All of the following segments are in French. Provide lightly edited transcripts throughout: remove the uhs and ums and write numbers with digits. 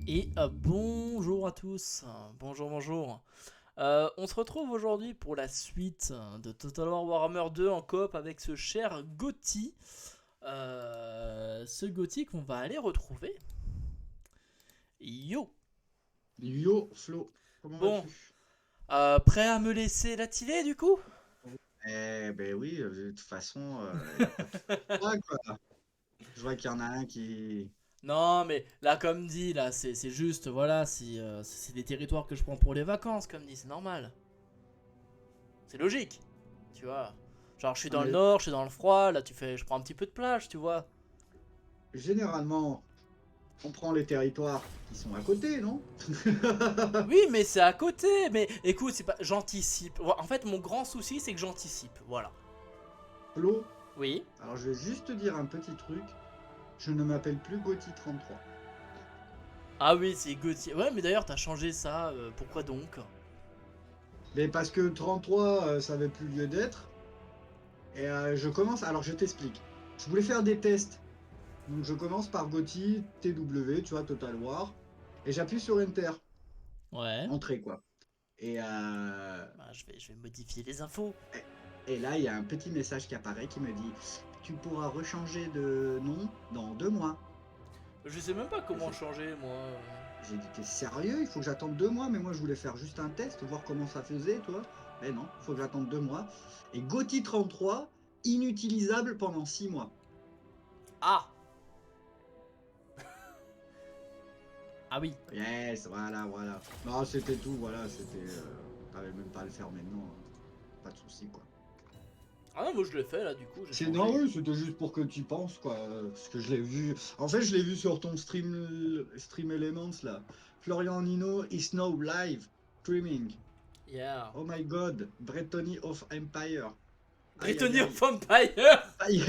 Et bonjour à tous, bonjour bonjour. On se retrouve aujourd'hui pour la suite de Total War Warhammer 2 en coop avec ce cher Gotti. Ce Gotti qu'on va aller retrouver. Yo. Yo, Flo, comment Bon, vas-tu? prêt à me laisser l'attiler du coup? Eh ben oui, de toute façon, il n'y a pas de choix, quoi. Je vois qu'il y en a un qui... Non mais là comme dit, là c'est juste, voilà, si, c'est des territoires que je prends pour les vacances comme dit, c'est normal. C'est logique, tu vois. Genre je suis Non, dans le mais nord, je suis dans le froid, là je prends un petit peu de plage, tu vois. généralement, on prend les territoires qui sont à côté, non? Oui, mais c'est à côté. Mais écoute, c'est pas. J'anticipe. En fait, mon grand souci, c'est que j'anticipe. Voilà. Flo, Oui. alors je vais juste te dire un petit truc. Je ne m'appelle plus Gauthier 33. Ah oui, c'est Gauthier. Ouais, mais d'ailleurs, t'as changé ça. Pourquoi donc? Mais parce que 33, ça n'avait plus lieu d'être. Et je commence... Alors je t'explique. Je voulais faire des tests. Donc je commence par Gauthier TW, tu vois, Total War. Et j'appuie sur Enter. Ouais. Entrée, quoi. Et, Bah, je vais modifier les infos. et là, il y a un petit message qui apparaît qui me dit: Tu pourras rechanger de nom dans 2 mois. Je sais même pas Et comment changer, moi. j'ai dit: T'es sérieux? Il faut que j'attende 2 mois? Mais moi, je voulais faire juste un test, voir comment ça faisait, toi. Mais non, il faut que j'attende 2 mois. Et Gauthier 33, inutilisable pendant 6 mois. Ah. Ah oui. Yes, voilà, voilà. Non, c'était tout, voilà, c'était. T'avais même pas à le faire maintenant, hein. Pas de souci, quoi. Ah non, moi je l'ai fait là, du coup, j'ai C'est non, changé. oui, c'était juste pour que tu penses, quoi. Parce que je l'ai vu. En fait, je l'ai vu sur ton stream Elements, là. Florian Nino is now live streaming. Yeah. Oh my god, Brittany of Empire. Aïe, aïe, Brittany of aïe. Empire. Aïe.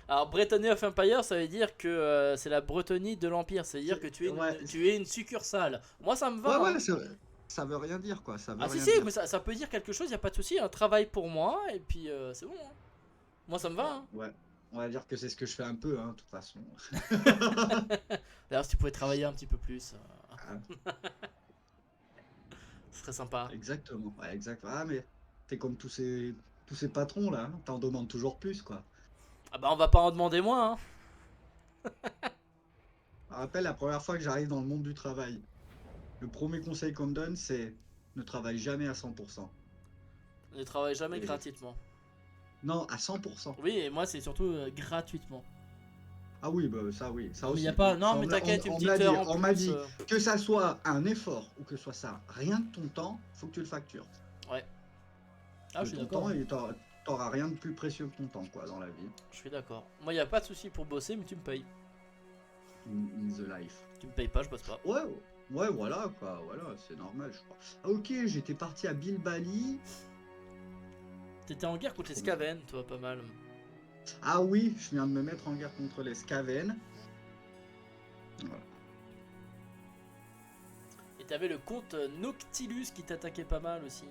Alors, Brittany of Empire, ça veut dire que c'est la Bretonnie de l'Empire. Ça veut dire que Ouais, tu es une succursale. Moi, ça me ouais, va, hein. ouais, ça veut rien dire, quoi. Ça veut Ah si rien si, dire. mais ça peut dire quelque chose, y a pas de souci, un travail pour moi et puis c'est bon, hein. Moi ça me va, Ouais, hein. ouais. On va dire que c'est ce que je fais un peu, hein, de toute façon. D'ailleurs si tu pouvais travailler un petit peu plus, Ah, ce serait sympa. exactement, ouais, exact. Ah, mais t'es comme tous ces patrons, là, hein. T'en demandes toujours plus, quoi. Ah bah on va pas en demander moins, hein. Je me rappelle la première fois que j'arrive dans le monde du travail. Le premier conseil qu'on me donne, c'est ne travaille jamais à 100%. On ne travaille jamais Et gratuitement. non, à 100%. Oui, et moi c'est surtout gratuitement. Ah oui, bah, ça oui, ça Non mais y a aussi. pas, non Ça, mais t'inquiète, une on me l'a petite heure dit. en On m'a plus. dit que ça soit un effort ou que ce soit ça, rien de ton temps, faut que tu le factures. Ouais. Parce Ah je que suis ton d'accord, temps, hein. t'auras rien de plus précieux que ton temps, quoi, dans la vie. Je suis d'accord. Moi y a pas de souci pour bosser, mais tu me payes. In the life. Tu me payes pas, je bosse pas. Ouais, ouais, voilà, quoi, voilà, c'est normal, je crois. Ah, ok, j'étais parti à Bilbali. T'étais en guerre contre les Trop bien. Skaven, toi, pas mal. Ah oui, je viens de me mettre en guerre contre les Skaven. Voilà. Et t'avais le comte Noctilus qui t'attaquait pas mal aussi.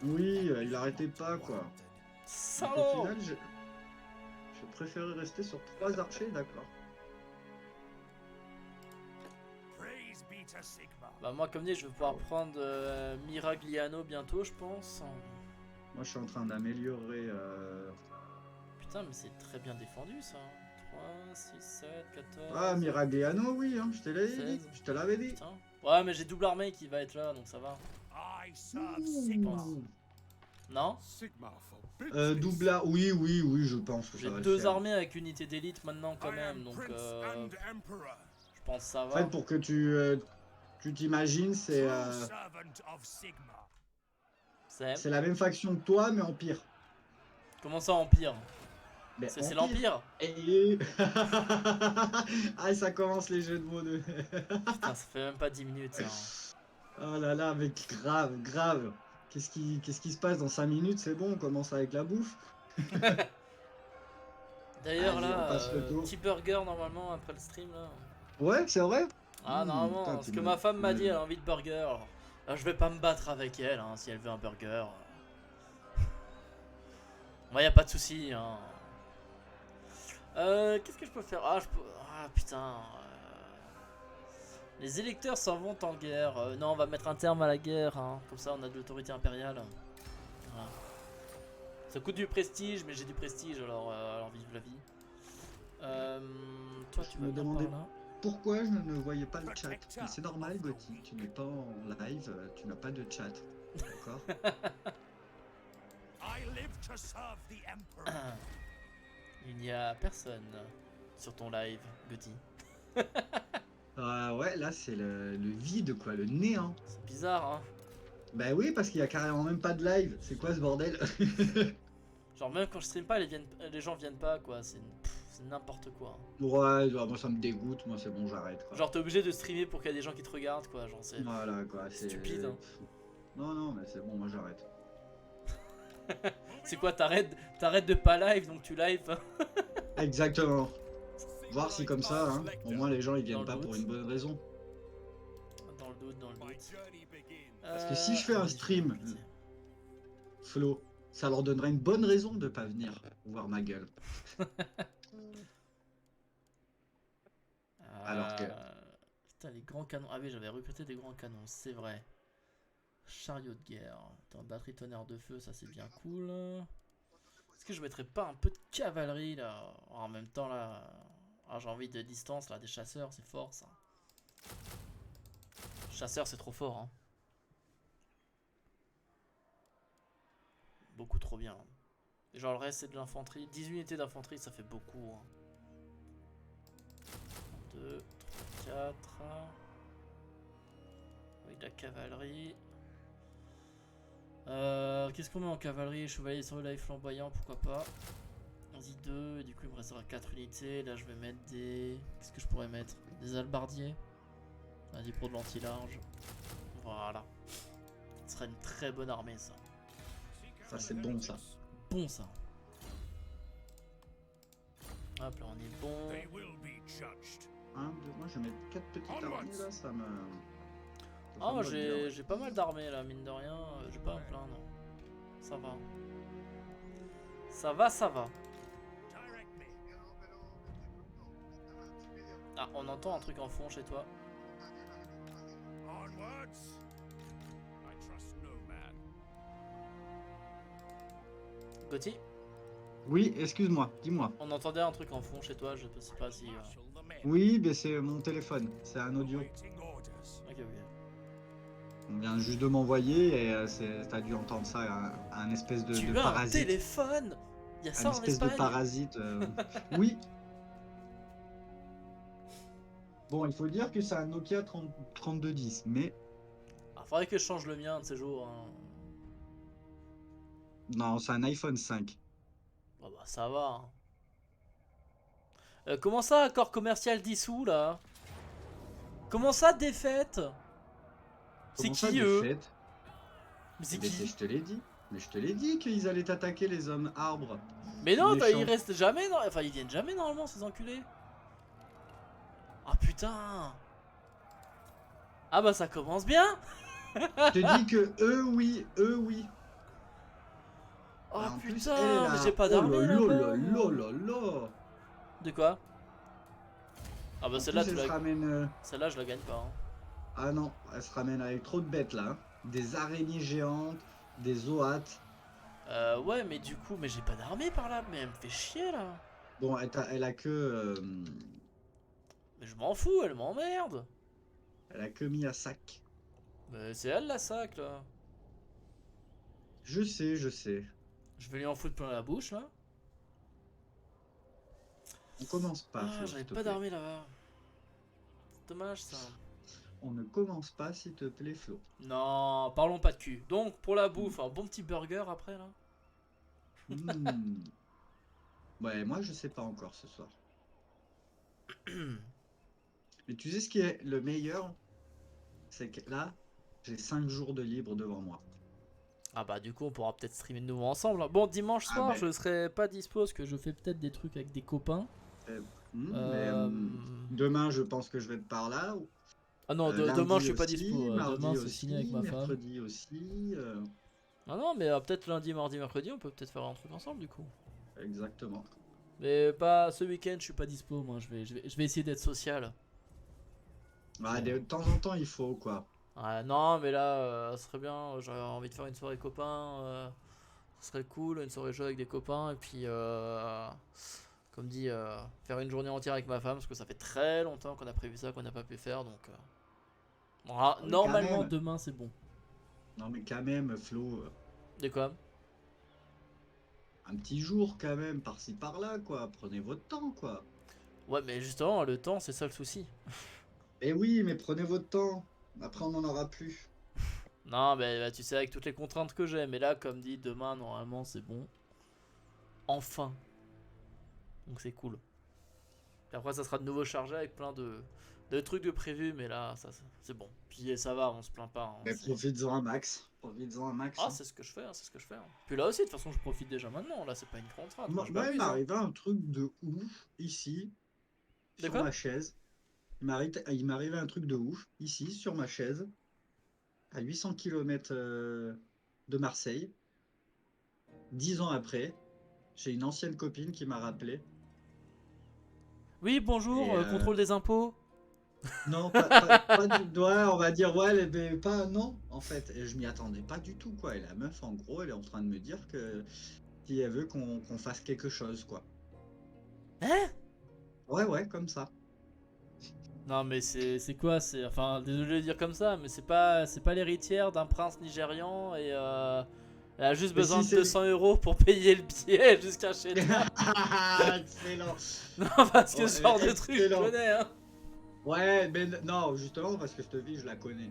Oui, il arrêtait pas, quoi. Donc au Salaud. final, je préférais rester sur 3 archers, d'accord. Bah moi comme dit je vais Ah pouvoir ouais. prendre Miragliano bientôt je pense. Moi, je suis en train d'améliorer. Putain mais c'est très bien défendu ça. 3, 6, 7, Ah, 14, Miragliano, oui, hein, je te l'avais dit. 16. Je te l'avais dit. Putain. Ouais mais j'ai double armée qui va être là donc ça va. Je pense. Ouh. Non. Doubla, oui, oui, oui, je pense que J'ai ça va le deux faire. armées avec unité d'élite maintenant quand même donc je pense que ça En fait, va. pour que tu t'imagines, C'est. c'est la même faction que toi, mais en pire. Comment ça Empire? Mais C'est en pire. l'Empire. Et... ah, ça commence les jeux de mots de... Putain ça fait même pas 10 minutes ça, hein. Oh là là, mec, grave, grave. Qu'est-ce qui se passe dans 5 minutes? C'est bon, on commence avec la bouffe. D'ailleurs Allez, on là, passe le tour. petit burger normalement après le stream là. Ouais, c'est vrai? Ah Putain, normalement, ce que ma femme m'a dit, elle a envie de burger. Alors, je vais pas me battre avec elle hein, si elle veut un burger. Moi y a pas de souci, hein. Qu'est-ce que je peux faire? Ah putain. Les électeurs s'en vont en guerre. Non, on va mettre un terme à la guerre. Hein. Comme ça, on a de l'autorité impériale. Voilà. Ça coûte du prestige, mais j'ai du prestige, alors vive la vie. Toi, tu Je vas me venir demandais par là. pourquoi je ne voyais pas le chat. Mais c'est normal, Gotti, tu n'es pas en live, tu n'as pas de chat. D'accord? Il n'y a personne sur ton live, Gotti. Ouais, là c'est le vide, quoi, le néant. C'est bizarre, hein. Bah oui, parce qu'il y a carrément même pas de live. C'est quoi ce bordel? Genre, même quand je stream pas, les gens viennent pas, quoi. C'est n'importe quoi. Ouais, moi ça me dégoûte, moi c'est bon, j'arrête, quoi. Genre, t'es obligé de streamer pour qu'il y ait des gens qui te regardent, quoi. Genre, c'est Voilà, quoi, c'est stupide, hein. Non, non, mais c'est bon, moi j'arrête. C'est quoi, t'arrêtes de pas live, donc tu live. Exactement. Voir si comme ça, hein, au moins les gens ils Dans viennent le pas doute. pour une bonne raison. Dans le doute, dans le doute. Parce que si je fais un vas-y, stream, vas-y. Flo, ça leur donnerait une bonne raison de pas venir voir ma gueule. Alors que- Putain, les grands canons. Ah oui, j'avais recruté des grands canons, c'est vrai. Chariot de guerre. Attends, batterie tonnerre de feu, ça c'est bien cool. Est-ce que je mettrais pas un peu de cavalerie là? En même temps là. Ah, j'ai envie de distance là, des chasseurs, c'est fort ça. Chasseurs, c'est trop fort, hein. Beaucoup trop bien. Et genre le reste c'est de l'infanterie. 10 unités d'infanterie, ça fait beaucoup. Hein. 2, 3, 4. Avec de la cavalerie. Qu'est-ce qu'on met en cavalerie? Chevalier sur le live flamboyant, pourquoi pas. Vas-y 2, et du coup il me restera 4 unités. Là je vais mettre des... Qu'est-ce que je pourrais mettre? Des halbardiers. Vas-y pour de l'anti-large. Voilà. Ce serait une très bonne armée ça. Ça c'est bon ça. Bon ça. Hop là on est bon. Moi je vais mettre 4 petites armées là, ça me... Ah moi j'ai pas mal d'armées là, mine de rien. J'ai pas à me plaindre. Ça va. Ça va, ça va. Ah, on entend un truc en fond chez toi. Gauthier, Oui, excuse-moi, dis-moi. on entendait un truc en fond chez toi, je sais pas si... Oui, mais c'est mon téléphone, c'est un audio. Ok, ok. On vient juste de m'envoyer et t'as dû entendre ça, un espèce de Tu as un parasite. téléphone? Il y a Un ça en espèce de Espagne? parasite. Oui. Bon, il faut dire que c'est un Nokia 3210, mais Ah, faudrait que je change le mien de ces jours. Hein. non, c'est un iPhone 5. Oh bah ça va. Hein. Comment ça, accord commercial dissous là? Comment ça, défaite? C'est Comment ça, qui des eux? fêtes? Mais c'est Mais qui? je te l'ai dit. Mais je te l'ai dit qu'ils allaient attaquer les hommes arbres. Mais non, Méchants. ils restent jamais, enfin ils viennent jamais normalement ces enculés. Ah putain. Ah bah ça commence bien. Je te dis que eux oui, eux oui. Oh En plus, putain, elle est là. mais j'ai pas Oh d'armée là là-bas. là là là là. De quoi? Ah bah En celle-là plus, tu elle se la... ramène. Celle-là je la gagne pas. Hein. Ah non, elle se ramène avec trop de bêtes là. Hein. Des araignées géantes, des oates. Ouais mais du coup, mais j'ai pas d'armée par là, mais elle me fait chier là. Bon, elle a que. Mais je m'en fous, elle m'emmerde. Elle a que mis à sac. Mais c'est elle la sac là. Je sais, je sais. Je vais lui en foutre plein la bouche là. On commence pas, Ah, Flo, j'avais s'il te pas plaît. d'armée là-bas. Dommage ça. On ne commence pas, s'il te plaît, Flo. Non, parlons pas de cul. Donc pour la bouffe, un bon petit burger après là. Hmm. Ouais, moi je sais pas encore ce soir. Mais tu sais ce qui est le meilleur? C'est que là, j'ai 5 jours de libre devant moi. Ah bah du coup on pourra peut-être streamer de nouveau ensemble. Hein. Bon dimanche Ah soir ben. je serai pas dispo parce que je fais peut-être des trucs avec des copains. Demain, je pense que je vais être par là. Ah non, demain je Lundi suis pas aussi, dispo. Demain mardi c'est fini avec aussi, ma femme. mercredi aussi. Ah non mais peut-être lundi, mardi, mercredi on peut peut-être faire un truc ensemble du coup. Exactement. Mais pas ce week-end je suis pas dispo moi. Je vais essayer d'être social. Ouais, de temps en temps, il faut quoi. Ouais, non, mais là, ce serait bien. J'aurais envie de faire une soirée copain. Ce serait cool, une soirée jeu avec des copains. Et puis, comme dit, faire une journée entière avec ma femme. Parce que ça fait très longtemps qu'on a prévu ça, qu'on n'a pas pu faire. Donc, Ah oui, quand normalement, même. demain, c'est bon. Non, mais quand même, Flo, De quoi? un petit jour quand même, par-ci par-là, quoi. Prenez votre temps, quoi. Ouais, mais justement, le temps, c'est ça le souci. Eh oui, mais prenez votre temps. Après, on n'en aura plus. Non, mais bah, tu sais, avec toutes les contraintes que j'ai. Mais là, comme dit, demain, normalement, c'est bon. Enfin. Donc, c'est cool. Et après, ça sera de nouveau chargé avec plein de trucs de prévus. Mais là, ça, c'est bon. Puis ça va, on se plaint pas. Hein, Mais profites-en un max. Profites-en un max. ah, Hein. c'est ce que je fais, hein, c'est ce que je fais. Hein. Puis là aussi, de toute façon, je profite déjà maintenant. Là, c'est pas une contrainte. Moi, je Moi, il m'amuse. Hein. m'arrive un truc de ouf ici, De sur quoi? ma chaise. Il m'arrivait un truc de ouf, ici, sur ma chaise, à 800 km de Marseille. 10 ans après, j'ai une ancienne copine qui m'a rappelé. Oui, bonjour, Et contrôle des impôts. non, pas du ouais, on va dire, ouais, mais pas, non, en fait. Et je m'y attendais pas du tout, quoi. Et la meuf, en gros, elle est en train de me dire que si elle veut qu'on fasse quelque chose, quoi. Hein? Ouais, ouais, comme ça. Non, mais c'est quoi? C'est enfin, désolé de le dire comme ça, mais c'est pas l'héritière d'un prince nigérian et elle a juste Mais besoin si, de c'est. 200 € pour payer le billet jusqu'à chez toi. Excellent. Non, parce que ce Ouais, genre de truc, je excellent. connais, hein. Ouais, mais non, justement, parce que je te dis, je la connais.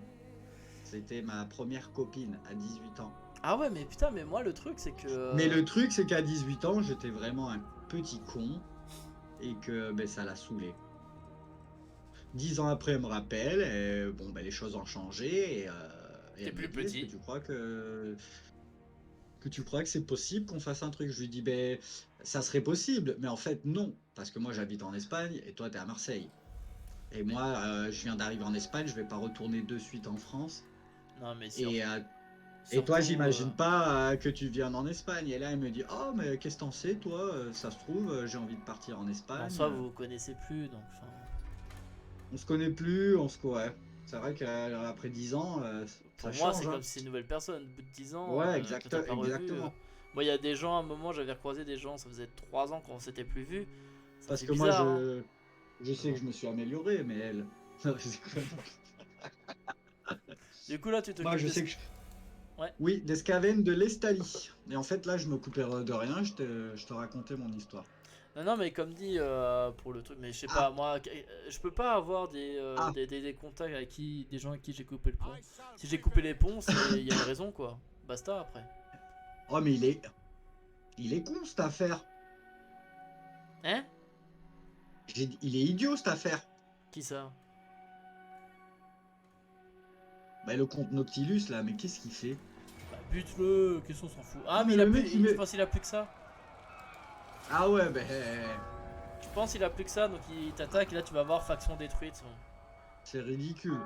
C'était ma première copine à 18 ans. Ah ouais, mais putain, mais moi, le truc, c'est que Mais le truc, c'est qu'à 18 ans, j'étais vraiment un petit con et que ben, ça l'a saoulé. 10 ans après, elle me rappelle, et, bon, ben, les choses ont changé et t'es elle me plus dit, est-ce petit. que tu crois que c'est possible qu'on fasse un truc? Je lui dis, ben, ça serait possible, mais en fait, non, parce que moi, j'habite en Espagne et toi, tu es à Marseille. Et Mais moi, je viens d'arriver en Espagne, je vais pas retourner de suite en France. non, mais Et, et toi, surtout, j'imagine pas que tu viennes en Espagne. Et là, elle me dit, oh, mais qu'est-ce que t'en sais, toi? Ça se trouve, j'ai envie de partir en en Espagne. soi, vous vous connaissez plus, donc enfin. On se connaît plus, on se ouais. C'est vrai qu'après 10 ans, ça Pour moi, c'est change, comme hein. si c'est une nouvelle personne. Au bout de 10 ans, Ouais, que t'as pas revu. exactement. Moi, il y a des gens, à un moment, j'avais recroisé des gens, ça faisait 3 ans qu'on s'était plus vu. Ça Parce fait que moi, bizarre, hein. je Mais sais que bon. je me suis amélioré, mais elle. Du coup, là, tu Moi, t'occupes je de. sais que. Ouais. Oui, d'Escaven de l'Estali. Et en fait, là, je m'occupais de rien, je te racontais mon histoire. Non, non, mais comme dit, pour le truc, mais je sais pas, Ah, moi, je peux pas avoir ah, des contacts avec qui, des gens avec qui j'ai coupé le pont. Si j'ai coupé les ponts, c'est il y a une raison, quoi. Basta après. oh, mais il est con, cette affaire. Hein? Il est idiot, cette affaire. Qui ça? Bah, le compte Nautilus, là, mais qu'est-ce qu'il fait? Bah, bute-le, qu'est-ce qu'on s'en fout? Ah, Non, mais mais il a le plus. mec, il Tu met. penses qu'il a plus que ça? Ah ouais, ben. Tu penses qu'il a plus que ça, donc il t'attaque et là tu vas voir faction détruite. C'est ridicule.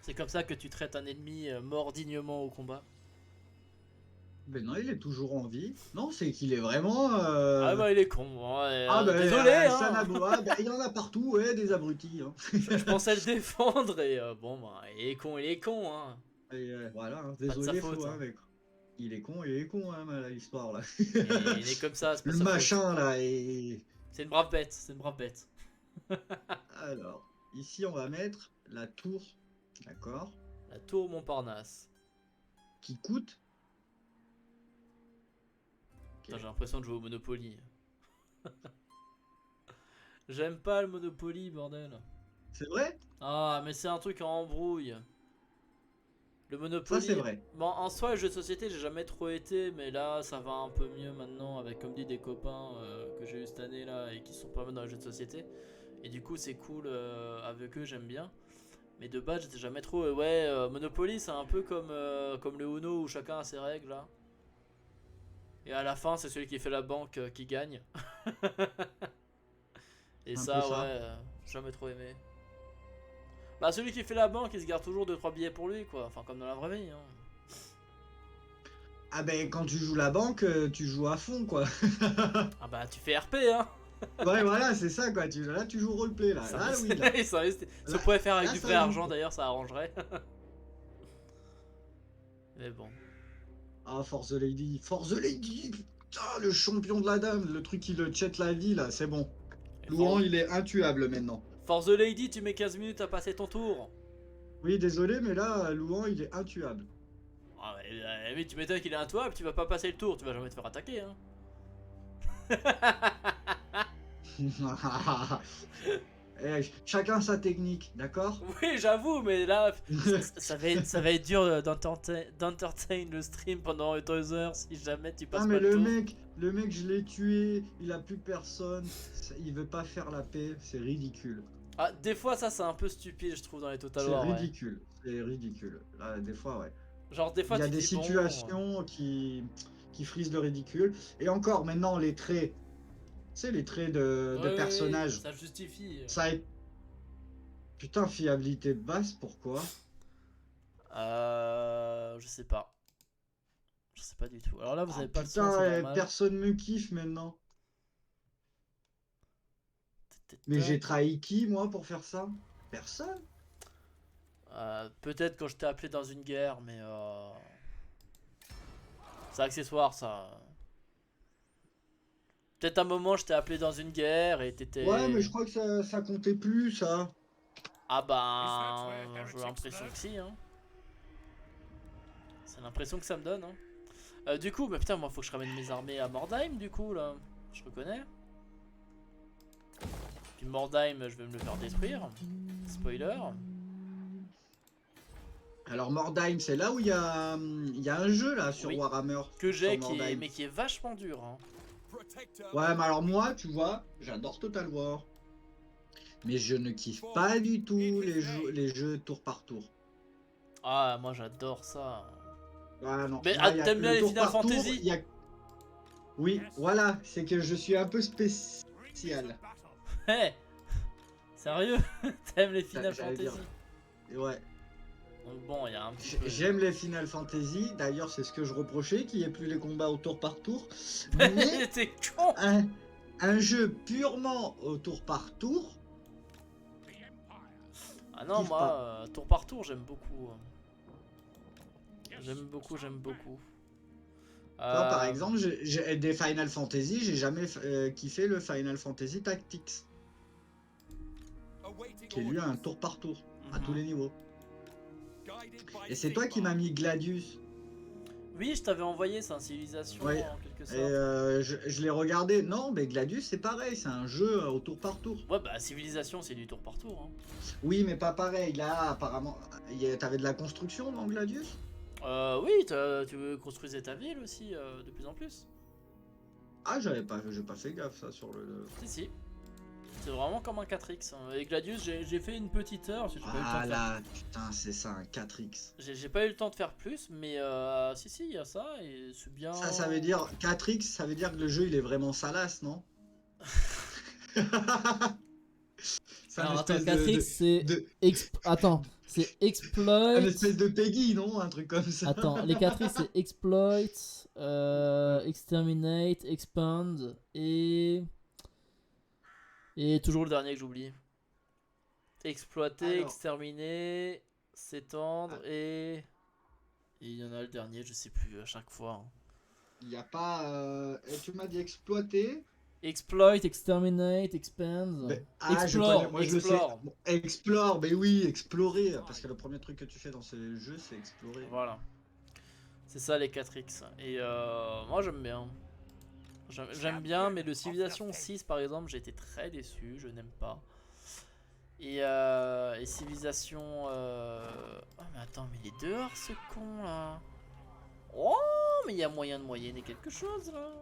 C'est comme ça que tu traites un ennemi mort dignement au combat. Ben non, il est toujours en vie. Non, c'est qu'il est vraiment. Ah bah il est con, hein, Ah ben, désolé ça hein. n'a ah, ben, il y en a partout, ouais, des abrutis. Hein. Je pensais le défendre et bon bah il est con hein. Et, voilà, hein. Pas de sa Désolé faute Flo, hein, hein. mais il est con, hein, l'histoire là. Il est comme ça, c'est pas Le sa faute. machin là, et. C'est une brave bête, c'est une brave bête. Alors, ici on va mettre la tour, d'accord, La tour Montparnasse. qui coûte. Putain, Ok. j'ai l'impression de jouer au Monopoly. J'aime pas le Monopoly bordel. C'est vrai? Ah mais c'est un truc en embrouille. Le Ça c'est Monopoly, vrai. bon, en soi, les jeux de société, j'ai jamais trop été, mais là, ça va un peu mieux maintenant avec, comme dit, des copains que j'ai eu cette année là et qui sont pas mal dans les jeux de société. Et du coup, c'est cool avec eux, j'aime bien. Mais de base, j'étais jamais trop. Ouais, Monopoly, c'est un peu comme le Uno où chacun a ses règles là. Et à la fin, c'est celui qui fait la banque qui gagne. Et C'est un peu ça, ouais, ça. jamais trop aimé. Bah, celui qui fait la banque, il se garde toujours deux trois billets pour lui, quoi. Enfin, comme dans la vraie vie, hein. Ah ben quand tu joues la banque, tu joues à fond quoi. Ah bah tu fais RP hein. Ouais voilà c'est ça quoi. Là tu joues roleplay là. Là oui là. Ils s'investissent. Si on Là, pouvait faire avec là du ça vrai joue argent quoi. d'ailleurs ça arrangerait. Mais bon. Ah Force the Lady. Force the Lady. Putain le champion de la dame. Le truc qui le check la vie là. C'est bon. Et Louan il est intuable maintenant. For the Lady, tu mets 15 minutes à passer ton tour. Oui désolé mais là Louan il est intuable. Ah mais tu m'étonnes qu'il est un toit, tu vas pas passer le tour, tu vas jamais te faire attaquer hein. Chacun sa technique, d'accord? Oui j'avoue mais là ça va être dur d'entertain le stream pendant 2 heures si jamais tu passes Ah pas mais le tour. le mec je l'ai tué, il a plus personne, il veut pas faire la paix, c'est ridicule. Ah des fois ça c'est un peu stupide je trouve dans les Total C'est War ouais. ridicule, c'est ridicule. Là, des fois ouais. Genre des Il fois y a tu des dis bon... situations qui frisent le ridicule. Et encore maintenant les traits, tu sais les traits de Ouais, personnages, ça justifie. ça est... Putain fiabilité basse, pourquoi? Je sais pas. Je sais pas du tout. Alors là vous Ah avez pas le son putain c'est normal. personne me kiffe maintenant. Mais j'ai trahi qui moi pour faire ça? Personne. Peut-être quand je t'ai appelé dans une guerre, mais c'est accessoire ça. Peut-être un moment je t'ai appelé dans une guerre et Ouais, mais t'étais... je crois que ça comptait plus, ça. Ah bah... J'ai l'impression que si, hein. C'est l'impression que ça me donne, hein. Du coup, mais putain, moi faut que je ramène mes armées à Mordheim, du coup, là. Je reconnais. Puis Mordheim, je vais me le faire détruire. Spoiler. Alors, Mordheim, c'est là où il y a un jeu, là, sur Oui. Warhammer, Que sur j'ai, Mordheim. mais qui est vachement dur, hein. Ouais, mais alors moi, tu vois, j'adore Total War. Mais je ne kiffe pas du tout les jeux tour par tour. Ah, moi j'adore ça. Ouais, non. Mais Moi, t'aimes bien le les tour Final par tour, Fantasy? il y a... Oui, voilà, c'est que je suis un peu spécial. Hé, sérieux? T'aimes les Final J'allais dire. Fantasy? Ouais. Donc bon, il y a un petit peu... J'aime les Final Fantasy, d'ailleurs c'est ce que je reprochais, qu'il n'y ait plus les combats au tour par tour. Mais T'es con! un jeu purement au tour par tour, Ah non, kiffe pas. moi, tour par tour, j'aime beaucoup. J'aime beaucoup, j'aime beaucoup. Tu vois, par Euh, exemple, des Final Fantasy, j'ai jamais kiffé le Final Fantasy Tactics, qui est lui un tour par tour, à tous les niveaux. Et c'est toi qui m'as mis Gladius. Oui, je t'avais envoyé ça, Civilisation, Ouais. en quelque Et sorte. je l'ai regardé. Non, mais Gladius c'est pareil, c'est un jeu au tour par tour. Ouais, bah Civilisation, c'est du tour par tour. Hein. Oui, mais pas pareil. Là, apparemment, t'avais de la construction dans Gladius? Oui, tu veux construire ta ville aussi, de plus en plus. Ah, j'ai pas fait gaffe ça sur le. Si, si. C'est vraiment comme un 4X. Hein. Et Gladius, j'ai fait une petite heure, parce que j'ai pas eu le temps Ah de faire... là, putain, c'est ça, un 4X. J'ai pas eu le temps de faire plus, mais si, si, il y a ça, et c'est bien... Ça veut dire 4X, ça veut dire que le jeu il est vraiment salace, non? C'est un Alors attends, espèce 4X c'est... de- Attends, c'est exploit... un espèce de Peggy, non? Un truc comme ça. Attends, les 4X c'est exploit, exterminate, expand et... Et toujours le dernier que j'oublie. Exploiter, Alors, exterminer, s'étendre, ah, et... Et il y en a le dernier, je sais plus, à chaque fois. Hein. il n'y a pas. Tu m'as dit exploiter. exploit, exterminate, expand, Ah, je connais, explore. moi je le sais. Explore. Bon, explore, mais oui, explorer. Parce que le premier truc que tu fais dans ces jeux, c'est explorer. Voilà. C'est ça les 4X. Et moi j'aime bien. J'aime bien, mais le Civilization 6 par exemple, j'ai été très déçu, je n'aime pas. Et Civilization... Oh mais attends, mais il est dehors ce con là. Oh, mais il y a moyen de moyenner quelque chose là.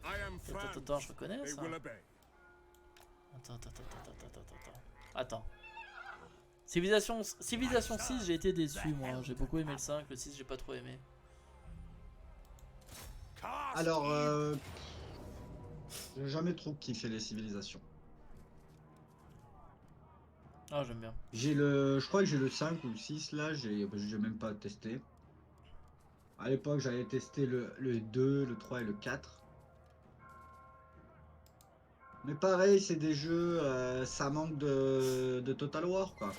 Attends, je reconnais ça. Attends. Civilization 6, j'ai été déçu moi. J'ai beaucoup aimé le 5, le 6 j'ai pas trop aimé. Alors, j'ai jamais trop kiffé les civilisations. Ah j'aime bien. Je crois que j'ai le 5 ou le 6 là, j'ai même pas testé. À l'époque, j'avais testé le 2, le 3 et le 4. Mais pareil, c'est des jeux, ça manque de Total War, quoi.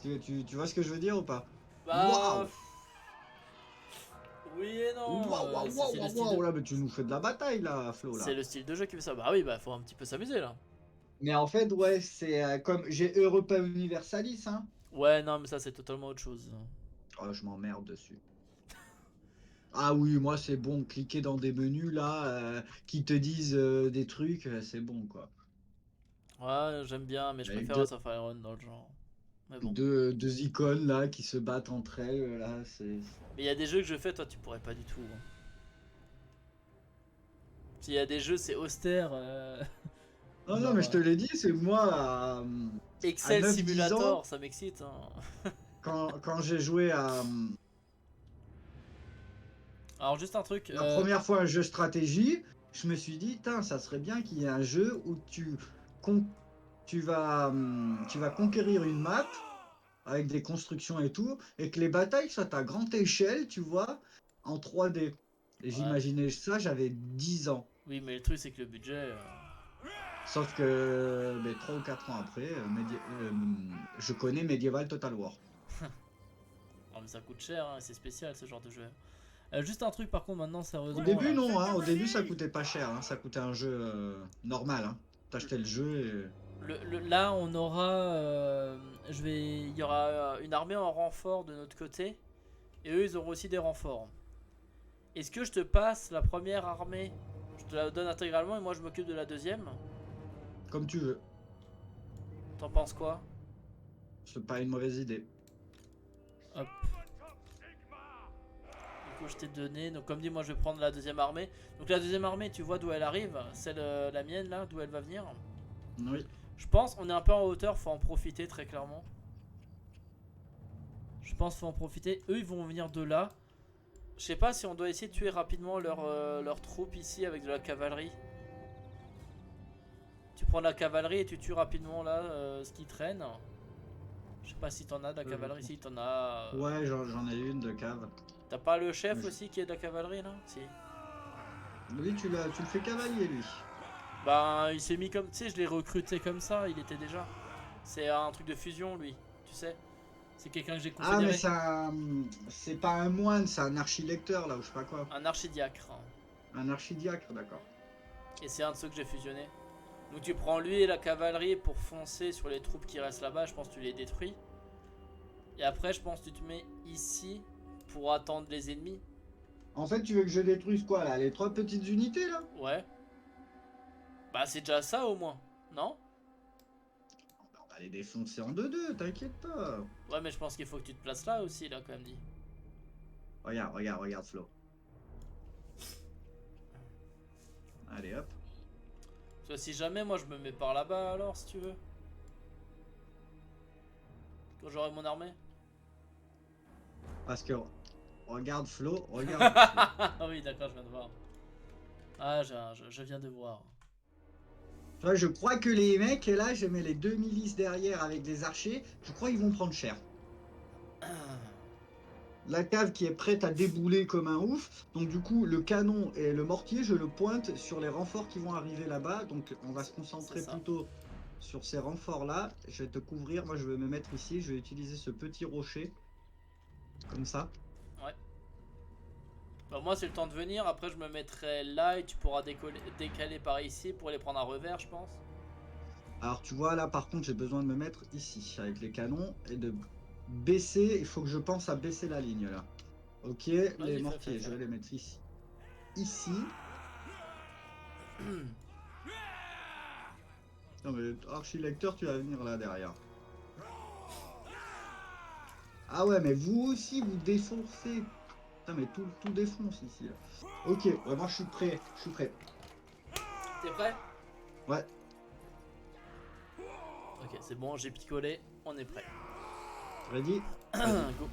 Tu vois ce que je veux dire ou pas? Bah. Waouh! Oui et non. Waouh, waouh, C'est le waouh, style waouh, de... là, mais tu nous fais de la bataille, là, Flo, là. C'est le style de jeu qui fait ça. Bah oui, bah faut un petit peu s'amuser là. Mais en fait, ouais, c'est comme j'ai Europa Universalis, hein. Ouais, non, mais ça c'est totalement autre chose. Oh, je m'emmerde dessus. Ah oui, moi c'est bon, cliquer dans des menus là qui te disent des trucs, c'est bon quoi. Ouais, j'aime bien, mais je Avec préfère Hearts of Iron dans le genre. Mais bon. deux icônes là qui se battent entre elles, là, c'est. Mais il y a des jeux que je fais, toi tu pourrais pas du tout. Hein. S'il y a des jeux, c'est austère. Non, non, Genre mais je te l'ai dit, c'est moi à Excel 9-10 ans, Simulator, ça m'excite. Hein. quand j'ai joué à Alors, juste un truc. la première fois un jeu stratégie, je me suis dit, tain, ça serait bien qu'il y ait un jeu où con- tu vas conquérir une map avec des constructions et tout, et que les batailles soient à grande échelle, tu vois, en 3D. Et Ouais. j'imaginais ça, j'avais 10 ans. Oui, mais le truc, c'est que le budget. Sauf que 3 ou 4 ans après, je connais Medieval Total War. Oh, mais ça coûte cher, hein, c'est spécial ce genre de jeu. Juste un truc, par contre, maintenant, Au sérieusement. début, Là, non, hein, au début, ça coûtait pas cher, hein, ça coûtait un jeu normal. Hein. T'achetais le jeu là, on aura. Il y aura une armée en renfort de notre côté. Et eux, ils auront aussi des renforts. Est-ce que je te passe la première armée? Je te la donne intégralement et moi, je m'occupe de la deuxième. comme tu veux. T'en penses quoi? C'est pas une mauvaise idée. Hop. Du coup, je t'ai donné. Donc, comme dit, moi, je vais prendre la deuxième armée. Donc, la deuxième armée, tu vois d'où elle arrive? Celle, la mienne, là, d'où elle va venir? Oui. Je pense, on est un peu en hauteur, faut en profiter très clairement. Je pense faut en profiter. Eux, ils vont venir de là. Je sais pas si on doit essayer de tuer rapidement leurs troupes ici avec de la cavalerie. Tu prends de la cavalerie et tu tues rapidement là ce qui traîne. Je sais pas si t'en as de la cavalerie ici, t'en as. Ouais, j'en ai une de cave. T'as pas le chef aussi qui est de la cavalerie là? Si. Lui, tu le fais cavalier, lui. Ben, il s'est mis comme. Tu sais, je l'ai recruté comme ça, il était déjà. C'est un truc de fusion lui, tu sais. C'est quelqu'un que j'ai Ah, mais confédéré. c'est pas un moine, c'est un archilecteur, là, ou je sais pas quoi. Un archidiacre. Un archidiacre, d'accord. Et c'est un de ceux que j'ai fusionné. Donc tu prends lui et la cavalerie pour foncer sur les troupes qui restent là-bas. Je pense que tu les détruis. Et après, je pense que tu te mets ici pour attendre les ennemis. En fait, tu veux que je détruise quoi, là? Les 3 petites unités, là? Ouais. Bah c'est déjà ça au moins, non? On va les défoncer en 2-2, t'inquiète pas. Ouais, mais je pense qu'il faut que tu te places là aussi, là, quand même dit. Regarde, Flo. Allez, hop. Parce que si jamais, moi, je me mets par là-bas, alors, si tu veux. Quand j'aurai mon armée. Parce que, regarde, Flo, regarde. Ah oui, d'accord, je viens de voir. Ah, je viens de voir. Tu vois, je crois que les mecs, là, je mets les 2 milices derrière avec des archers, je crois qu'ils vont prendre cher. La cave qui est prête à débouler comme un ouf. Donc du coup, le canon et le mortier, je le pointe sur les renforts qui vont arriver là-bas. Donc on va se concentrer plutôt sur ces renforts-là. Je vais te couvrir. Moi, je vais me mettre ici. Je vais utiliser ce petit rocher. Comme ça. Ouais. Bah moi, c'est le temps de venir. Après, je me mettrai là et tu pourras décaler par ici pour les prendre à revers, je pense. Alors tu vois, là, par contre, j'ai besoin de me mettre ici avec les canons et de baisser. Il faut que je pense à baisser la ligne, là. Ok, les mortiers, je vais les mettre ici. Ici. Non mais archilecteur, tu vas venir là derrière. Ah ouais, mais vous aussi, vous défoncez. Putain, mais tout défonce ici. Là. Ok, ouais, moi je suis prêt. T'es prêt? Ouais. Ok, c'est bon, j'ai picolé. On est prêt. Ready? Go.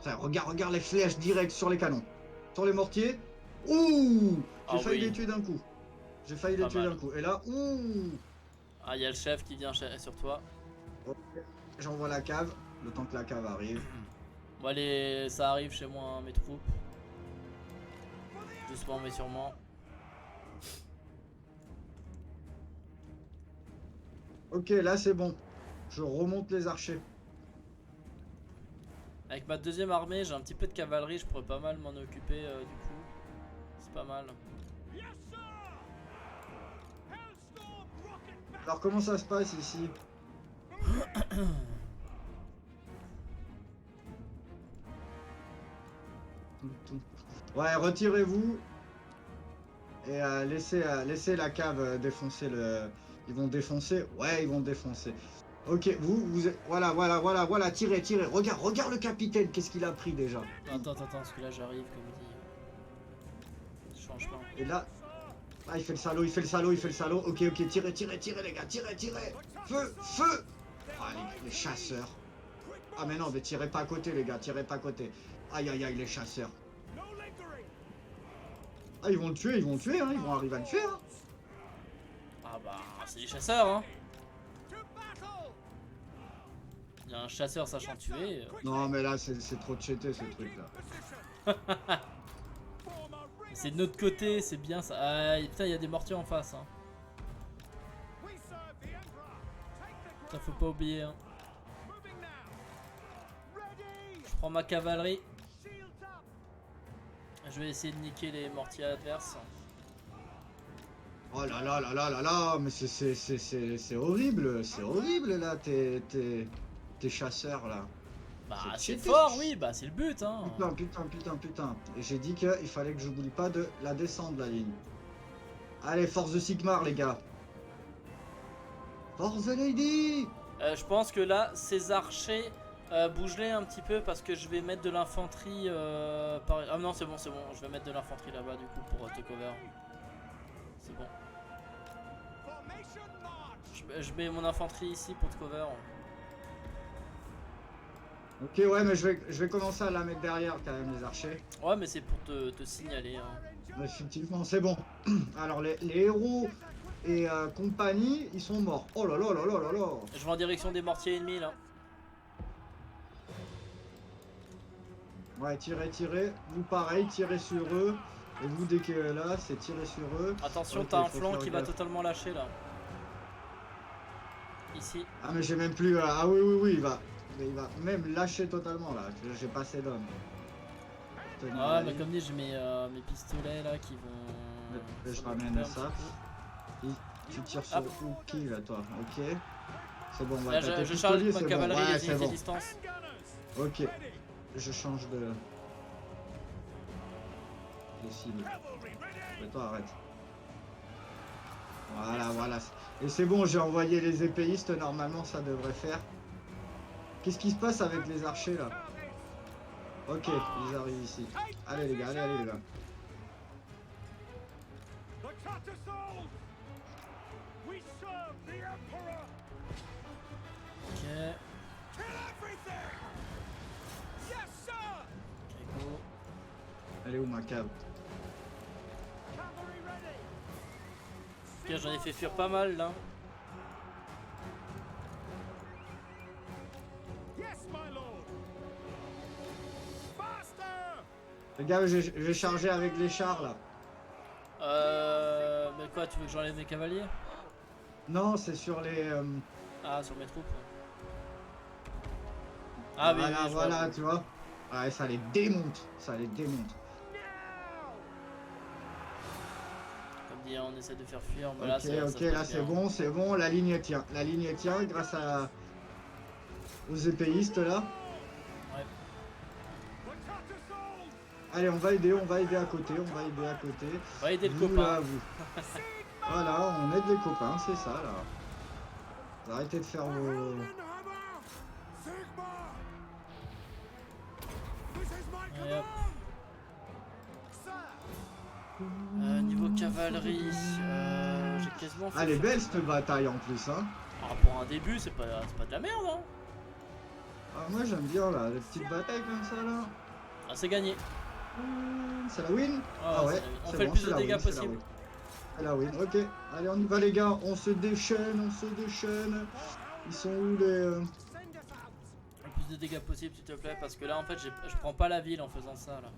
Ça, regarde les flèches directes sur les canons. Sur les mortiers. Ouh! J'ai failli les tuer d'un coup. Et là, ouh! Ah, il y a le chef qui vient sur toi. Ok. j'envoie la cave, le temps que la cave arrive. Bon allez, ça arrive chez moi, hein, mes troupes. Doucement mais sûrement. Ok, là c'est bon. Je remonte les archers. Avec ma deuxième armée, j'ai un petit peu de cavalerie, je pourrais pas mal m'en occuper du coup. C'est pas mal. Alors comment ça se passe ici? Ouais, retirez-vous. Et laissez la cave défoncer le... Ils vont défoncer? Ouais, ils vont défoncer. Ok, voilà, tirez. Regarde le capitaine, qu'est-ce qu'il a pris déjà? Attends, parce que là j'arrive, comme dit. Changement. Et là... Ah, il fait le salaud. Ok, tirez les gars, tirez. Feu. Ah, les chasseurs. Ah, mais non, mais tirez pas à côté, les gars, tirez pas à côté. Aïe, les chasseurs. Ah, ils vont le tuer, hein, ils vont arriver à le tuer, hein. Ah bah, c'est des chasseurs, hein. Il y a un chasseur sachant tuer. Non, mais là, c'est trop cheaté, ce truc-là. C'est de notre côté, c'est bien ça. Ah, putain, il y a des mortiers en face, hein. Ça faut pas oublier, hein. Je prends ma cavalerie. Je vais essayer de niquer les mortiers adverses. Oh là, mais c'est horrible, là, tes chasseurs, là. Bah, C'est c'est cheaté. fort, oui, bah, c'est le but, hein. Putain. Et j'ai dit qu'il fallait que je n'oublie pas de la descendre, la ligne. Allez, force de Sigmar, les gars. Force the lady. Je pense que là, ces archers, bougez-les un petit peu parce que je vais mettre de l'infanterie par... Ah non, c'est bon, je vais mettre de l'infanterie là-bas du coup pour te cover. C'est bon. Je mets mon infanterie ici pour te cover. Ok, ouais, mais je vais commencer à la mettre derrière quand même, les archers. Ouais, mais c'est pour te signaler. Hein. Effectivement, c'est bon. Alors, les héros et compagnie, ils sont morts. Oh là. Je vais en direction des mortiers ennemis là. Ouais, tirez. Vous, pareil, tirez sur eux. Et vous, dès que là, c'est tirer sur eux. Attention, Ok, t'as un faut flanc faire qui va gaffe. totalement lâcher là. Ici. Ah, mais j'ai même plus... Ah oui, il va même lâcher totalement, là. J'ai pas assez d'hommes. Ah, mais comme dit, j'ai mes pistolets là qui vont... Je s'en ramène occuper un ça. petit Tu tires sur qui, là, toi? Ok. C'est bon, peu. bah, Là, t'as tes je charge pistoliers, ma c'est bon. cavalerie Ouais, les c'est unités bon. distance. Ok. Je change de cible. Mais toi, arrête. Voilà. Et c'est bon, j'ai envoyé les épéistes, normalement ça devrait faire. Qu'est-ce qui se passe avec les archers là? Ok, ils arrivent ici. Allez les gars. Ok. Ok, go. Elle est où ma cave? Ok, j'en ai fait fuir pas mal là. Les gars, je vais charger avec les chars là. Mais quoi, tu veux que j'enlève mes cavaliers? Non, c'est sur les... Ah, sur mes troupes. Ah oui, je vois. voilà, tu vois. Ouais, ça les démonte. Comme dit, on essaie de faire fuir. Mais là, Ok, ça là se passe c'est bien. bon, la ligne tient. Grâce aux épéistes là. Ouais. Allez, on va aider à côté. On va aider le Vous, copain. là, vous. Voilà, on aide les copains, c'est ça là. Arrêtez de faire vos... Et hop. Niveau cavalerie, j'ai quasiment fait. Ah, elle est belle cette bataille en plus, hein. Ah, pour un début, c'est pas de la merde, hein. Ah, moi j'aime bien là, les petites batailles comme ça là. Ah, c'est gagné. C'est la win? Ah, ouais, on c'est fait le bon, plus c'est de la dégâts win, c'est la possible. win. C'est la win, ok. Allez, on y va les gars, on se déchaîne. Ils sont où les... de dégâts possible, s'il te plaît, parce que là, en fait, je prends pas la ville en faisant ça, là.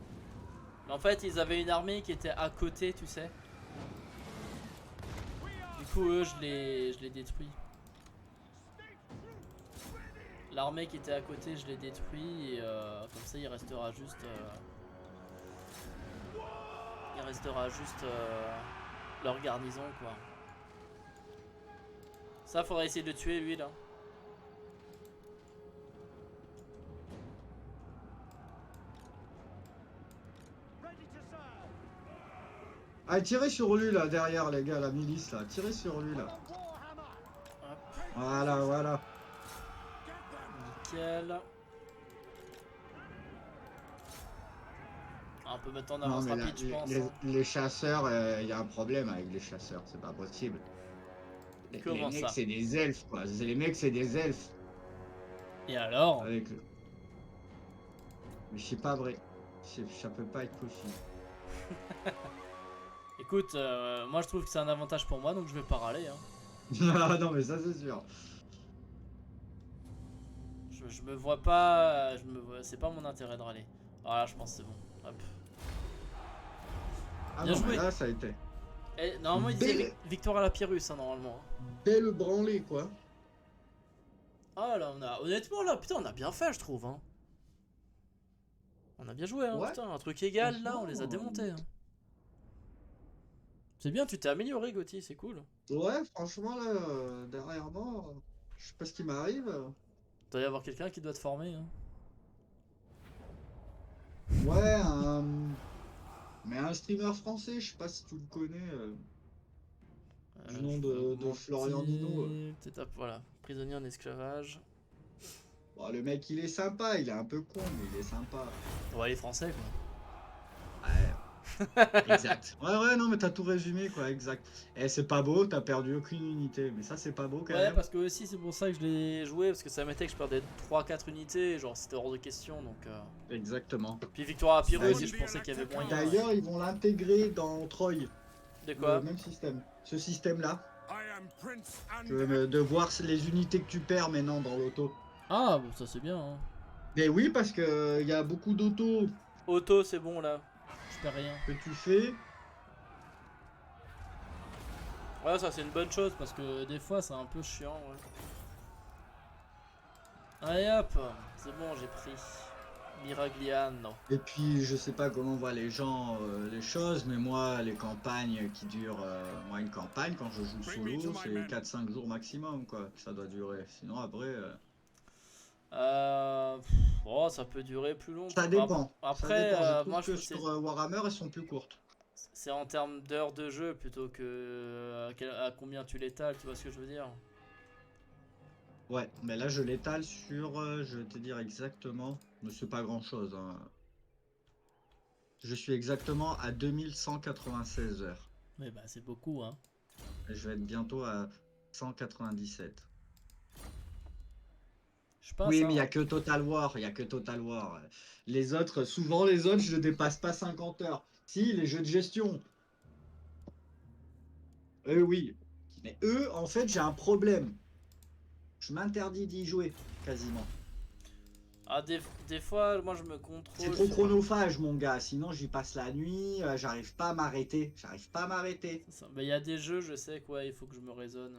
Mais en fait, ils avaient une armée qui était à côté, tu sais. Du coup, eux, je les détruis. L'armée qui était à côté, je l'ai détruit, et comme ça, il restera juste... leur garnison, quoi. Ça, faudrait essayer de le tuer, lui, là. Ah, tirez sur lui là, derrière les gars, la milice là. Tirez sur lui là. Hop, Voilà. nickel. On peut mettre en Non, avance mais là, rapide, je pense. les, Hein. les chasseurs, il y a un problème avec les chasseurs, c'est pas possible. Les Comment mecs, ça? c'est des elfes quoi. Les mecs, c'est des elfes. Et alors? Avec... Mais c'est pas vrai. Ça peut pas être possible. Écoute, moi je trouve que c'est un avantage pour moi, donc je vais pas râler. Hein. Ah non, mais ça c'est sûr. Je me vois pas. C'est pas mon intérêt de râler. Voilà, je pense que c'est bon. Hop. Ah Bien non, joué. mais là ça a été. Et, normalement, il disait victoire à la Pyrrhus, hein, normalement. Belle branlée quoi. Ah là, honnêtement, là, putain, on a bien fait, je trouve. Hein. On a bien joué, hein, Ouais. putain. Un truc égal, là, on les a démontés. Hein. C'est bien, tu t'es amélioré, Gauthier, c'est cool. Ouais, franchement là, derrière moi, je sais pas ce qui m'arrive. Il doit y avoir quelqu'un qui doit te former. Hein. Ouais, mais un streamer français, je sais pas si tu le connais, du nom de Florian Nino. Voilà, prisonnier en esclavage. Bon, le mec il est sympa, il est un peu con, mais il est sympa. Ouais, les Français, quoi. Ouais, exact. Ouais, non, mais t'as tout résumé, quoi, exact. Eh, c'est pas beau, t'as perdu aucune unité, mais ça, c'est pas beau quand Ouais, même. parce que aussi, c'est pour ça que je l'ai joué, parce que ça mettait que je perdais 3-4 unités, genre c'était hors de question, donc... Exactement. Puis victoire à Pyrrhus, Ouais. et je pensais qu'il y avait moyen. D'ailleurs, ils vont l'intégrer dans Troy, De quoi? le même système. Ce système-là. De voir les unités que tu perds maintenant dans l'auto. Ah, bon, ça c'est bien. Hein. Mais oui, parce que il y a beaucoup d'autos Auto, c'est bon, là. Je perds rien. que tu fais. Ouais, ça c'est une bonne chose, parce que... Que des fois, c'est un peu chiant. Ouais. Allez hop, c'est bon, j'ai pris. Miragliano. Et puis, je sais pas comment voient les gens les choses, mais moi, les campagnes qui durent. Moi, une campagne, quand je joue solo, c'est 4-5 jours maximum, quoi, que ça doit durer. Sinon, après. Oh, ça peut durer plus longtemps. Ça dépend. Après, ça dépend. Je trouve moi je que trouve que sur Warhammer, elles sont plus courtes. c'est en termes d'heures de jeu plutôt que à combien tu l'étales, tu vois ce que je veux dire? Ouais, mais là, je l'étale sur. Je vais te dire exactement. Mais c'est pas grand chose. Hein. Je suis exactement à 2196 heures. Mais bah, c'est beaucoup, hein. Et je vais être bientôt à 197. Je passe, Oui, hein. mais il n'y a que Total War. Il y a que Total War. Les autres, souvent les autres, je ne dépasse pas 50 heures. Si, les jeux de gestion. Eux, oui. Mais eux, en fait, j'ai un problème. Je m'interdis d'y jouer, quasiment. Ah, des fois, moi je me contrôle. C'est trop chronophage, mon gars. Sinon, j'y passe la nuit. J'arrive pas à m'arrêter. Mais il y a des jeux, je sais quoi, il faut que je me raisonne.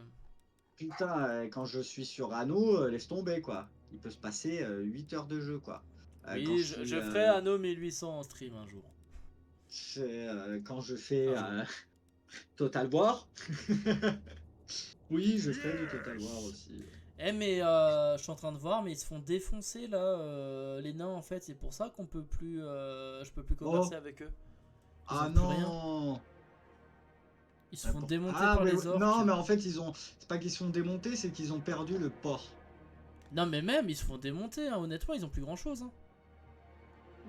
Putain, quand je suis sur Anno, laisse tomber, quoi. Il peut se passer 8 heures de jeu, quoi. Oui, Quand je ferai Anno 1800 en stream un jour. Quand je fais Ah, Total War. Oui, je fais du Total War aussi. Eh mais je suis en train de voir, mais ils se font défoncer là, les nains en fait, c'est pour ça qu'on peut plus, je peux plus converser avec eux. Ils Ah ont plus rien. non. Ils se font démonter Ah, par mais les orques. non, mais en fait, c'est pas qu'ils se font démonter, c'est qu'ils ont perdu le port. Non mais même ils se font démonter, hein. Honnêtement ils ont plus grand chose. Hein.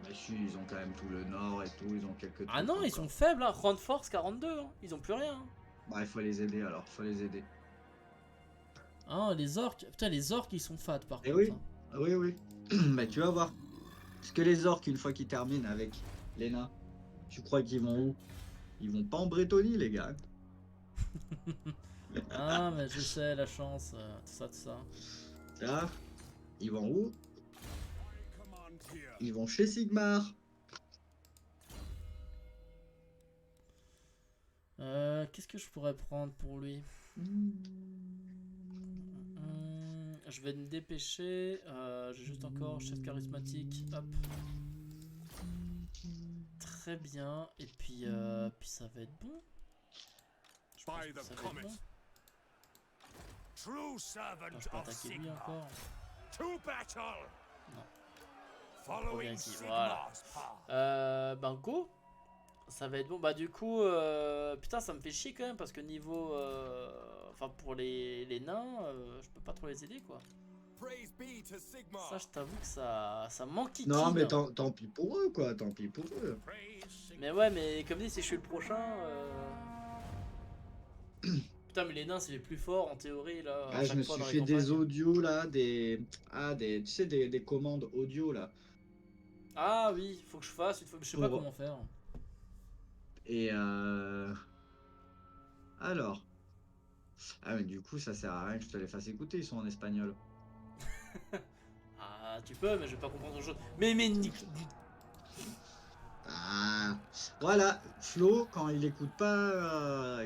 Mais si, ils ont quand même tout le nord et tout, ils ont quelques Ah trucs non, ils encore. sont faibles, hein. Round Force 42, hein. Ils ont plus rien. Hein. Bah, il faut les aider alors, faut les aider. Ah, les orques. Putain, les orques, ils sont fat par Eh contre. oui. Hein. Oui, oui. Bah, tu vas voir. Parce que les orques, une fois qu'ils terminent avec les nains, tu crois qu'ils vont où? Ils vont pas en Brétonie, les gars. Ah, mais je sais, la chance, tout ça, tout ça. Ça, ils vont où? ils vont chez Sigmar. Qu'est-ce que je pourrais prendre pour lui? Je vais me dépêcher. J'ai juste encore chef charismatique. Hop. Très bien. Et puis, puis ça va être bon. Je pense que ça va être bon. True servant Non, je peux of attaquer lui Sigmar. encore. To battle. Non. Following ici, voilà. Sigmar's path. Ben go. Ça va être bon. Bah du coup, putain, ça me fait chier quand même parce que niveau, enfin pour les nains, je peux pas trop les aider quoi. Praise be to Sigmar. Ça, je t'avoue que ça manque. Non, mais tant pis pour eux, quoi. Tant pis pour eux. Praise Sigmar. Mais ouais, mais comme dit, si je suis le prochain. Putain, mais les nains, c'est les plus forts en théorie là. à Ah, je chaque me fois suis dans les fait des campagnes. audios là, tu sais, des commandes audio là. Ah oui, faut que je fasse. Je sais pas Pour- comment faire. Et alors. Ah, mais du coup, ça sert à rien que je te les fasse écouter, ils sont en espagnol. Ah, tu peux, mais je vais pas comprendre grand chose. Mais Ah, voilà, Flo, quand il écoute pas,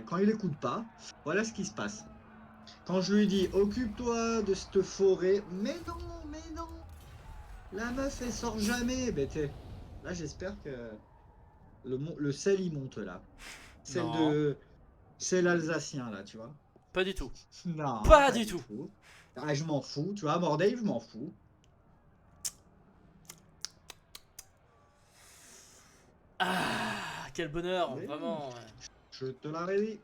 voilà ce qui se passe. Quand je lui dis occupe-toi de cette forêt, mais non, la meuf elle sort jamais, là j'espère que le sel il monte là, Non. sel alsacien là, tu vois. Pas du tout. Non, Pas du tout. Ah, je m'en fous, tu vois, Mordave, je m'en fous. Ah, quel bonheur, Oui. vraiment. Ouais. Je te l'avais dit.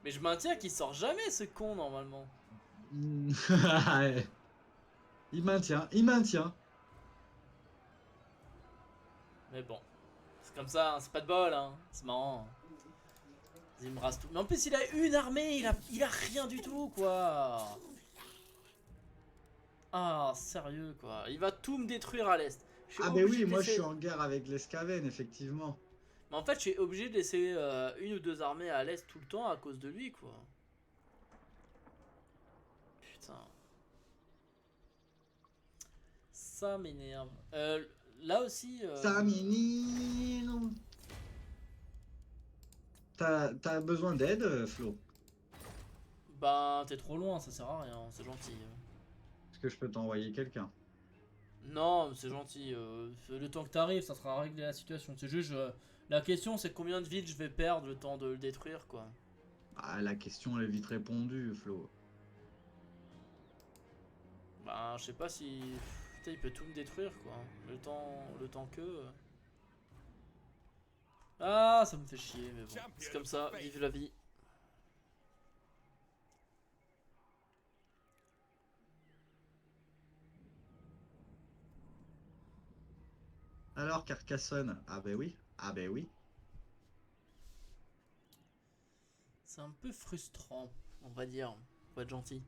Mais je maintiens qu'il sort jamais ce con normalement. Il maintient. Mais bon, c'est comme ça, hein, c'est pas de bol, hein. C'est marrant. Il me rase tout. Mais en plus, il a une armée, il a rien du tout, quoi. Ah, sérieux, quoi. Il va tout me détruire à l'est. Je suis Ah ben obligé oui, de moi je laisser- suis en guerre avec l'Escaven, effectivement. Mais en fait, je suis obligé de laisser une ou deux armées à l'est tout le temps à cause de lui, quoi. Putain. Ça m'énerve. Là aussi. Ça m'énerve. T'as besoin d'aide, Flo? Ben, t'es trop loin, ça sert à rien, c'est gentil. Est-ce que je peux t'envoyer quelqu'un? Non, c'est gentil. Le temps que t'arrives, ça sera réglé la situation. C'est juste. La question, c'est combien de villes je vais perdre le temps de le détruire, quoi. Ah, la question elle est vite répondue, Flo. Ben, je sais pas si. Putain, il peut tout me détruire, quoi. Le temps que. Ah, ça me fait chier, mais bon. C'est comme ça, vive la vie. Alors, Carcassonne? Ah ben oui. Ah ben oui. C'est un peu frustrant, on va dire. Faut être gentil.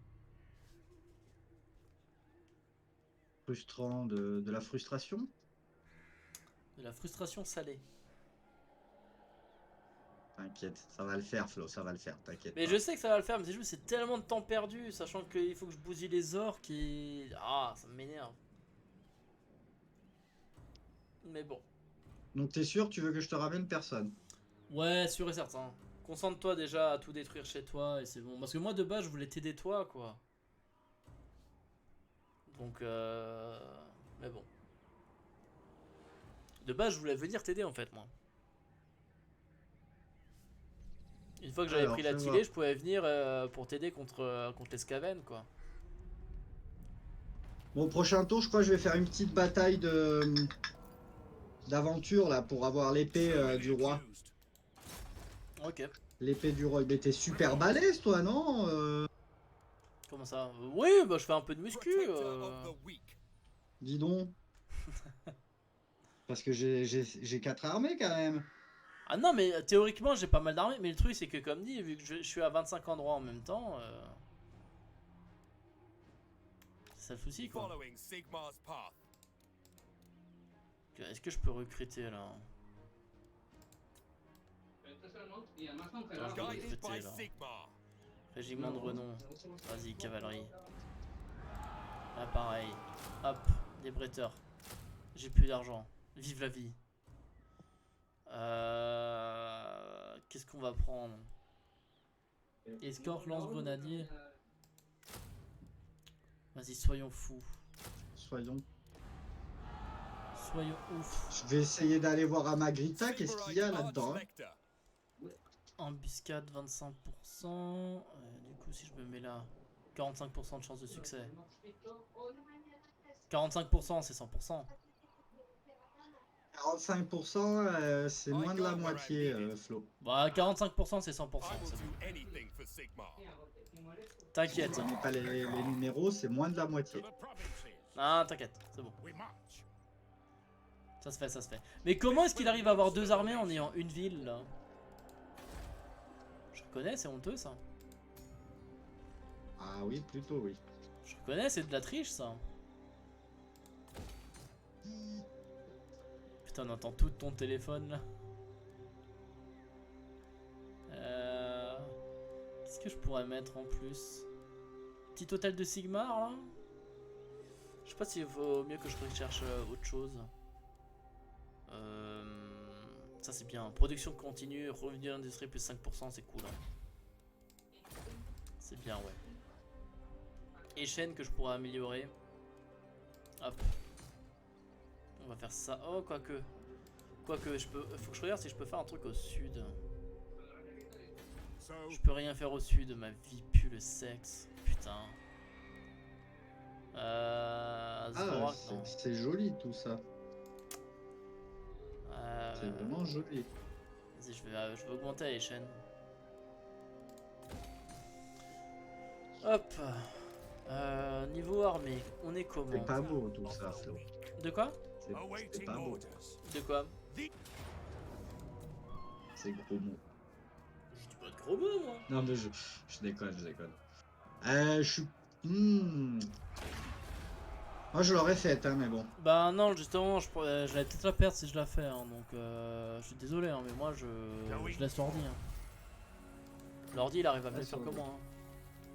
Frustrant de la frustration? De la frustration salée. T'inquiète, ça va le faire, Flo, ça va le faire, t'inquiète Mais pas. je sais que ça va le faire, mais c'est juste c'est tellement de temps perdu, sachant qu'il faut que je bousille les orques et. Ah, ça m'énerve. Mais bon. Donc t'es sûr, tu veux que je te ramène personne? Ouais, sûr et certain. Concentre-toi déjà à tout détruire chez toi et c'est bon. Parce que moi de base je voulais t'aider toi quoi. Donc mais bon. De base je voulais venir t'aider en fait moi. Une fois que j'avais Alors, pris la fais Tillée, voir. je pouvais venir pour t'aider contre les Skaven quoi. Bon, prochain tour, je crois que je vais faire une petite bataille d'aventure là pour avoir l'épée du roi. Ok. L'épée du roi. Mais t'es super balèze, toi, non? Comment ça? Oui, bah je fais un peu de muscu. Dis donc. Parce que j'ai 4 armées quand même. Ah non mais théoriquement j'ai pas mal d'armées, mais le truc c'est que comme dit, vu que je suis à 25 endroits en même temps, c'est ça le souci quoi. Following Sigmar's path. Est-ce que je peux recruter là? Attends, je vais Guided by recruter là. Sigmar. Régiment de renom. Vas-y, cavalerie. Là pareil. Hop, des bretteurs. J'ai plus d'argent. Vive la vie. Qu'est-ce qu'on va prendre? Escorte, lance-grenadier. Vas-y, soyons fous. Soyons. Soyons ouf. Je vais essayer d'aller voir à Magrita, qu'est-ce qu'il y a Silverite là-dedans. Arch Hein. Vector. Embuscade 25%. Du coup, si je me mets là, 45% de chance de succès. 45%, c'est 100%. 45%, c'est moins de la moitié, Flo. Bah, 45%, c'est 100%. I will C'est do bon. anything for Sigmar. Si T'inquiète. tu connais pas les numéros, c'est moins de la To moitié. the provinces. Ah, t'inquiète, c'est bon. We march. Ça se fait, ça se fait. Mais comment est-ce qu'il arrive à avoir 2 armées en ayant une ville là? Je reconnais, c'est honteux ça. Ah oui, plutôt oui. Je reconnais, c'est de la triche ça. Putain, on entend tout de ton téléphone là. Qu'est-ce que je pourrais mettre en plus? Petit hôtel de Sigmar là? Je sais pas s'il vaut mieux que je recherche autre chose. Ça c'est bien. Production continue, revenu d'industrie plus 5%, c'est cool. Hein. C'est bien, ouais. Et chaîne que je pourrais améliorer. Hop. On va faire ça. Oh, quoique. Quoique, je peux. Faut que je regarde si je peux faire un truc au sud. So, Je peux rien faire au sud, ma vie pue le sexe. Putain. Ah, Zvorak, non. c'est joli tout ça. C'est Euh, vraiment joli. Vas-y, je vais augmenter les chaînes. Hop. Niveau armée, on est comment? C'est pas beau tout ça, Flo. De quoi? C'est awaiting pas beau. orders. De quoi? C'est gros mot. Je dis pas de gros mots, moi. Non mais je déconne, je déconne. Je suis... Moi je l'aurais faite, hein, mais bon. Bah non, justement, j'allais peut-être la perdre si je la fais, hein, donc je suis désolé, hein, mais moi je laisse l'ordi. Hein. L'ordi il arrive à mieux Ah, faire que ça va. moi. Hein.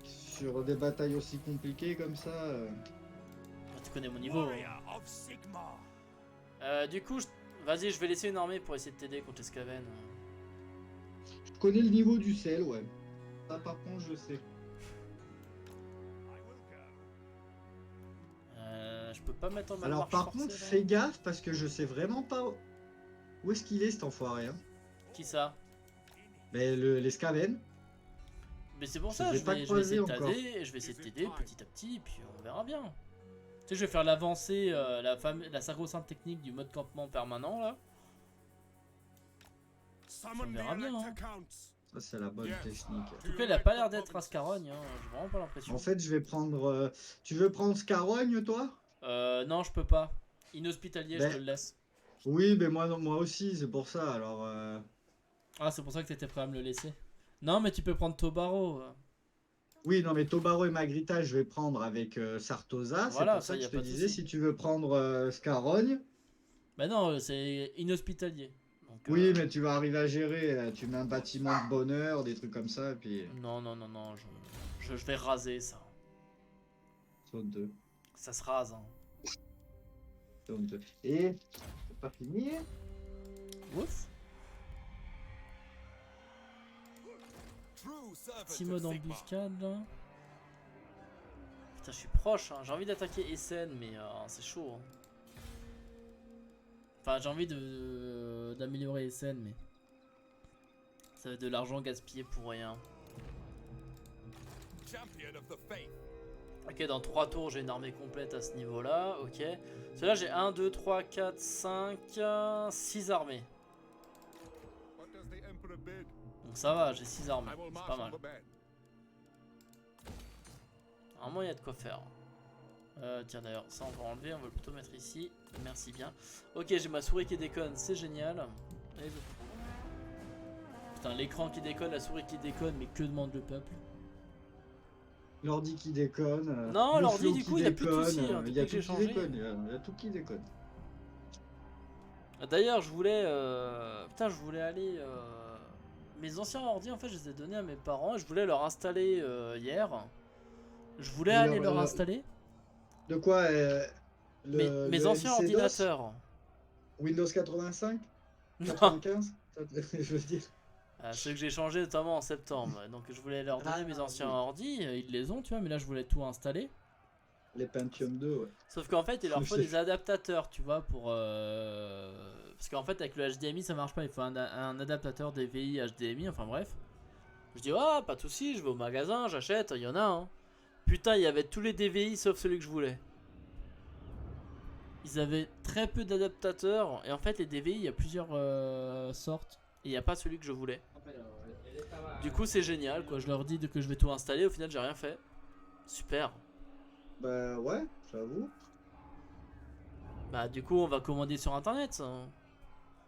Sur des batailles aussi compliquées comme ça... Ah, tu connais mon niveau. Hein. Warrior of Sigmar. Du coup, vas-y, je vais laisser une armée pour essayer de t'aider contre les Skaven. Je connais le niveau du sel, ouais. Ça par contre je sais. I will go. Je peux pas mettre en mode Alors marche par forcée, contre là. fais gaffe parce que je sais vraiment pas où est-ce qu'il est cet enfoiré. Hein. Qui ça? Mais les Skaven. Mais c'est pour Je ça, les ai je pas vais essayer de croisés encore. t'aider, je vais essayer de t'aider petit à petit, puis on verra bien. Tu sais, je vais faire l'avancée, la sacro-sainte technique du mode campement permanent là. Summon the verra bien, hein. Elector Counts. Ça c'est la bonne Yes. technique. En tout cas, il a pas l'air d'être à Scarogne, hein. J'ai vraiment pas l'impression. En fait je vais prendre... Tu veux prendre Scarogne toi? Non, je peux pas. Inhospitalier, Ben- je te le laisse. Oui mais moi, non, moi aussi c'est pour ça alors... Ah, c'est pour ça que t'étais prêt à me le laisser. Non, mais tu peux prendre Tobaro. Oui non mais Tobaro et Magrita je vais prendre avec Sartosa. Voilà, C'est pour ça, ça que y a je te pas de disais souci. si tu veux prendre Scarogne. Bah non, c'est inhospitalier. Donc, Oui mais tu vas arriver à gérer. Tu mets un bâtiment de bonheur, des trucs comme ça et puis... Non, non, non, non, je vais raser ça. Zone 2. Ça se rase. Hein. Zone 2. Et... C'est pas fini. Ouf. True servant Petit of mode Sigmar. embuscade là. Putain, je suis proche, hein. J'ai envie d'attaquer Essen, mais c'est chaud. Hein. Enfin, j'ai envie d'améliorer Essen, mais ça va être de l'argent gaspillé pour rien. Champion of the faith. Ok, dans 3 tours, j'ai une armée complète à ce niveau-là. Ok. Celui-là, j'ai 1, 2, 3, 4, 5, 6 armées. What does the Emperor bid? Donc ça va, j'ai 6 armées. I will C'est pas mal. marshal the men. Normalement, il y a de quoi faire. Tiens, d'ailleurs, ça, on va enlever. On va le plutôt mettre ici. Merci bien. Ok, j'ai ma souris qui déconne. C'est génial. Allez, putain, l'écran qui déconne, la souris qui déconne. Mais que demande le peuple? L'ordi qui déconne. Non, le l'ordi, flow du qui coup, il y a plus de déconne, soucis, hein, Il depuis y a que tout j'ai qui changé. déconne. Il y a tout qui déconne. D'ailleurs, je voulais... Putain, je voulais aller... Mes anciens ordi, en fait, je les ai donnés à mes parents. Et je voulais leur installer hier. Je voulais Et aller leur- leur installer. De quoi Mes le anciens MC DOS? ordinateurs. Windows 85? Non, 95? Je veux dire. ceux que j'ai changé notamment en septembre. Donc je voulais leur donner Ah, mes anciens oui. ordi, ils les ont, tu vois, mais là je voulais tout installer. Les Pentium 2, ouais. Sauf qu'en fait, il leur faut Je des adaptateurs, tu vois, pour. Parce qu'en fait, avec le HDMI, ça marche pas. Il faut un adaptateur DVI HDMI, enfin bref. Je dis, ah, pas de soucis, je vais au magasin, j'achète, il y en a, hein. Putain, il y avait tous les DVI sauf celui que je voulais. Ils avaient très peu d'adaptateurs. Et en fait, les DVI, il y a plusieurs sortes. Et il n'y a pas celui que je voulais. Du coup, c'est génial, quoi. Je leur dis que je vais tout installer. Au final, j'ai rien fait. Super. Bah ouais, j'avoue. Bah, du coup, on va commander sur internet, ça.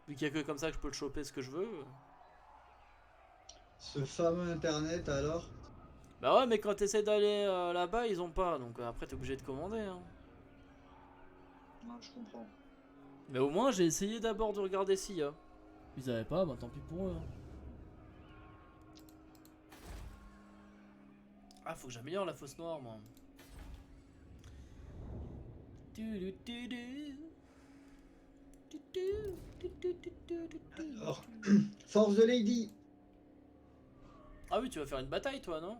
Vu qu'il n'y a que comme ça que je peux le choper ce que je veux. Ce fameux internet alors. Bah ouais, mais quand t'essaies d'aller là-bas, ils ont pas. Donc après, t'es obligé de commander, hein. Non, je comprends. Mais au moins, j'ai essayé d'abord de regarder s'il y a. Ils avaient pas, bah tant pis pour eux, hein. Ah, faut que j'améliore la fausse noire, moi. Alors, Force de Lady. Ah oui, tu vas faire une bataille, toi, non?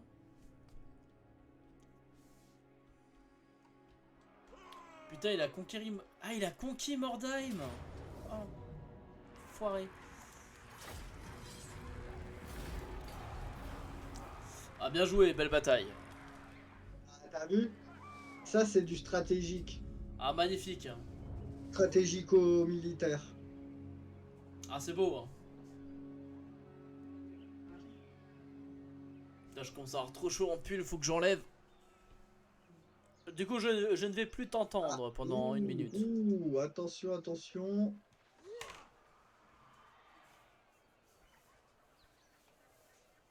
Putain, il a conquéri... Ah, il a conquis Mordheim. Oh, foiré. Ah, bien joué, belle bataille. T'as vu? Ça, c'est du stratégique. Ah, magnifique. Stratégico-militaire. Ah, c'est beau, hein. Putain, je commence à avoir trop chaud en pull, faut que j'enlève. Du coup, je ne vais plus t'entendre pendant une minute. Ouh, attention, attention.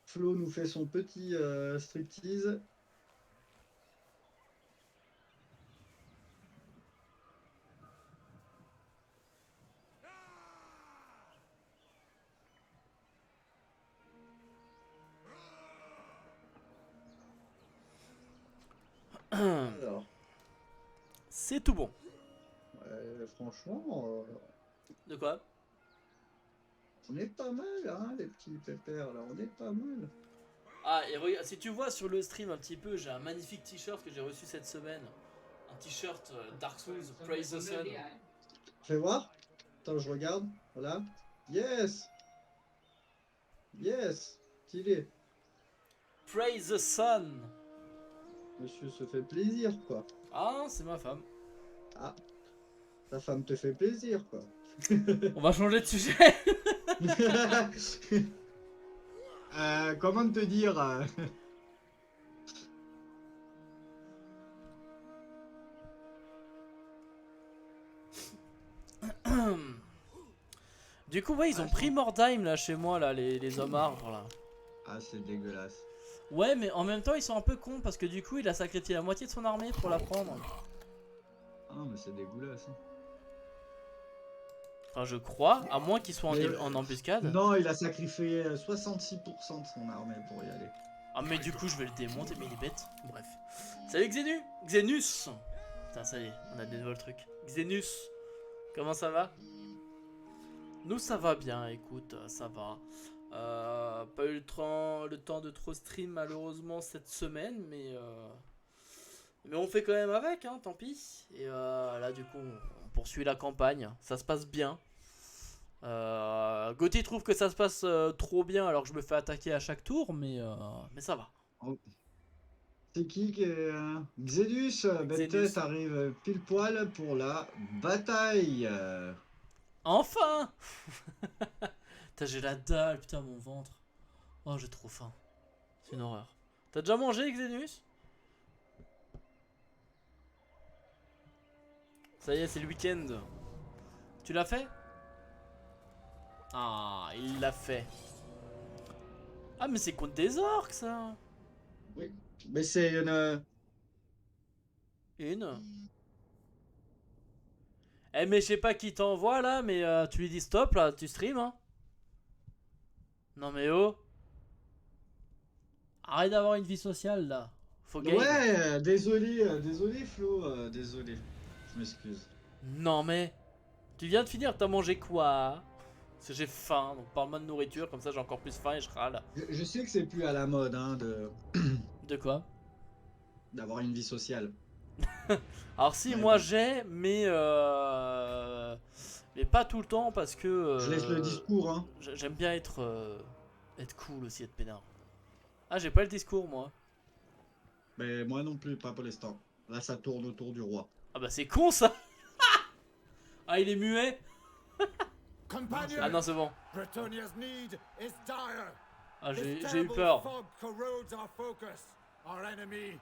Flo nous fait son petit striptease. Alors, C'est tout bon. franchement, De quoi? on est pas mal, hein, les petits pépères, là, on est pas mal. Ah, et regarde, si tu vois sur le stream un petit peu, j'ai un magnifique t-shirt que j'ai reçu cette semaine. Un t-shirt Dark Souls, Praise the Sun. Fais voir. Attends, je regarde. Voilà. Yes. Yes. Stylé. Praise the Sun. Monsieur se fait plaisir, quoi. Ah, c'est ma femme. Ah. Ta femme te fait plaisir, quoi. On va changer de sujet. Comment te dire Du coup, ouais, ils ont pris Mordheim là chez moi, là, les hommes arbres là. Ah, c'est dégueulasse. Ouais, mais en même temps, ils sont un peu cons parce que du coup, il a sacrifié la moitié de son armée pour la prendre. Ah, mais c'est dégueulasse. Hein. Enfin, je crois, à moins qu'ils soient Mais, en embuscade. Non, il a sacrifié 66% de son armée pour y aller. Ah, mais du coup, je vais le démonter, mais il est bête. Bref. Salut Xenu Xenus. Putain, ça y est, on a des nouveaux trucs. Xenus, comment ça va? Nous, ça va bien, écoute, ça va. Pas eu le temps de trop stream malheureusement cette semaine, mais on fait quand même avec, hein, tant pis. Et là, du coup, on poursuit la campagne, ça se passe bien. Gauthier trouve que ça se passe trop bien alors que je me fais attaquer à chaque tour, mais ça va. C'est qui est Xenus, Bethesda arrive pile poil pour la bataille. Enfin. Putain, j'ai la dalle, putain, mon ventre. Oh, j'ai trop faim. C'est une horreur. T'as déjà mangé, Xenus? Ça y est, c'est le week-end. Tu l'as fait? Ah, il l'a fait. Ah, mais c'est contre des orques, ça. Oui, mais c'est une... Une. Eh, mais je sais pas qui t'envoie, là, mais tu lui dis stop, là, tu stream, hein. Non, mais oh. Arrête d'avoir une vie sociale, là. Faux game. Ouais, désolé Flo, désolé. Je m'excuse. Non mais, tu viens de finir, t'as mangé quoi? Parce que j'ai faim, donc parle-moi de nourriture, comme ça j'ai encore plus faim et je râle. Je sais que c'est plus à la mode hein, De quoi? d'avoir une vie sociale. Alors si, Mais moi bon, j'ai, mais pas tout le temps parce que je laisse le discours, hein. j'aime bien être cool aussi, être peinard. Ah, j'ai pas le discours moi. Mais moi non plus, pas pour l'instant. Là, ça tourne autour du roi. Ah bah c'est con ça. Ah, il est muet. Companion, Ah non, c'est bon. Bretonia's need is dire. Ah, This j'ai eu terrible peur. fog corrodes our focus. Our enemy,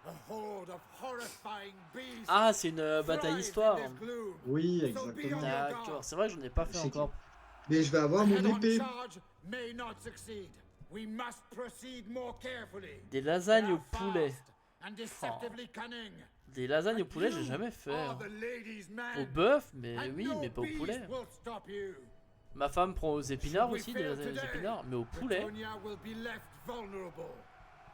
a horde of horrifying beasts. Ah, c'est une bataille thrive in histoire. this gloom. Oui, So be on exactement. your D'accord, guard. c'est vrai que j'en ai pas fait C'est encore. Mais je vais avoir The mon head-on épée. charge may not succeed. We must proceed more carefully. Des They lasagnes au are poulet. fast and deceptively cunning. Des lasagnes au poulet, j'ai You jamais fait. are hein. the lady's man. Au bœuf, mais And oui, no mais pas au beast poulet. will stop you. Ma femme prend aux épinards Should we aussi, des fail lasagnes aux today, épinards, mais au poulet. Bretonia will be left vulnerable.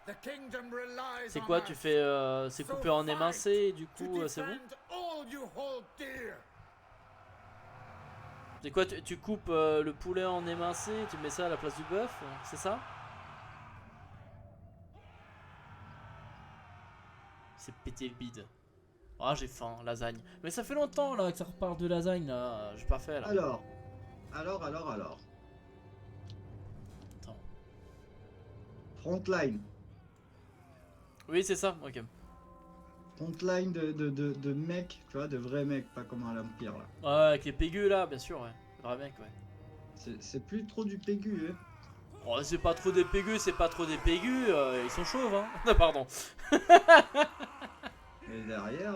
The kingdom relies C'est on quoi, tu us fais, c'est So coupé en fight émincé et du to coup c'est bon? defend all you hold dear. C'est quoi, tu coupes le poulet en émincé, tu mets ça à la place du bœuf, c'est ça? C'est pété le bide. Ah, j'ai faim, lasagne. Mais ça fait longtemps là que ça repart de lasagne là, j'ai pas fait là. Alors. Attends. Frontline. Oui, c'est ça, ok. Frontline de mecs, tu vois, de vrais mecs, pas comme à l'Empire là. Ouais, avec les pégus là, bien sûr, ouais. Vrai mec, ouais. C'est plus trop du pégu, hein. Oh, c'est pas trop des pégus, c'est pas trop des pégus, ils sont chauves, hein. Non, pardon. Et derrière,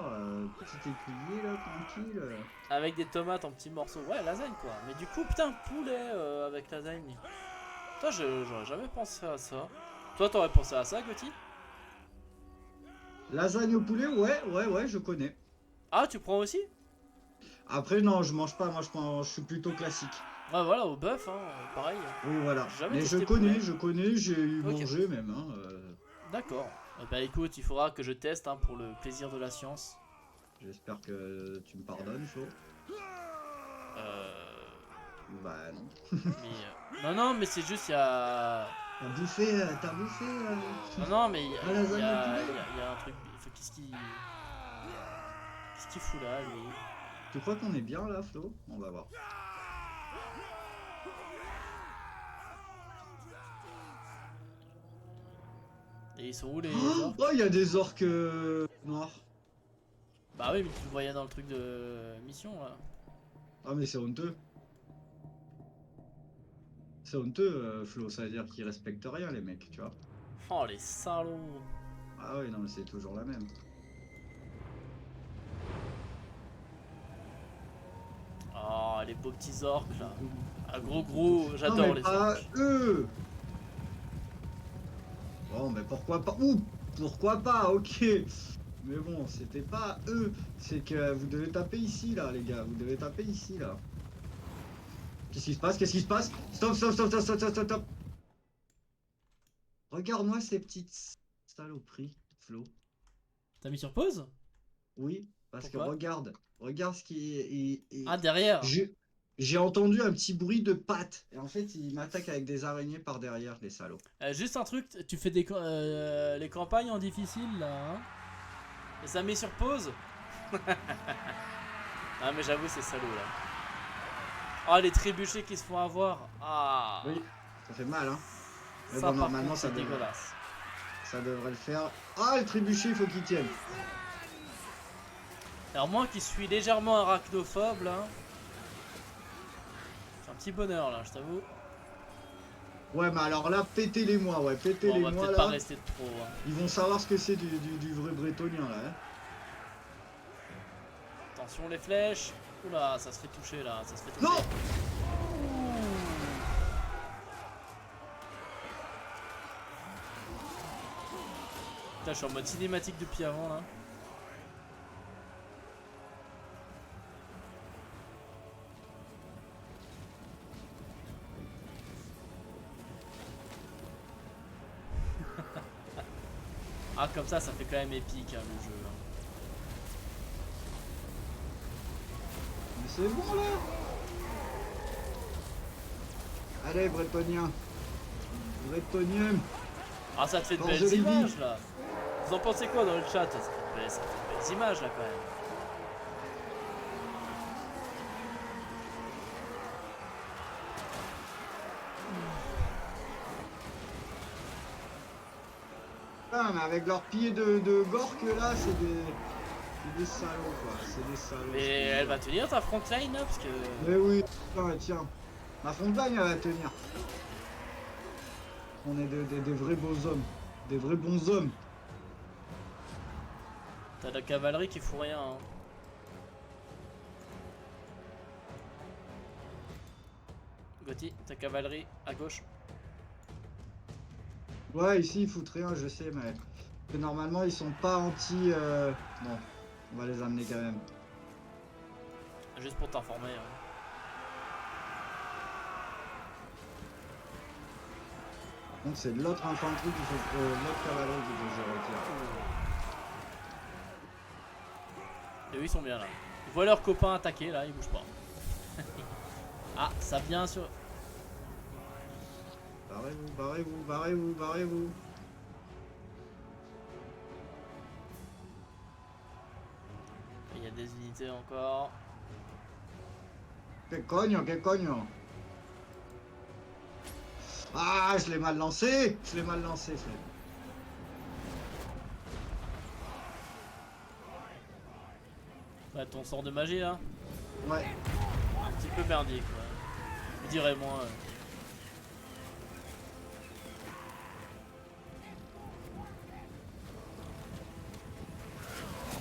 petit écuyer là, tranquille. Avec des tomates en petits morceaux. Ouais, lasagne quoi. Mais du coup, putain, poulet avec lasagne. Toi, j'aurais jamais pensé à ça. Toi, t'aurais pensé à ça, Gauthier? Lasagne au poulet, ouais, je connais. Ah, tu prends aussi? Après, non, je mange pas, moi je suis plutôt classique. Ouais, voilà, au bœuf, hein, pareil. Oui, voilà. Jamais Mais je testé connais, poulet. j'ai eu Ok. mangé même. Hein, D'accord. Bah écoute, il faudra que je teste hein, pour le plaisir de la science. J'espère que tu me pardonnes, Flo. Bah non. Non, non, mais c'est juste, il y a... T'as bouffé. Non, non, mais il y a, Ah, lasagne il y a- au poulet. il y a un truc... Qu'est-ce qu'il fout là, lui? Tu crois qu'on est bien là, Flo? On va voir. Et ils sont où les Oh, orques? oh, il y a des orques noirs. Bah oui, mais tu le voyais dans le truc de mission là. Ah, mais c'est honteux. C'est honteux, Flo. Ça veut dire qu'ils respectent rien, les mecs, tu vois. Oh les salauds. Ah oui, non, mais c'est toujours la même. Oh les beaux petits orques là. Ah gros Non, j'adore mais les pas orques. eux. Bon, mais pourquoi pas? Ouh, pourquoi pas? Ok. Mais bon, c'était pas eux. C'est que vous devez taper ici, là, les gars. Vous devez taper ici, là. Qu'est-ce qui se passe? Qu'est-ce qui se passe? Stop, stop, stop, stop, stop, stop, stop, stop. Regarde-moi ces petites saloperies, Flo. T'as mis sur pause? Oui, parce Pourquoi? que regarde ce qui est. Ah derrière. J'ai entendu un petit bruit de pattes. Et en fait, ils m'attaquent avec des araignées par derrière, les salauds. Juste un truc, tu fais les campagnes en difficile là, hein? Et ça met sur pause? Ah mais j'avoue c'est salaud là. Ah les trébuchés qui se font avoir. Ah. Oui, ça fait mal, hein. Mais Ça bon, par normalement, contre ça c'est devrait, dégueulasse. ça devrait le faire. Ah, le trébuchet, il faut qu'il tienne. Alors moi qui suis légèrement arachnophobe là. C'est un petit bonheur là, je t'avoue. Ouais, mais alors là, pétez-les-moi, ouais, Bon, on va pétez-les-moi, peut-être là. pas rester trop. Hein. Ils vont savoir ce que c'est du vrai bretonien, là. Hein. Attention les flèches. Oula, ça se fait toucher là, ça se fait toucher. Non! Putain, je suis en mode cinématique depuis avant là. Ah, comme ça fait quand même épique hein, le jeu. Hein. Mais c'est bon là. Allez, Bretonien. Bretonien. Ah, ça te fait de Force belles de Libye. images là. Vous en pensez quoi dans le chat? Ça fait de belles images là quand même. Ah, mais avec leurs pieds de gorque là, c'est des salauds quoi. C'est des salauds. Mais je te elle jure. va tenir ta frontline là parce que. Mais oui, tiens. Ma frontline elle va tenir. On est des vrais beaux hommes. Des vrais bons hommes. T'as de la cavalerie qui fout rien. Hein. Gotti, ta cavalerie à gauche. Ouais, ici ils foutent rien, je sais, mais que normalement ils sont pas anti. Bon, on va les amener quand même. Juste pour t'informer. Hein. Donc c'est de l'autre infanterie qu'il faut. L'autre cavalerie qu'il faut que je retire. Et eux ils sont bien là. Ils voient leurs copains attaquer là, ils bougent pas. Ah, ça vient sur. Barrez-vous, barrez-vous, barrez-vous, barrez-vous. Il y a des unités encore. Que cogne, que cogne. Ah, je l'ai mal lancé. Je l'ai mal lancé, frère. Ouais, ton sort de magie là. Ouais. Un petit peu merdique, ouais. Je dirais moi.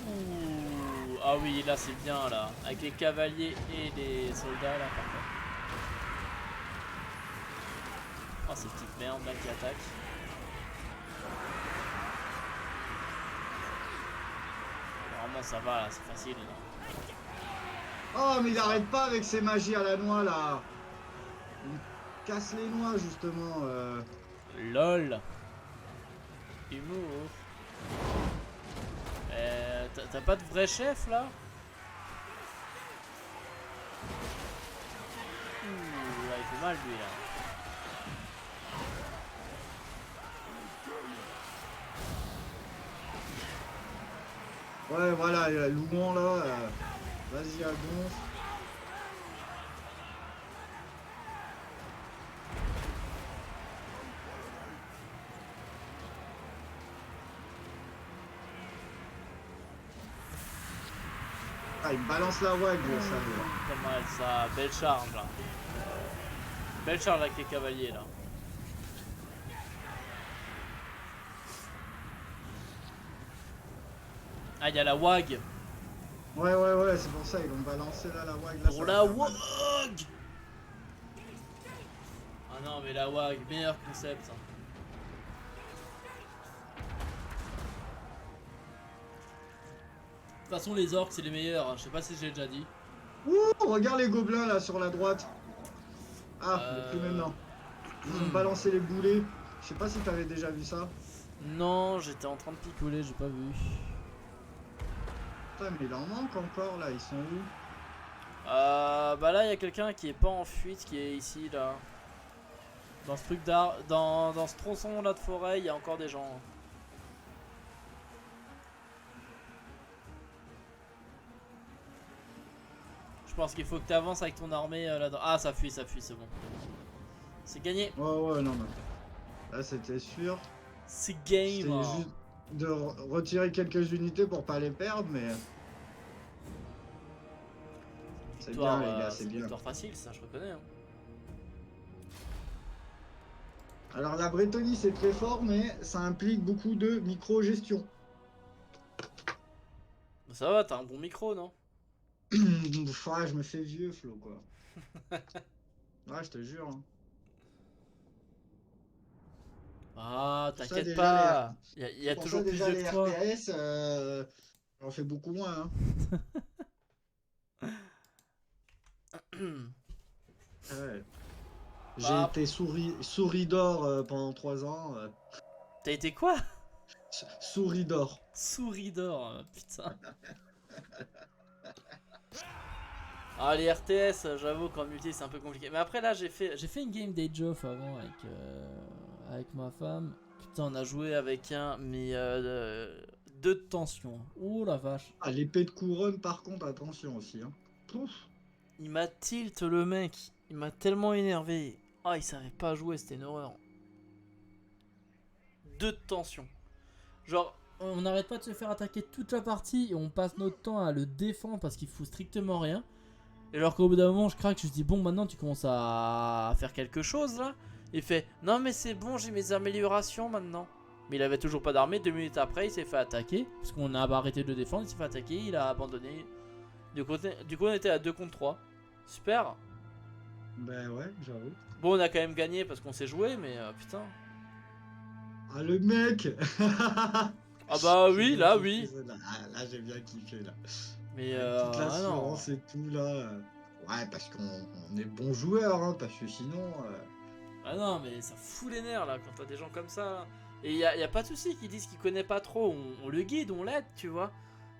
Ouh, ah oui, là c'est bien là. Avec les cavaliers et les soldats là, parfait. Oh, ces petites merdes là qui attaquent. Normalement ça va là, c'est facile là. Oh, mais il arrête pas avec ses magies à la noix là. Il casse les noix justement. LOL. Humour. T'as pas de vrai chef là? Ouh, là, il fait mal lui là. Ouais, voilà, il y a Louan là. Vas-y, à gonfle. Ah, il me balance la wague, le salaud. Pas mal ça, belle charge là. Belle charge avec les cavaliers là. Ah, il y a la WAG. Ouais, c'est pour ça, ils l'ont balancé là, la wague. Là, Pour ça la va faire mal. WAG. Ah non, mais la WAG, meilleur concept. Hein. De toute façon, les orques, c'est les meilleurs. Hein. Je sais pas si j'ai déjà dit. Ouh, regarde les gobelins là sur la droite. Ah, plus maintenant. Ils ont balancé les boulets. Je sais pas si t'avais déjà vu ça. Non, j'étais en train de picoler, j'ai pas vu. Putain, mais il en manque encore là, ils sont où? Bah là, il y a quelqu'un qui est pas en fuite, qui est ici là. Dans ce truc d'art, dans ce tronçon là de forêt, il y a encore des gens. Je pense qu'il faut que tu avances avec ton armée là-dedans. Ah, ça fuit, c'est bon. C'est gagné. Ouais, non, mais. Là, c'était sûr. C'est C'était game. juste de retirer quelques unités pour pas les perdre, mais. C'est bien, les gars, c'est bien. Victoire facile, ça, je reconnais. Hein. Alors, la Brétonie, c'est très fort, mais ça implique beaucoup de micro-gestion. Bah, ça va, t'as un bon micro, non? Ouais, je me fais vieux, Flo, quoi. Ouais, je te jure. Hein. Ah, Pour ça, t'inquiète déjà, pas. Il y a Pour toujours ça, plus déjà, vieux les que toi. RTS, j'en fais beaucoup moins. Hein. Ouais. J'ai Bah, été souris d'or pendant 3 ans. t'as été quoi? Souris d'or. Souris d'or, putain. Ah les RTS, j'avoue qu'en multi c'est un peu compliqué. Mais après là j'ai fait une game d'Age of avant avec ma femme. Putain on a joué avec un mais 2 de tension. Ouh la vache. Ah, l'épée de couronne, par contre, attention aussi. Hein. Pouf. Il m'a tilt le mec. Il m'a tellement énervé. Ah il savait pas jouer, c'était une horreur. 2 de tension. Genre On n'arrête pas de se faire attaquer toute la partie et on passe notre temps à le défendre parce qu'il fout strictement rien. Et alors qu'au bout d'un moment je craque, je dis bon maintenant tu commences à faire quelque chose là. Il fait non mais c'est bon j'ai mes améliorations maintenant. Mais il avait toujours pas d'armée, 2 minutes après il s'est fait attaquer. Parce qu'on a arrêté de le défendre, il s'est fait attaquer, il a abandonné. Du coup on était à 2 contre 3. Super. Ben ouais, j'avoue. Bon on a quand même gagné parce qu'on s'est joué mais putain. Ah, le mec. Ah bah J'ai oui bien là kiffé oui. ça, là. Ah, là, j'ai bien kiffé là. Mais Toute ah non. l'assurance et tout là. Ouais, parce qu'on est bons joueurs, hein, parce que sinon. Ah non mais ça fout les nerfs là quand t'as des gens comme ça là. Et y a pas de souci qu'ils disent qu'ils connaissent pas trop, on le guide, on l'aide tu vois.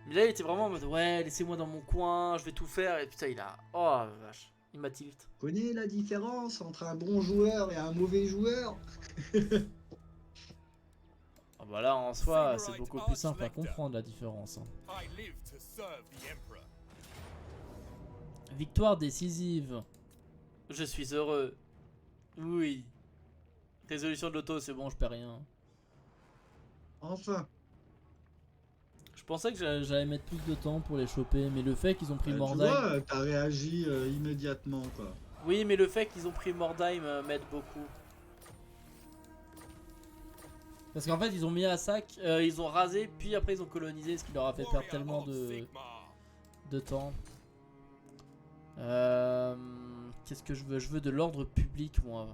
Mais là il était vraiment en mode ouais laissez-moi dans mon coin, je vais tout faire et putain il a... Oh vache, il m'a tilt. Connais la différence entre un bon joueur et un mauvais joueur? Ah bah là en soi c'est beaucoup plus simple à comprendre la différence. Hein. I live to serve the Emperor. Victoire décisive. Je suis heureux. Oui. Résolution de l'auto c'est bon je perds rien. Enfin. Je pensais que j'allais mettre plus de temps pour les choper, mais le fait qu'ils ont pris Tu Mordheim. vois, t'as réagi immédiatement quoi. Oui mais le fait qu'ils ont pris Mordheim m'aide beaucoup. Parce qu'en fait, ils ont mis à sac. Ils ont rasé puis après ils ont colonisé ce qui leur a fait perdre tellement de temps. Qu'est-ce que je veux? Je veux de l'ordre public moi.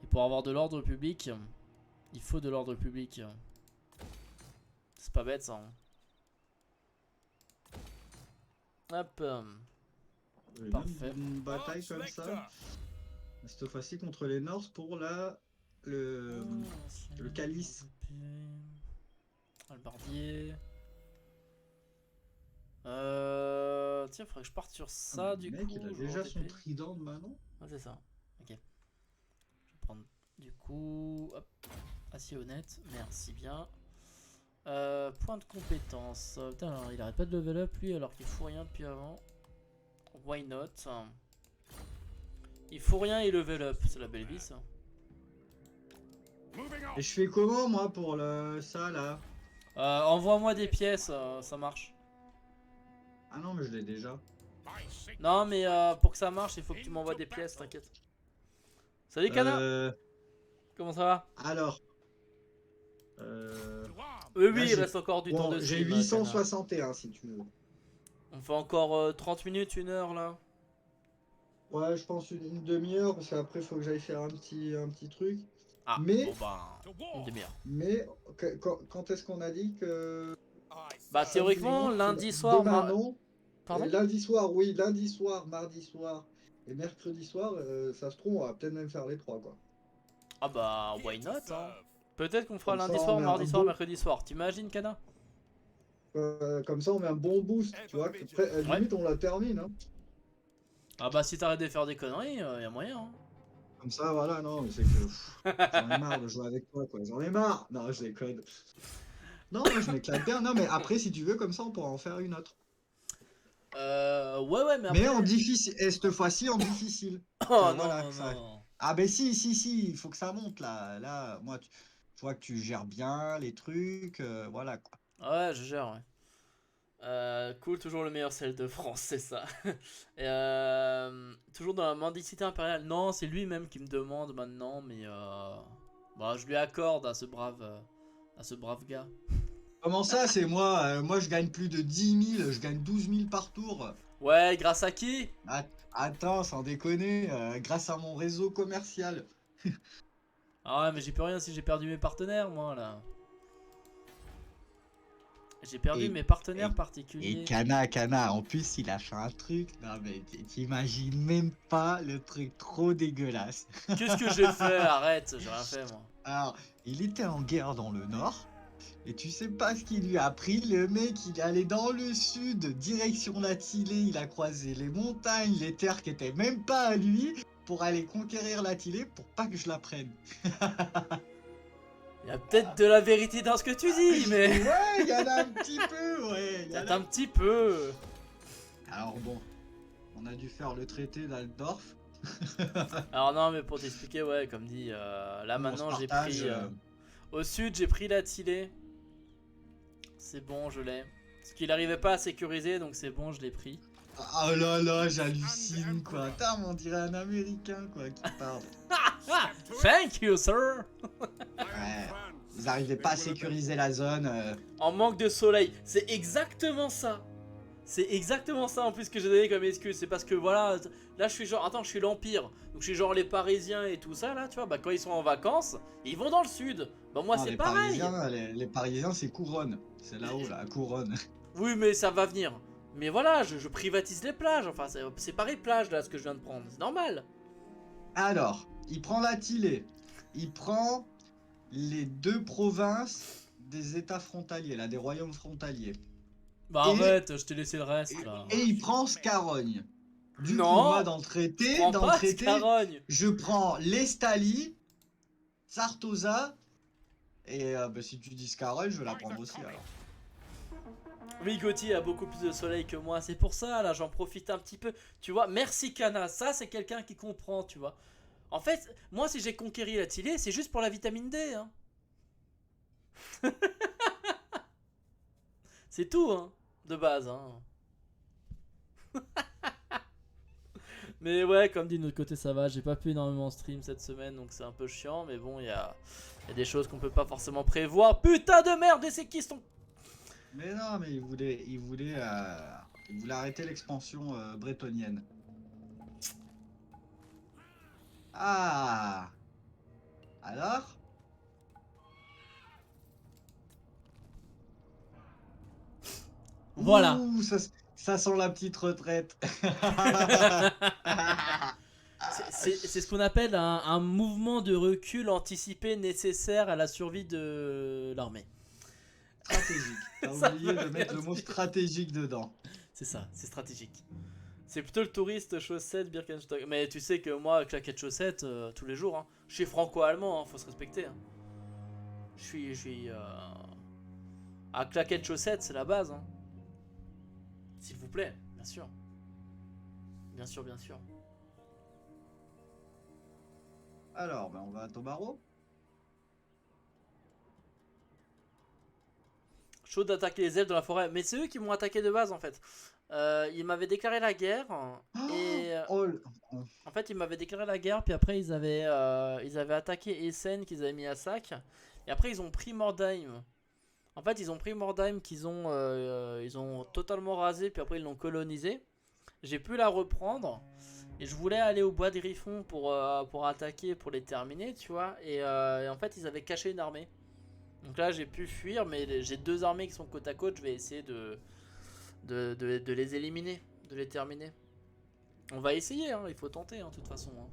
Et pour avoir de l'ordre public, il faut de l'ordre public. C'est pas bête ça. Hein. Hop. Et Parfait. même Une bataille comme ça. Cette fois-ci contre les Norse pour le calice. Albardier. Tiens, faudrait que je parte sur ça Le du mec, coup. il a je déjà vais son TP. trident de Manon. Ouais, c'est ça. Ok. Je vais prendre du coup. Hop. Acier honnête. Merci bien. Point de compétence. Putain, alors, il arrête pas de level up lui alors qu'il fout rien depuis avant. Why not? Il faut rien et level up. C'est la belle vie ça. Et je fais comment moi pour ça là? Envoie-moi des pièces, ça marche. Ah non, mais je l'ai déjà. Non, mais pour que ça marche, il faut que tu m'envoies des pièces, t'inquiète. Salut Kana, comment ça va? Alors. Oui, là, oui, il j'ai- reste encore du temps de J'ai stream, 861 si tu veux. Kana. On fait encore 30 minutes, 1 heure là. Ouais, je pense une demi-heure parce qu'après faut que j'aille faire un petit truc. Ah, Mais- bon bah, une demi-heure. Mais quand est-ce qu'on a dit que. Bah, théoriquement, lundi soir, Demain, non. Pardon? Et lundi soir, oui, lundi soir, mardi soir et mercredi soir, ça se trouve, on va peut-être même faire les trois quoi. Ah bah, why not hein. Peut-être qu'on fera Comme ça, lundi on soir, met mardi un soir, beau- mercredi soir. T'imagines Kana? Comme ça, on met un bon boost, tu vois. Après, limite, on la termine. Hein. Ah bah, si t'arrêtes de faire des conneries, y'a moyen hein. Comme ça, voilà, non, mais c'est que j'en ai marre de jouer avec toi, quoi. J'en ai marre. Non, je déconne. Non, moi, je m'éclate bien. Non, mais après, si tu veux, comme ça, on pourra en faire une autre. Ouais, mais après... Mais en difficile. Et cette fois-ci, en difficile. Oh Voilà, non, ça- non. Ah, ben si, il faut que ça monte, là. Là, moi, je vois que tu gères bien les trucs. Voilà, quoi. Ouais, je gère, ouais. Cool, toujours le meilleur sel de France, c'est ça. Et, toujours dans la mendicité impériale. Non, c'est lui-même qui me demande maintenant, mais bah, je lui accorde à ce brave gars. Comment ça, c'est moi? Moi, je gagne plus de 10 000. Je gagne 12 000 par tour. Ouais, grâce à qui? Attends, sans déconner. Grâce à mon réseau commercial. Ah ouais, mais j'ai plus rien si j'ai perdu mes partenaires, moi, là. J'ai perdu Et- mes partenaires Et particuliers. Kana, en plus, il a fait un truc. Non, mais t'imagines même pas le truc trop dégueulasse. Qu'est-ce que j'ai fait? Arrête, j'ai rien fait, moi. Alors, Il était en guerre dans le nord. Et tu sais pas ce qu'il lui a pris, le mec, il est allé dans le sud, direction la Tillée, il a croisé les montagnes, les terres qui étaient même pas à lui, pour aller conquérir la Tillée pour pas que je la prenne. Il y a peut-être de la vérité dans ce que tu dis, mais... Ouais, il y en a un petit peu, ouais. il y en Peut-être a- un petit peu. Alors bon, on a dû faire le traité d'Altdorf. Alors non, mais pour t'expliquer, ouais, comme dit, là On maintenant se j'ai partage, pris... Au sud, j'ai pris la Tillée. C'est bon, je l'ai. Parce qu'il n'arrivait pas à sécuriser, donc c'est bon, je l'ai pris. Oh là là, j'hallucine quoi. Putain, on dirait un américain quoi qui parle. Thank you, sir. Ouais. Ils arrivaient pas à sécuriser la zone. En manque de soleil. C'est exactement ça. C'est exactement ça en plus que j'ai donné comme excuse. C'est parce que voilà, là je suis genre, attends, je suis l'Empire. Donc je suis genre les Parisiens et tout ça là, tu vois. Bah quand ils sont en vacances, ils vont dans le sud. Bah moi Non, c'est les pareil. Parisiens, les Parisiens, c'est Couronne. C'est là-haut, là, à Couronne. Oui, mais ça va venir. Mais voilà, je privatise les plages. Enfin, c'est pareil plage là ce que je viens de prendre. C'est normal. Alors, il prend la Tillée. Il prend les 2 provinces des États frontaliers, là, des royaumes frontaliers. Bah Et- arrête, je t'ai laissé le reste là. Et il prend Scarogne. Du Non, coup, moi, dans le traité, Prends pas Scarogne. je prends l'Estalie, Sartosa, et bah, si tu dis Scarogne, je vais la prendre aussi alors. Oui, Gauthier a beaucoup plus de soleil que moi, c'est pour ça, là, j'en profite un petit peu. Tu vois, merci Kana, ça c'est quelqu'un qui comprend, tu vois. En fait, moi si j'ai conquéri la Tillée, c'est juste pour la vitamine D, hein. C'est tout, hein, de base, hein. Mais ouais, comme dit de notre côté, ça va, j'ai pas pu énormément stream cette semaine, donc c'est un peu chiant, mais bon, il y a des choses qu'on peut pas forcément prévoir. Putain de merde, et c'est qui sont... Mais non, mais il voulait arrêter l'expansion bretonnienne. Ah. Alors? Voilà. Ouh, ça sent la petite retraite. C'est ce qu'on appelle un mouvement de recul anticipé nécessaire à la survie de l'armée. Stratégique. T'as Ça oublié veut de mettre rien le mot dire. stratégique dedans. C'est ça, c'est stratégique. C'est plutôt le touriste chaussette Birkenstock. Mais tu sais que moi, claquette chaussette, tous les jours, hein. Je suis franco-allemand, hein, faut se respecter. Hein. Je suis à claquette chaussette, c'est la base. Hein. S'il vous plaît, bien sûr. Bien sûr, bien sûr. Alors, ben on va à Tobaro. Chaud d'attaquer les elfes dans la forêt. Mais c'est eux qui m'ont attaqué de base en fait. Ils m'avaient déclaré la guerre. Et Oh, en fait, ils m'avaient déclaré la guerre. Puis après, ils avaient attaqué Essen qu'ils avaient mis à sac. Et après, ils ont pris Mordheim. En fait, ils ont pris Mordheim qu'ils ils ont totalement rasé. Puis après, ils l'ont colonisé. J'ai pu la reprendre. Et je voulais aller au bois des Griffons pour attaquer, pour les terminer, tu vois. Et en fait, ils avaient caché une armée. Donc là, j'ai pu fuir, mais j'ai 2 armées qui sont côte à côte. Je vais essayer de les éliminer, de les terminer. On va essayer, hein, il faut tenter, hein, de toute façon. Hein.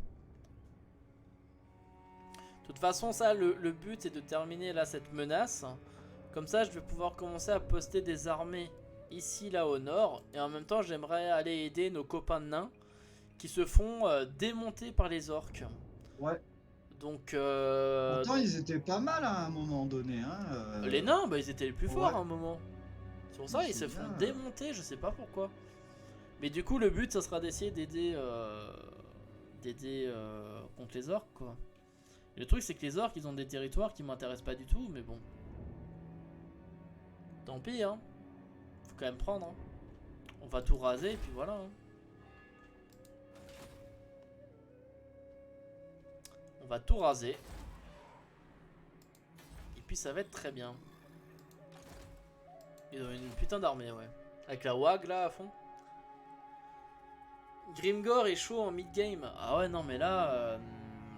De toute façon, ça, le but, c'est de terminer là cette menace. Comme ça, je vais pouvoir commencer à poster des armées ici, là, au nord. Et en même temps, j'aimerais aller aider nos copains de nains qui se font démonter par les orques. ouais. Donc, Pourtant, ils étaient pas mal à un moment donné. Hein, les nains, bah, ils étaient les plus forts Ouais. à un moment. Sur ça, ils se C'est font bien. démonter, je sais pas pourquoi. Mais du coup, le but, ça sera d'essayer d'aider contre les orques, quoi. Et le truc, c'est que les orques, ils ont des territoires qui m'intéressent pas du tout, mais bon. Tant pis, hein. Faut quand même prendre, hein. On va tout raser, et puis voilà, hein. On va tout raser. Et puis ça va être très bien. Ils ont une putain d'armée, ouais. Avec la WAG là à fond. Grimgor est chaud en mid-game. Ah ouais, non, mais là,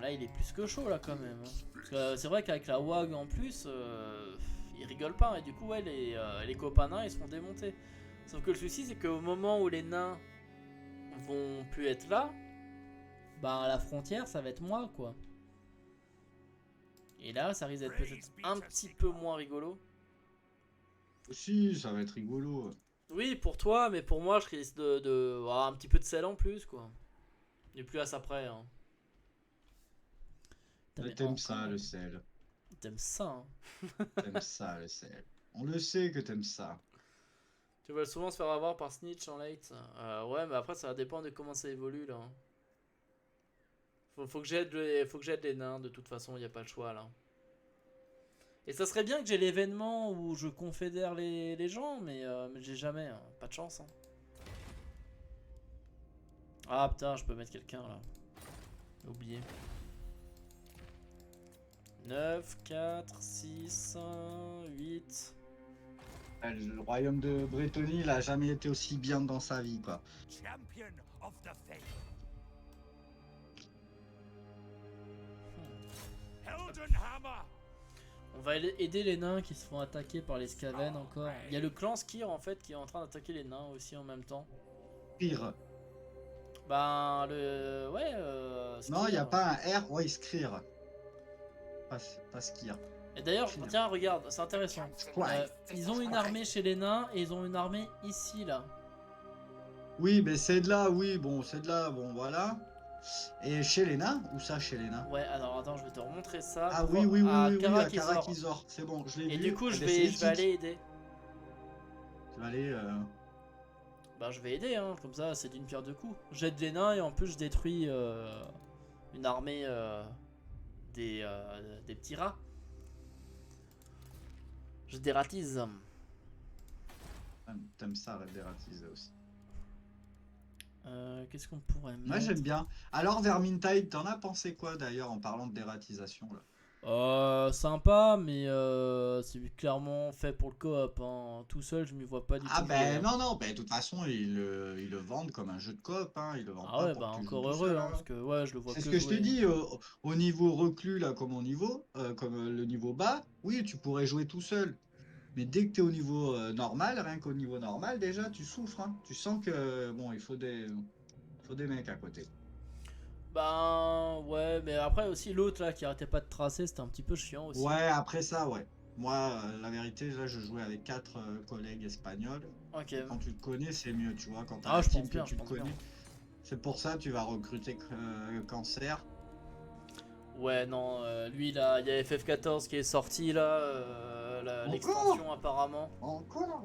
là il est plus que chaud là quand même. Hein. Parce que c'est vrai qu'avec la WAG en plus, il rigole pas. Et du coup, ouais, les copains nains ils se font démonter. Sauf que le souci, c'est qu'au moment où les nains vont plus être là, bah à la frontière, ça va être moi quoi. Et là, ça risque d'être peut-être un petit peu moins rigolo. Si, ça va être rigolo. Oui, pour toi, mais pour moi, je risque de avoir un petit peu de sel en plus, quoi. Et plus à ça près, hein. Putain, mais T'aimes ça, encore, le sel. T'aimes ça, hein. T'aimes ça, le sel. On le sait que t'aimes ça. Tu vas souvent se faire avoir par Snitch en late. Ouais, mais après, ça va dépendre de comment ça évolue, là. Faut que j'aide les nains, de toute façon, il n'y a pas le choix, là. Et ça serait bien que j'ai l'événement où je confédère les gens, mais j'ai jamais, hein. Pas de chance, hein. Ah putain, je peux mettre quelqu'un là. J'ai oublié. 9, 4, 6, 8. Le royaume de Brétonie, il a jamais été aussi bien dans sa vie, quoi. Champion of the faith. Heldenhammer. On va aider les nains qui se font attaquer par les Skaven encore. Il y a le clan Skir en fait qui est en train d'attaquer les nains aussi en même temps. Skir. Ben le... Ouais, Non, il n'y a Skir. pas un R, ouais, Skir. Pas Skir. Et d'ailleurs, tiens, regarde, c'est intéressant. Ouais. Ils ont une armée chez les nains et ils ont une armée ici là. Oui, mais c'est de là, oui, bon, c'est de là, bon, voilà. Et chez les nains? Où ça, chez les nains? Ouais, alors attends, je vais te remontrer ça. Ah oui, oui, oui, à oui, oui, à Karakizor. Karakizor. C'est bon, je l'ai vu. Et du coup, Eh je ben, vais c'est aller éthique. aider. Tu vas aller... Bah, je vais aider, hein, comme ça, c'est d'une pierre deux coups. J'aide les nains et en plus, je détruis une armée des petits rats. Je dératise. T'aimes ça, Red Dead aussi. Qu'est-ce qu'on pourrait mettre? Moi, j'aime bien. Alors, Vermintide, t'en as pensé quoi, d'ailleurs, en parlant de dératisation, là? Sympa, mais c'est clairement fait pour le coop. Hein. Tout seul, je m'y vois pas du Ah tout. ben non, non, ben de toute façon, ils le vendent comme un jeu de coop, hein. Ils le vendent Ah pas ouais, pour bah que tu joues encore tout heureux, seul, hein, hein. parce que ouais, je le vois C'est que ce que je te jouer. dis, au niveau reclus, là, comme au niveau, comme le niveau bas, oui, tu pourrais jouer tout seul. Mais dès que tu es au niveau normal, rien qu'au niveau normal, déjà, tu souffres, hein. Tu sens que, bon, il faut des mecs à côté. Ben ouais, mais après aussi l'autre là qui arrêtait pas de tracer, c'était un petit peu chiant aussi. Ouais, après ça, ouais. Moi, la vérité, là, je jouais avec 4 collègues espagnols. Ok. Quand tu le connais, c'est mieux, tu vois. Quand tu as Ah, un je team pense que bien, tu je le pense bien. connais. C'est pour ça que tu vas recruter Cancer. Ouais, non, lui là, il y a FF14 qui est sorti là, Encore l'extension apparemment. Encore?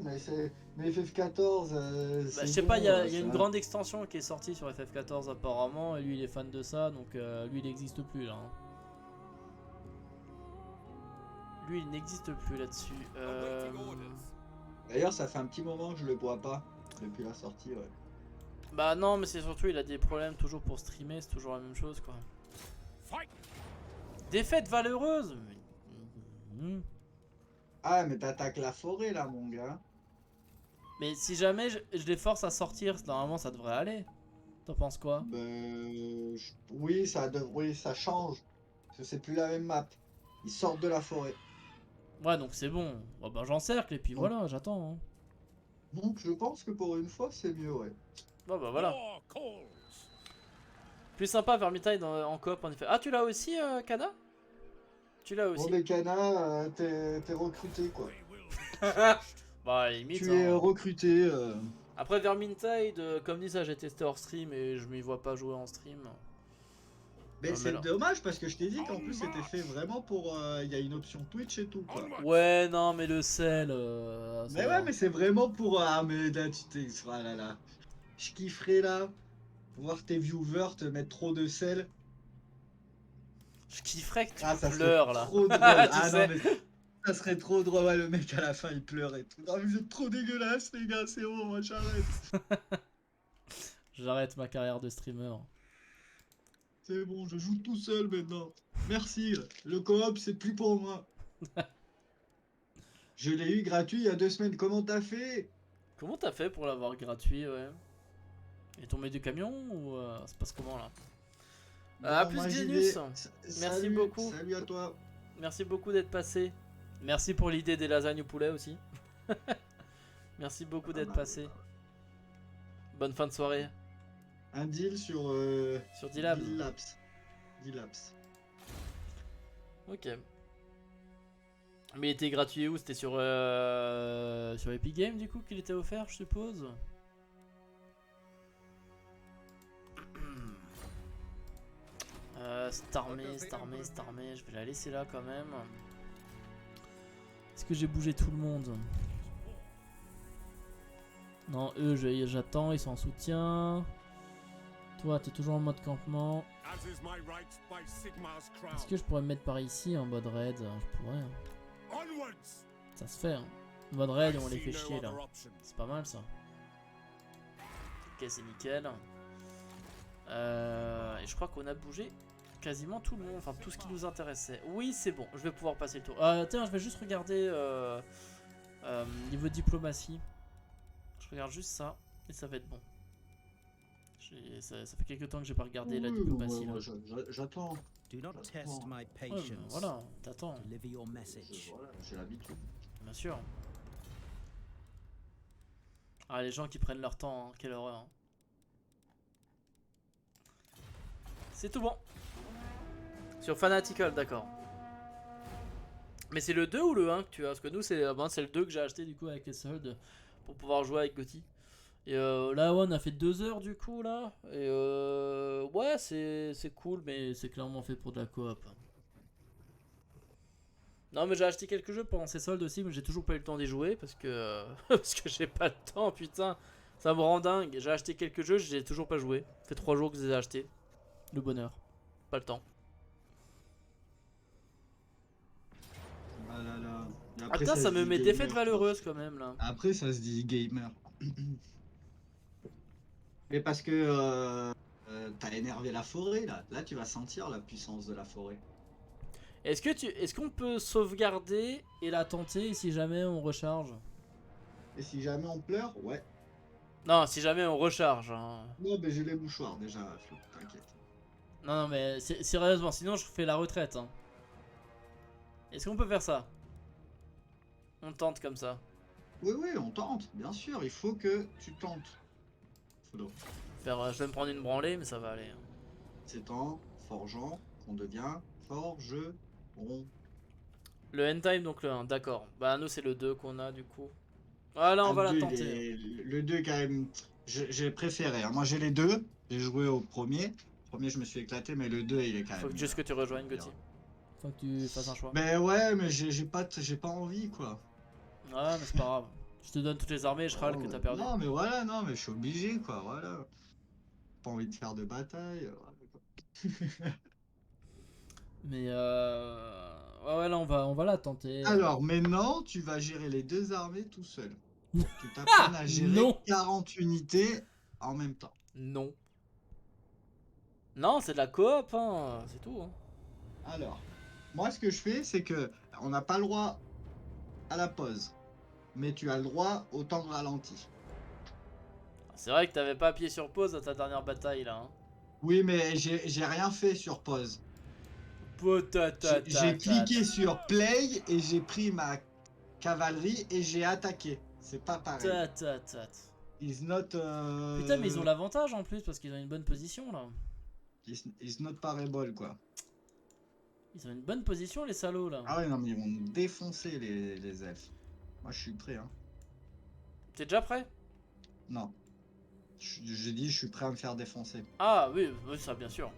Mais FF14, Bah, je sais pas, il y a une grande extension qui est sortie sur FF14 apparemment, et lui il est fan de ça, donc lui il n'existe plus là. Hein. Lui il n'existe plus là-dessus. D'ailleurs, ça fait un petit moment que je le vois pas. Depuis la sortie, ouais. Bah non, mais c'est surtout il a des problèmes toujours pour streamer, c'est toujours la même chose quoi. Fight. Défaite valeureuse. Ah, mais t'attaques la forêt, là, mon gars. Mais si jamais je les force à sortir, normalement ça devrait aller. T'en penses quoi? Oui, oui, ça change. Parce que c'est plus la même map. Ils sortent de la forêt. Ouais, donc c'est bon. Oh, bah j'encercle et puis Donc- voilà, j'attends. Hein. Donc, je pense que pour une fois, c'est mieux, ouais. Bon bah voilà. War calls. Plus sympa Vermintide en coop en effet. Ah tu l'as aussi Kana? Tu l'as Bon, aussi. mais Kana, t'es recruté, quoi. We will. Bah limite. Tu es Hein. recruté. Après Vermintide, comme dit ça, j'ai testé hors stream et je m'y vois pas jouer en stream. Mais Ah, c'est mais là- dommage parce que je t'ai dit qu'en plus c'était fait vraiment pour. Il y a une option Twitch et tout, quoi. Onward. Ouais non mais le sel. Ça Mais va. ouais, mais c'est vraiment pour. Ah, mais là, tu t'es. Ah là là. Je kifferais là. Voir tes viewers te mettre trop de sel. Je kifferais que tu Ah, ça pleures serait là. trop drôle. Tu Ah sais. non, mais ça serait trop drôle. Ouais, le mec à la fin il pleure et tout. Ah, mais vous êtes trop dégueulasse, les gars, c'est bon, moi j'arrête. J'arrête ma carrière de streamer. C'est bon, je joue tout seul maintenant. Merci, le coop c'est plus pour moi. Je l'ai eu gratuit il y a 2 semaines. Comment t'as fait? Comment t'as fait pour l'avoir gratuit ouais? Il est tombé du camion ou ça se passe comment là? À Bon, plus moi, j'y Genius. vais. Merci Salut, beaucoup. Salut à toi. Merci beaucoup d'être passé. Merci pour l'idée des lasagnes au poulet aussi. Merci beaucoup d'être passé. Bonne fin de soirée Un deal sur sur D-Labs. D-Labs. Ok. Mais il était gratuit où? C'était sur Epic Games du coup qu'il était offert, je suppose. Starmie, je vais la laisser là quand même. Est-ce que j'ai bougé tout le monde? Non, eux, j'attends, ils sont en soutien. Toi, t'es toujours en mode campement. As is my right by Sigmar's crown. Est-ce que je pourrais me mettre par ici en mode raid? Je pourrais. Hein. Onwards. Ça se fait. Hein. Mode raid, I on les fait see no chier là. other options. C'est pas mal ça. Ok, c'est nickel. Et je crois qu'on a bougé quasiment tout le monde, enfin tout ce qui nous intéressait. Oui, c'est bon, je vais pouvoir passer le tour. Tiens, je vais juste regarder niveau diplomatie. Je regarde juste ça et ça va être bon. Ça fait quelques temps que j'ai pas regardé la diplomatie là. J'attends. Do not test my Ouais, mais patience. voilà, t'attends, Deliver your message. Voilà, j'ai l'habitude. bien sûr. Ah, les gens qui prennent leur temps, hein, quelle horreur. Hein. C'est tout bon. Sur Fanatical, d'accord. Mais c'est le 2 ou le 1 que tu as? Parce que nous, c'est le 2 que j'ai acheté du coup avec les soldes pour pouvoir jouer avec Gotti. Et là, ouais, on a fait 2 heures du coup là. Et ouais, c'est cool, mais c'est clairement fait pour de la coop. Non, mais j'ai acheté quelques jeux pendant ces soldes aussi, mais j'ai toujours pas eu le temps d'y jouer parce que parce que j'ai pas le temps, putain. Ça me rend dingue. J'ai acheté quelques jeux, j'ai toujours pas joué. Ça fait 3 jours que je les ai achetés. Le bonheur. Pas le temps. Ah là là. Et Ah après, putain, ça se me dit met gamer, défaite valeureuse quand même là. Après, ça se dit gamer. Mais parce que t'as énervé la forêt là. Là, tu vas sentir la puissance de la forêt. Est-ce qu'on peut sauvegarder et la tenter si jamais on recharge? Et si jamais on pleure, ouais. Non, si jamais on recharge. Hein. Non, mais j'ai les mouchoirs déjà, Flo, t'inquiète. Non, mais sérieusement, sinon je fais la retraite. Hein. Est-ce qu'on peut faire ça? On tente comme ça. Oui, oui, on tente, bien sûr. Il faut que tu tentes. Flo. Je vais me prendre une branlée, mais ça va aller. Hein. C'est en forgeant qu'on devient forgeron. Le end time, donc le 1, d'accord. Bah, nous, c'est le 2 qu'on a du coup. Voilà, on Ah, va la le 2, tenter. le 2 quand même, j'ai préféré. Hein. Moi j'ai les deux. J'ai joué au premier. Le premier je me suis éclaté, mais le 2 il est quand Faut même. juste que tu rejoignes Gotti. Faut que tu fasses un choix. Mais ouais, mais j'ai pas envie quoi. Ouais, mais c'est pas grave. Je te donne toutes les armées et je râle que t'as perdu. Non mais voilà, non mais je suis obligé quoi, voilà. Pas envie de faire de bataille. Voilà, quoi. Mais ouais, là on va la tenter. Alors maintenant tu vas gérer les deux armées tout seul. Tu t'apprennes à gérer non. 40 unités en même temps. Non. Non, c'est de la coop, hein. C'est tout. Hein. Alors, moi ce que je fais c'est que on n'a pas le droit à la pause. Mais tu as le droit au temps ralenti. C'est vrai que t'avais pas appuyé sur pause à ta dernière bataille là. Hein. Oui, mais j'ai rien fait sur pause. Potata. J'ai cliqué sur play et j'ai pris ma cavalerie et j'ai attaqué. C'est pas pareil. Is not. Putain, mais ils ont l'avantage en plus parce qu'ils ont une bonne position là. Is not parable quoi. Ils ont une bonne position les salauds là. Ah ouais, non, mais ils vont nous défoncer les elfes. Moi je suis prêt, hein. T'es déjà prêt? Non. J'ai dit je suis prêt à me faire défoncer. Ah oui, oui, ça bien sûr.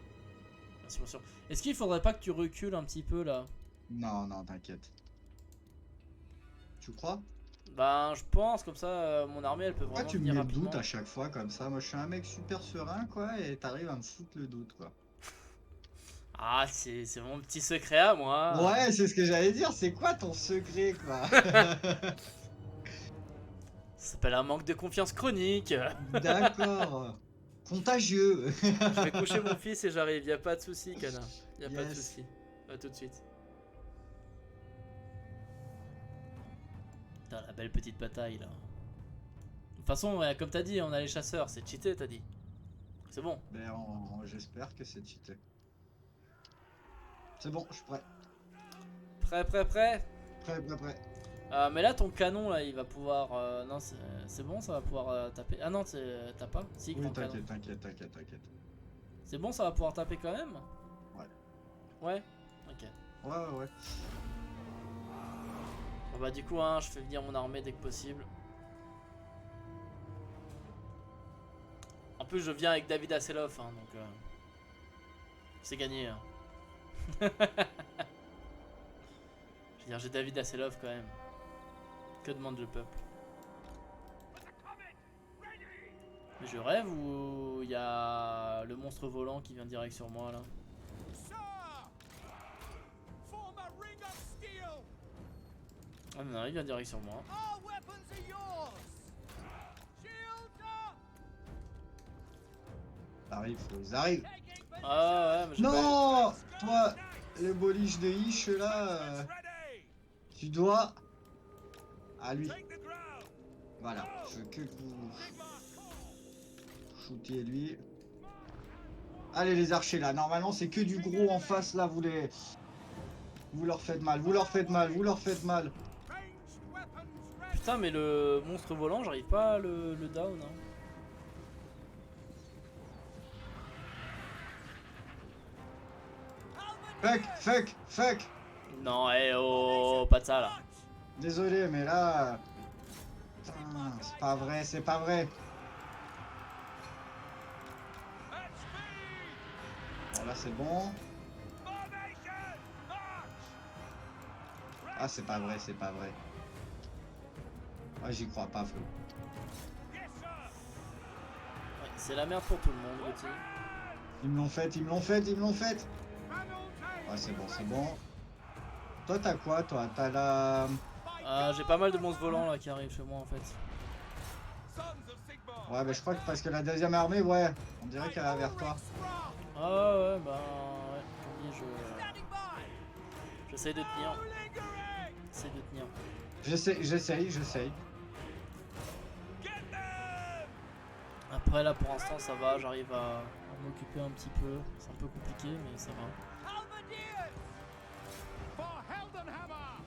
Bien sûr. Est-ce qu'il faudrait pas que tu recules un petit peu là? Non, non, t'inquiète. Tu crois? Ben je pense comme ça mon armée elle peut Pourquoi vraiment tu me venir mets le rapidement. doute à chaque fois comme ça? Moi je suis un mec super serein quoi et t'arrives à me foutre le doute quoi. Ah c'est mon petit secret à moi. Ouais, c'est ce que j'allais dire, c'est quoi ton secret quoi? Ça s'appelle un manque de confiance chronique. D'accord. Contagieux. Je vais coucher mon fils et j'arrive, y a pas de souci, canard. Y a pas de Yes. souci. À tout de suite. Putain, la belle petite bataille là. De toute façon, ouais, comme t'as dit, on a les chasseurs, c'est cheaté, t'as dit. C'est bon. Ben, j'espère que c'est cheaté. C'est bon, je suis prêt. Prêt. Prêt. Mais là, ton canon là, il va pouvoir. Non, c'est bon, ça va pouvoir taper. Ah non, t'as pas? Si, Oui, grand canon. t'inquiète. C'est bon, ça va pouvoir taper quand même? Ouais. Ouais? Ok. Ouais. bah du coup hein, je fais venir mon armée dès que possible. En plus je viens avec David Hasselhoff hein, donc c'est gagné hein. Je veux dire j'ai David Hasselhoff quand même. Que demande le peuple? Mais je rêve ou il y a le monstre volant qui vient direct sur moi là? Sir! Form a ring of steel! Ah non, il vient direct sur moi. Our weapons are yours! Shields up! Ils arrivent. Taking position! Ah ouais, mais j'ai pas... Non, toi, le boliche de Ish là, Ready! tu dois à lui. Take the ground! Voilà, je veux que vous Sigma shootiez lui. Allez les archers là, normalement c'est que du gros en face là, vous leur faites mal, vous leur faites mal, vous leur faites mal. ranged weapons ready! Putain, mais le monstre volant, j'arrive pas à le down. Hein. Fuck. Non, eh oh, pas de ça là. Désolé, mais là... Putain, c'est pas vrai. At speed! Bon là c'est bon. Formation! March! Ah c'est pas vrai. Ah j'y crois pas, Flo. Yes, sir! Ouais, c'est la merde pour tout le monde, Gauthier. Ils me l'ont fait. Panel take! Ah c'est bon. Toi t'as quoi toi? T'as la... Ah, j'ai pas mal de monstres volants là qui arrivent chez moi en fait. Sons of Sigma! Ouais bah je crois que parce que la deuxième armée, ouais, on dirait qu'elle est vers toi. Ah ouais, bah ouais, comme dit, Standing by! j'essaye de tenir. Lingering! J'essaye. Get them! Après là pour l'instant ça va, j'arrive à m'occuper un petit peu. C'est un peu compliqué mais ça va. Halberdiers! For Heldenhammer!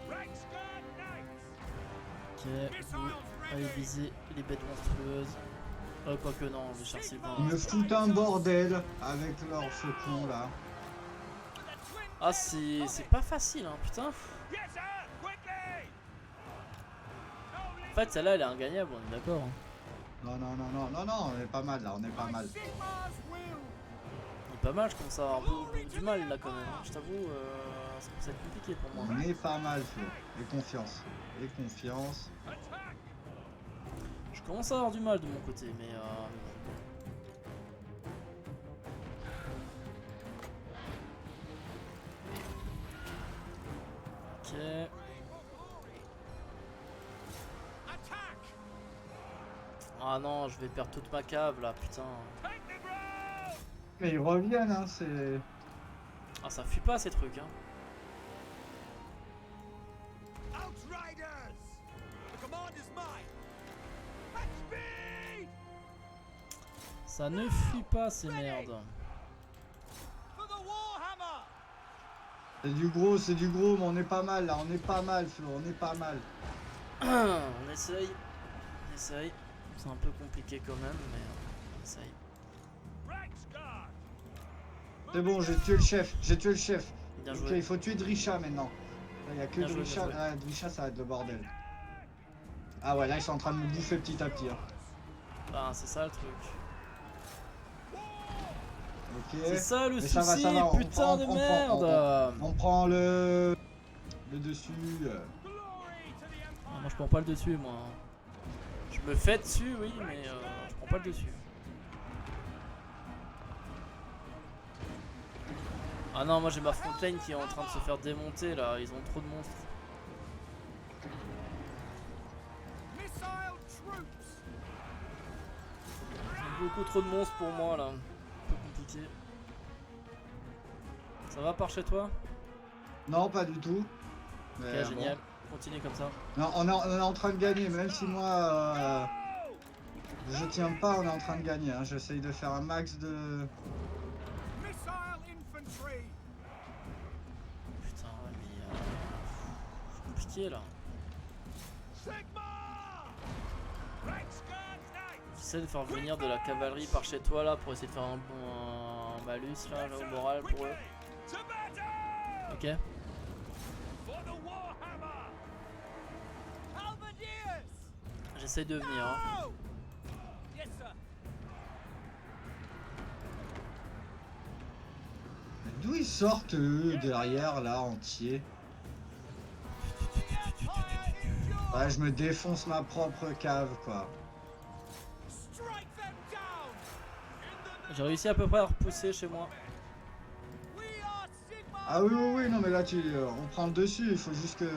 Reichsguard Knights! Ok, vous allez viser les bêtes monstrueuses. Oh quoique non, les chars sylvains. Ils me foutent un bordel avec leurs faucons là. Ah c'est pas facile hein, putain. Yes, sir! Quickly! En fait celle-là elle est ingagnable, on est d'accord. Hein. Non, on est pas mal là, on est pas mal. Sigma's will! On est pas mal, je commence à avoir beaucoup du mal là quand même. Hein. Je t'avoue, ça commence à être compliqué pour moi. On est pas mal, Flo. Et confiance. Attack! Je commence à avoir du mal de mon côté, mais ok. Attack! Ah non, je vais perdre toute ma cave là, putain. Take the ground! Mais ils reviennent, hein, c'est... Ah ça fuit pas ces trucs hein. Outriders! The command is mine! At speed! Ça ne fuit pas ces merdes. For the Warhammer! C'est du gros, mais on est pas mal là, Flo, on est pas mal. On essaye. C'est un peu compliqué quand même, mais on essaye. Reichsguard! C'est bon, j'ai tué le chef. Bien Ok, joué. il faut tuer Drisha maintenant. Là, il y a que Bien joué, Drisha. bien joué. Ah, Drisha, ça va être le bordel. Ah ouais, là ils sont en train de me bouffer petit à petit. Hein. Ah, c'est ça le truc. Ok. C'est ça le Mais souci, ça va, on putain prend, de on prend, merde. On prend le dessus. Glory to the Ah, Empire! moi je prends pas le dessus moi. Je me fais dessus oui mais je prends pas le dessus. Ah non moi j'ai ma frontline qui est en train de se faire démonter là, ils ont trop de monstres. Missile troops! Ils ont beaucoup trop de monstres pour moi là. Un peu compliqué. Ça va par chez toi? Non, pas du tout. Ok Mais génial, continue comme ça. bon. Non, on est en train de gagner, même si moi je tiens pas, on est en train de gagner. Hein. J'essaye de faire un max de. Missile infantry! Putain ouais mais c'est compliqué là. Sigma! Reichsguard Knights! J'essaie de faire venir de la cavalerie par chez toi là pour essayer de faire un malus là au moral pour eux. To battle! Ok. For the Warhammer! J'essaye de venir. Hein. Yes, sir. D'où ils sortent eux derrière là entier? Ouais, je me défonce ma propre cave quoi. Strike them down. J'ai réussi à peu près à repousser chez moi. We are Sigma. Ah oui oui oui non mais là on prend le dessus, il faut juste que.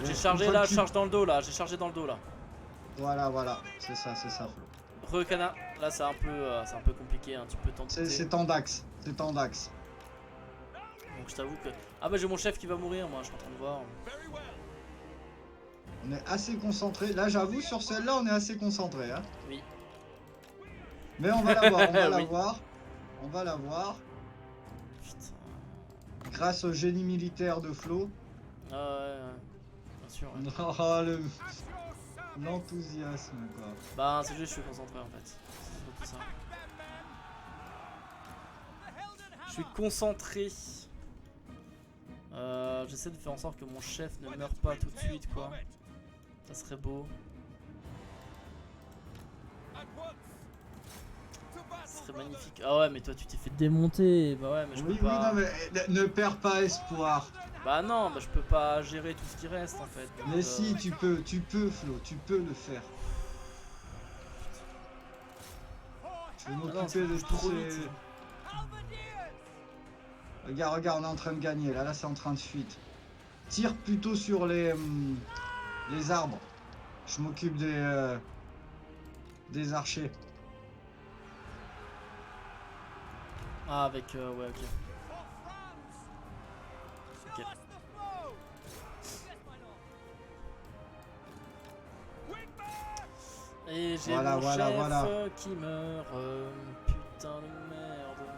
J'ai Une chargé fois là, que je tu- charge dans le dos là, j'ai chargé dans le dos là. Voilà, c'est ça Flo. Recana, là c'est un peu compliqué, hein, tu peux t'en douter. C'est en d'axe, c'est en d'axe. Donc je t'avoue que... Ah bah j'ai mon chef qui va mourir moi, je suis en train de voir. On est assez concentré. Là j'avoue sur celle-là on est assez concentré hein. Oui. Mais on va l'avoir, on va Oui. l'avoir. On va l'avoir. Putain. Grâce au génie militaire de Flo. Ah ouais, bien sûr. Ouais. Oh, l'enthousiasme quoi. Bah c'est juste je suis concentré en fait. C'est surtout ça. Je suis concentré. J'essaie de faire en sorte que mon chef ne meure pas tout de suite quoi. Ça serait beau. Ça serait magnifique. Ah ouais mais toi tu t'es fait démonter. Bah ouais mais je Oui, peux pas. non, mais ne perds pas espoir. Bah non, bah je peux pas gérer tout ce qui reste en fait. Donc, Mais si, tu peux Flo, tu peux le faire. Je vais non, m'occuper ça de bouge tous trop ces... vite. Regarde, on est en train de gagner, là c'est en train de fuite. Tire plutôt sur les arbres. Je m'occupe des archers. Ah avec ouais ok. Ok. Et j'ai Voilà, mon voilà, chef voilà. qui meurt. Putain de merde.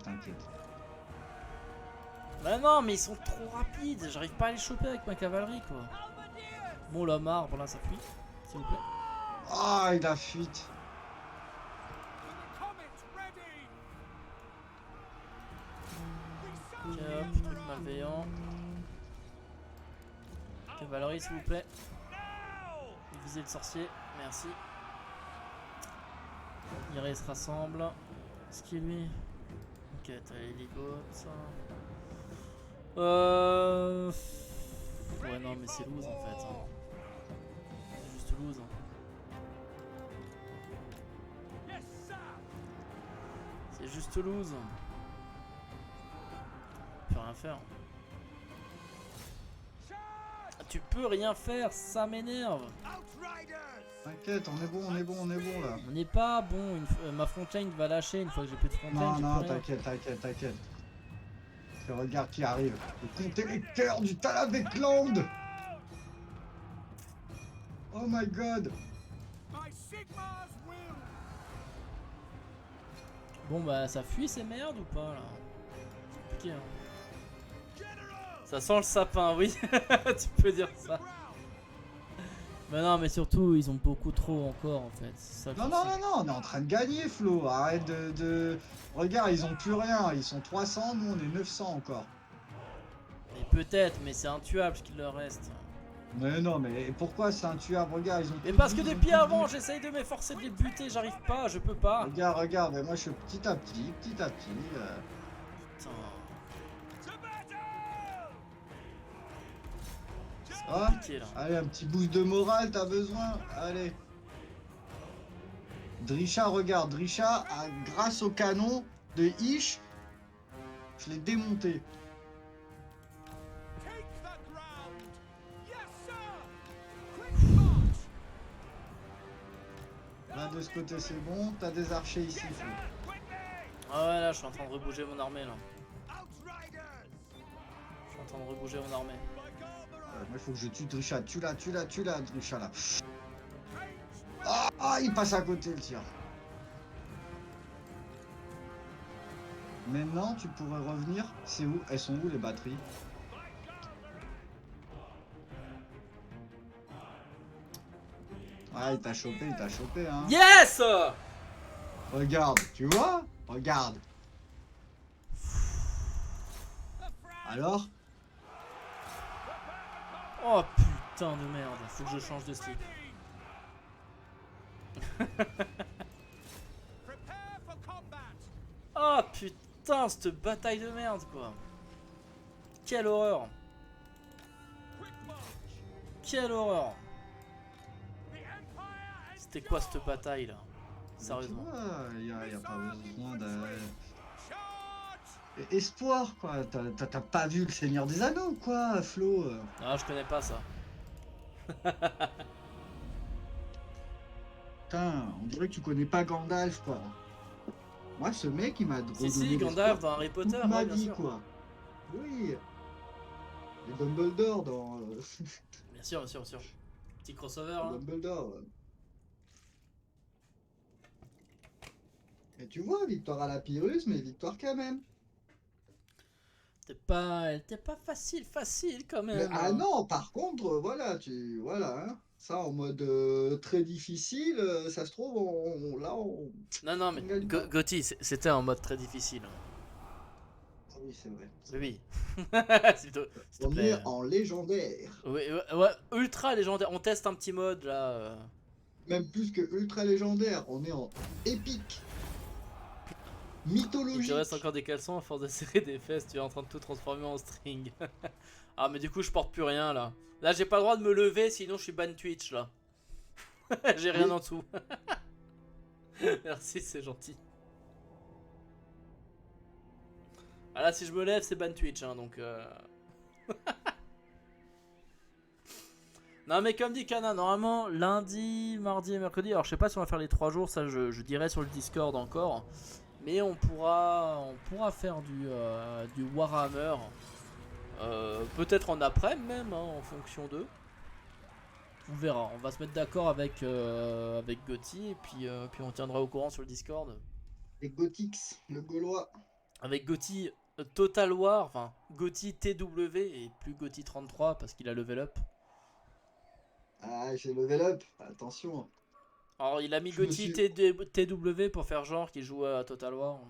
T'inquiète. Bah non mais ils sont trop rapides. J'arrive pas à les choper avec ma cavalerie quoi. Bon l'homme arbre là ça fuit. S'il vous plaît. Ah, il a fuite. Ok hop, truc malveillant. Cavalerie s'il vous plaît. Visez le sorcier, merci. Iré se rassemble. Ce qui est lui. Ok, t'as les ligotes. Ouais, non, mais c'est loose en fait. Hein. C'est juste loose. C'est juste loose. Tu peux rien faire. Tu peux rien faire, ça m'énerve. T'inquiète, on est bon là. On n'est pas bon. Ma frontline va lâcher une fois que j'ai plus de frontline. Non, t'inquiète. Je regarde qui arrive. Le conteneur du Talavekland. Oh my god. Bon bah ça fuit ces merdes ou pas là? C'est compliqué hein. Ça sent le sapin, oui. Tu peux dire ça. Mais non mais surtout ils ont beaucoup trop encore en fait. Ça, Non, on est en train de gagner Flo. Arrête de... Regarde, ils ont plus rien. Ils sont 300, nous on est 900 encore. Mais peut-être, mais c'est intuable ce qu'il leur reste. Mais non, mais pourquoi c'est intuable? Regarde, ils ont... Mais tous parce que dit, ils ont depuis tous avant dit. j'essaye de m'efforcer de les buter, j'arrive pas, je peux pas. Regarde, mais moi je suis petit à petit. Putain. C'est Ah, compliqué là. allez, un petit boost de morale, t'as besoin? Allez. Drisha, regarde, grâce au canon de Ish, je l'ai démonté. Là, de ce côté, c'est bon. T'as des archers ici, Flo. Ah ouais là je suis en train de rebouger mon armée là. Je suis en train de rebouger mon armée. Moi, il faut que je tue Drisha. Tue-la, Drisha, là. Ah, il passe à côté, le tir. Maintenant, tu pourrais revenir. C'est où? Elles sont où, les batteries? Ah, il t'a chopé, hein. Yes! Regarde, tu vois? Regarde. Alors? Oh putain de merde, faut que je change de slip. Prepare for combat. Oh putain, cette bataille de merde quoi. Quelle horreur. Quick march. Quelle horreur. The Empire and C'était quoi cette bataille là? Tu Sérieusement. vois, y a pas besoin d'un... charge. Espoir, quoi. T'as pas vu le Seigneur des Anneaux, quoi, Flo. Ah, je connais pas ça. Putain, on dirait que tu connais pas Gandalf, quoi. Moi, ce mec, il m'a Si, si, Gandalf dans Harry Potter, ma ouais, bien vie, sûr. quoi. Oui. Et Dumbledore dans... Bien sûr, bien sûr, bien sûr. Petit crossover là. Dumbledore. Mais tu vois, victoire à la Pyrrhus, mais victoire quand même. Elle était pas facile quand même. Mais, ah non, par contre, voilà, voilà, hein. Ça en mode très difficile, ça se trouve, Non, non, mais on gagne pas. Gotti, c'était en mode très difficile. Ah oui, c'est vrai. Oui, oui. S'il te On plaît. est en légendaire. Oui, ouais, ultra légendaire. On teste un petit mode là. Même plus que ultra légendaire, on est en épique. Il Mythologique. te reste encore des caleçons à force de serrer des fesses, tu es en train de tout transformer en string. Ah, mais du coup, je porte plus rien là. Là, j'ai pas le droit de me lever, sinon je suis ban Twitch là. J'ai rien Oui. en dessous. Merci, c'est gentil. Ah là, si je me lève, c'est ban Twitch, hein, donc... Non, mais comme dit Kana, normalement, lundi, mardi et mercredi, alors je sais pas si on va faire les 3 jours, ça je dirais sur le Discord encore. Mais on pourra faire du Warhammer. Peut-être en après même, hein, en fonction d'eux. On verra, on va se mettre d'accord avec Gotti et puis on tiendra au courant sur le Discord. Et Gothics, le Gaulois. Avec Gotti Total War, enfin Gotti TW et plus Gotti 33 parce qu'il a level up. Ah, j'ai level up, attention. Alors il a mis Je me Gotti suis- TW pour faire genre qu'il joue à Total War.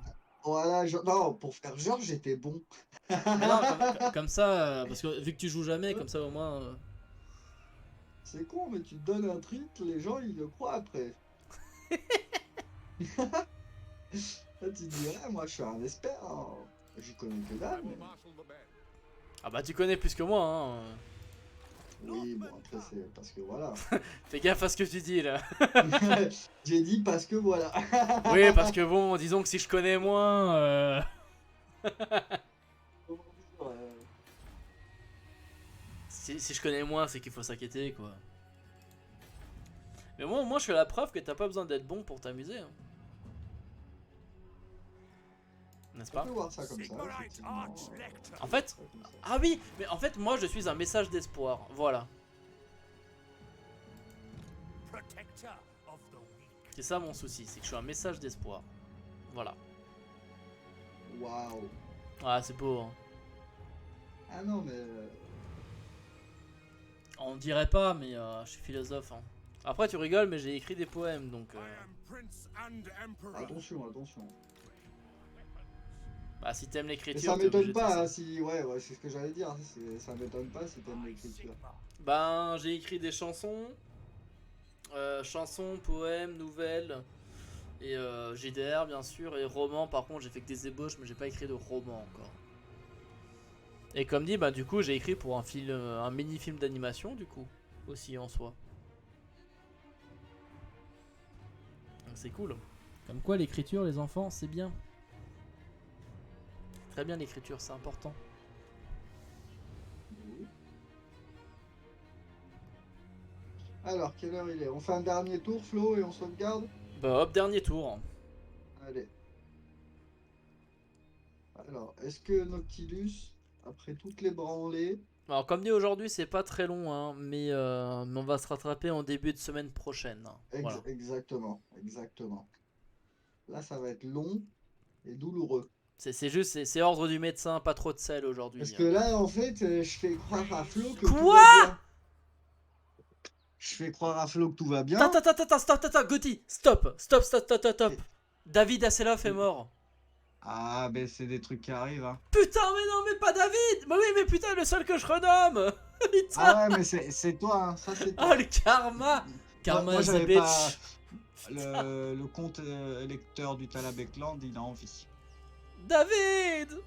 Voilà, non, pour faire genre, j'étais bon. Mais non, comme ça, parce que vu que tu joues jamais, comme ça au moins... C'est con, mais tu te donnes un truc, les gens ils le croient après. Là, tu te dirais, moi je suis un expert, hein. J'y connais que dalle, mais... Ah bah tu connais plus que moi, hein. Oui, bon, après c'est parce que voilà. Fais gaffe à ce que tu dis là. J'ai dit parce que voilà. Oui, parce que bon, disons que si je connais moins... Si je connais moins, c'est qu'il faut s'inquiéter, quoi. Mais moi je fais la preuve que t'as pas besoin d'être bon pour t'amuser. Hein. N'est-ce On pas? peut voir ça comme ça. Sigmarite effectivement. Archlector. En fait, Ouais, comme ça. ah oui, mais en fait moi je suis un message d'espoir, voilà. Protector of the weak. C'est ça mon souci, c'est que je suis un message d'espoir. Voilà. Waouh. Ah c'est beau, hein. Ah non, mais. On dirait pas, mais je suis philosophe. Hein. Après tu rigoles, mais j'ai écrit des poèmes, donc... I am prince and emperor. Attention, attention. Bah si t'aimes Mais l'écriture... ça t'es obligé m'étonne de pas, faire hein, ça. si. Ouais, c'est ce que j'allais dire. Ça m'étonne pas si t'aimes l'écriture. Sigma. Ben j'ai écrit des chansons. Chansons, poèmes, nouvelles. Et JDR bien sûr. Et romans, par contre j'ai fait que des ébauches, mais j'ai pas écrit de roman encore. Et comme dit, bah du coup j'ai écrit pour un mini-film d'animation du coup. Aussi en soi. Donc c'est cool. Comme quoi, l'écriture, les enfants, c'est bien. Très bien l'écriture, c'est important. Alors, quelle heure il est? On fait un dernier tour, Flo, et on sauvegarde? Bah hop, dernier tour. Allez. Alors, est-ce que Noctilus, après toutes les branlées, Alors comme dit aujourd'hui c'est pas très long hein, mais on va se rattraper en début de semaine prochaine. Hein. Voilà. exactement, exactement. Là, ça va être long et douloureux. C'est juste, c'est ordre du médecin, pas trop de sel aujourd'hui. Parce hein. que là, en fait, je fais croire à Flo que Quoi tout va bien. Je fais croire à Flo que tout va bien. Stop, Gotti, stop. David Hasselhoff est mort. Ah, ben c'est des trucs qui arrivent, hein. Putain, mais non, mais pas David. Mais oui, mais putain, le seul que je renomme. Putain. Ah ouais, mais c'est toi, hein. Ça c'est toi. Ah, le karma. Karma Moi is a j'avais bitch. pas le compte électeur du Talabekland, il a envie. David.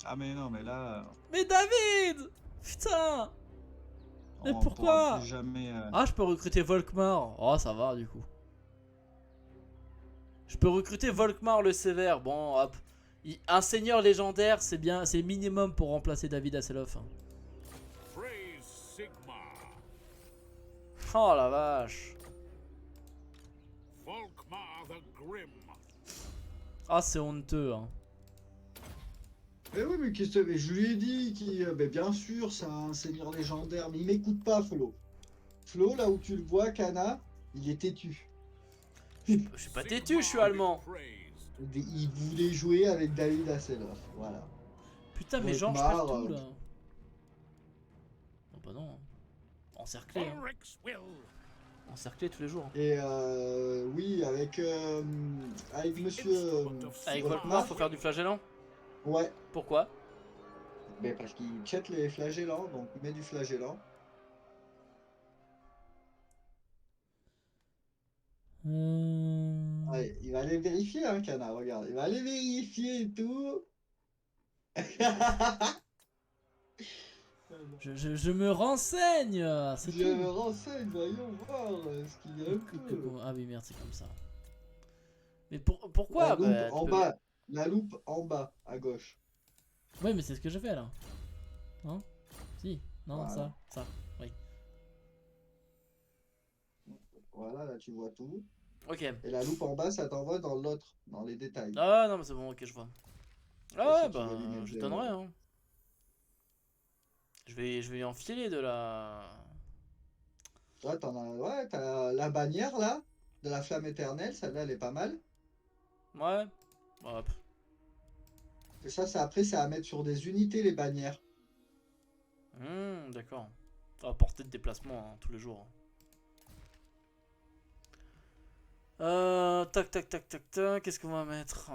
Ah mais non, mais là, Mais David. Putain. Mais on pourquoi? pourra plus jamais. Ah, je peux recruter Volkmar. Oh, ça va du coup. Je peux recruter Volkmar le sévère. Bon, hop. Un seigneur légendaire, c'est bien, c'est minimum pour remplacer David Hasselhoff. Praise Sigmar. Oh la vache. Volkmar the Grim. Ah, c'est honteux. Hein. Eh oui, mais qu'est-ce que mais je lui ai dit qu'il, ben, bien sûr, c'est un seigneur légendaire, mais il m'écoute pas, Flo. Flo, là où tu le vois, Kana, il est têtu. Je suis pas têtu, je suis allemand. Il voulait jouer avec David Hasselhoff, voilà. Putain, mais genre, je perds tout là. Oh bah non. Encerclé. Hein. Ulric's will. Encerclé tous les jours. Et oui, avec monsieur. Avec Volkmar, Volkmar, faut faire du flagellant. Ouais, Pourquoi? mais parce qu'il check les flagellants, donc il met du flagellant. Ouais, il va aller vérifier, hein, Kana, regarde. Il va aller vérifier et tout. Je me renseigne. C'est Je tout. me renseigne, voyons voir ce qu'il y a un peu. Ah oui, merde, c'est comme ça. Mais pourquoi? La loupe Bah, en bas, la loupe en bas, à gauche. Oui, mais c'est ce que je fais là. Hein? Si. Non, Voilà. ça. Oui. Voilà, là tu vois tout. Ok. Et la loupe en bas, ça t'envoie dans l'autre, dans les détails. Ah non, mais c'est bon, ok, je vois. Et Ah si tu bah, veux lui mettre je des- donnerai. Hein. Je vais enfiler de la. Ouais, t'as la bannière là, de la flamme éternelle, celle-là elle est pas mal. Ouais. Hop. Et ça, après, c'est à mettre sur des unités les bannières. D'accord. À portée de déplacement hein, tous les jours. Tac, tac, tac, tac, tac. Qu'est-ce qu'on va mettre?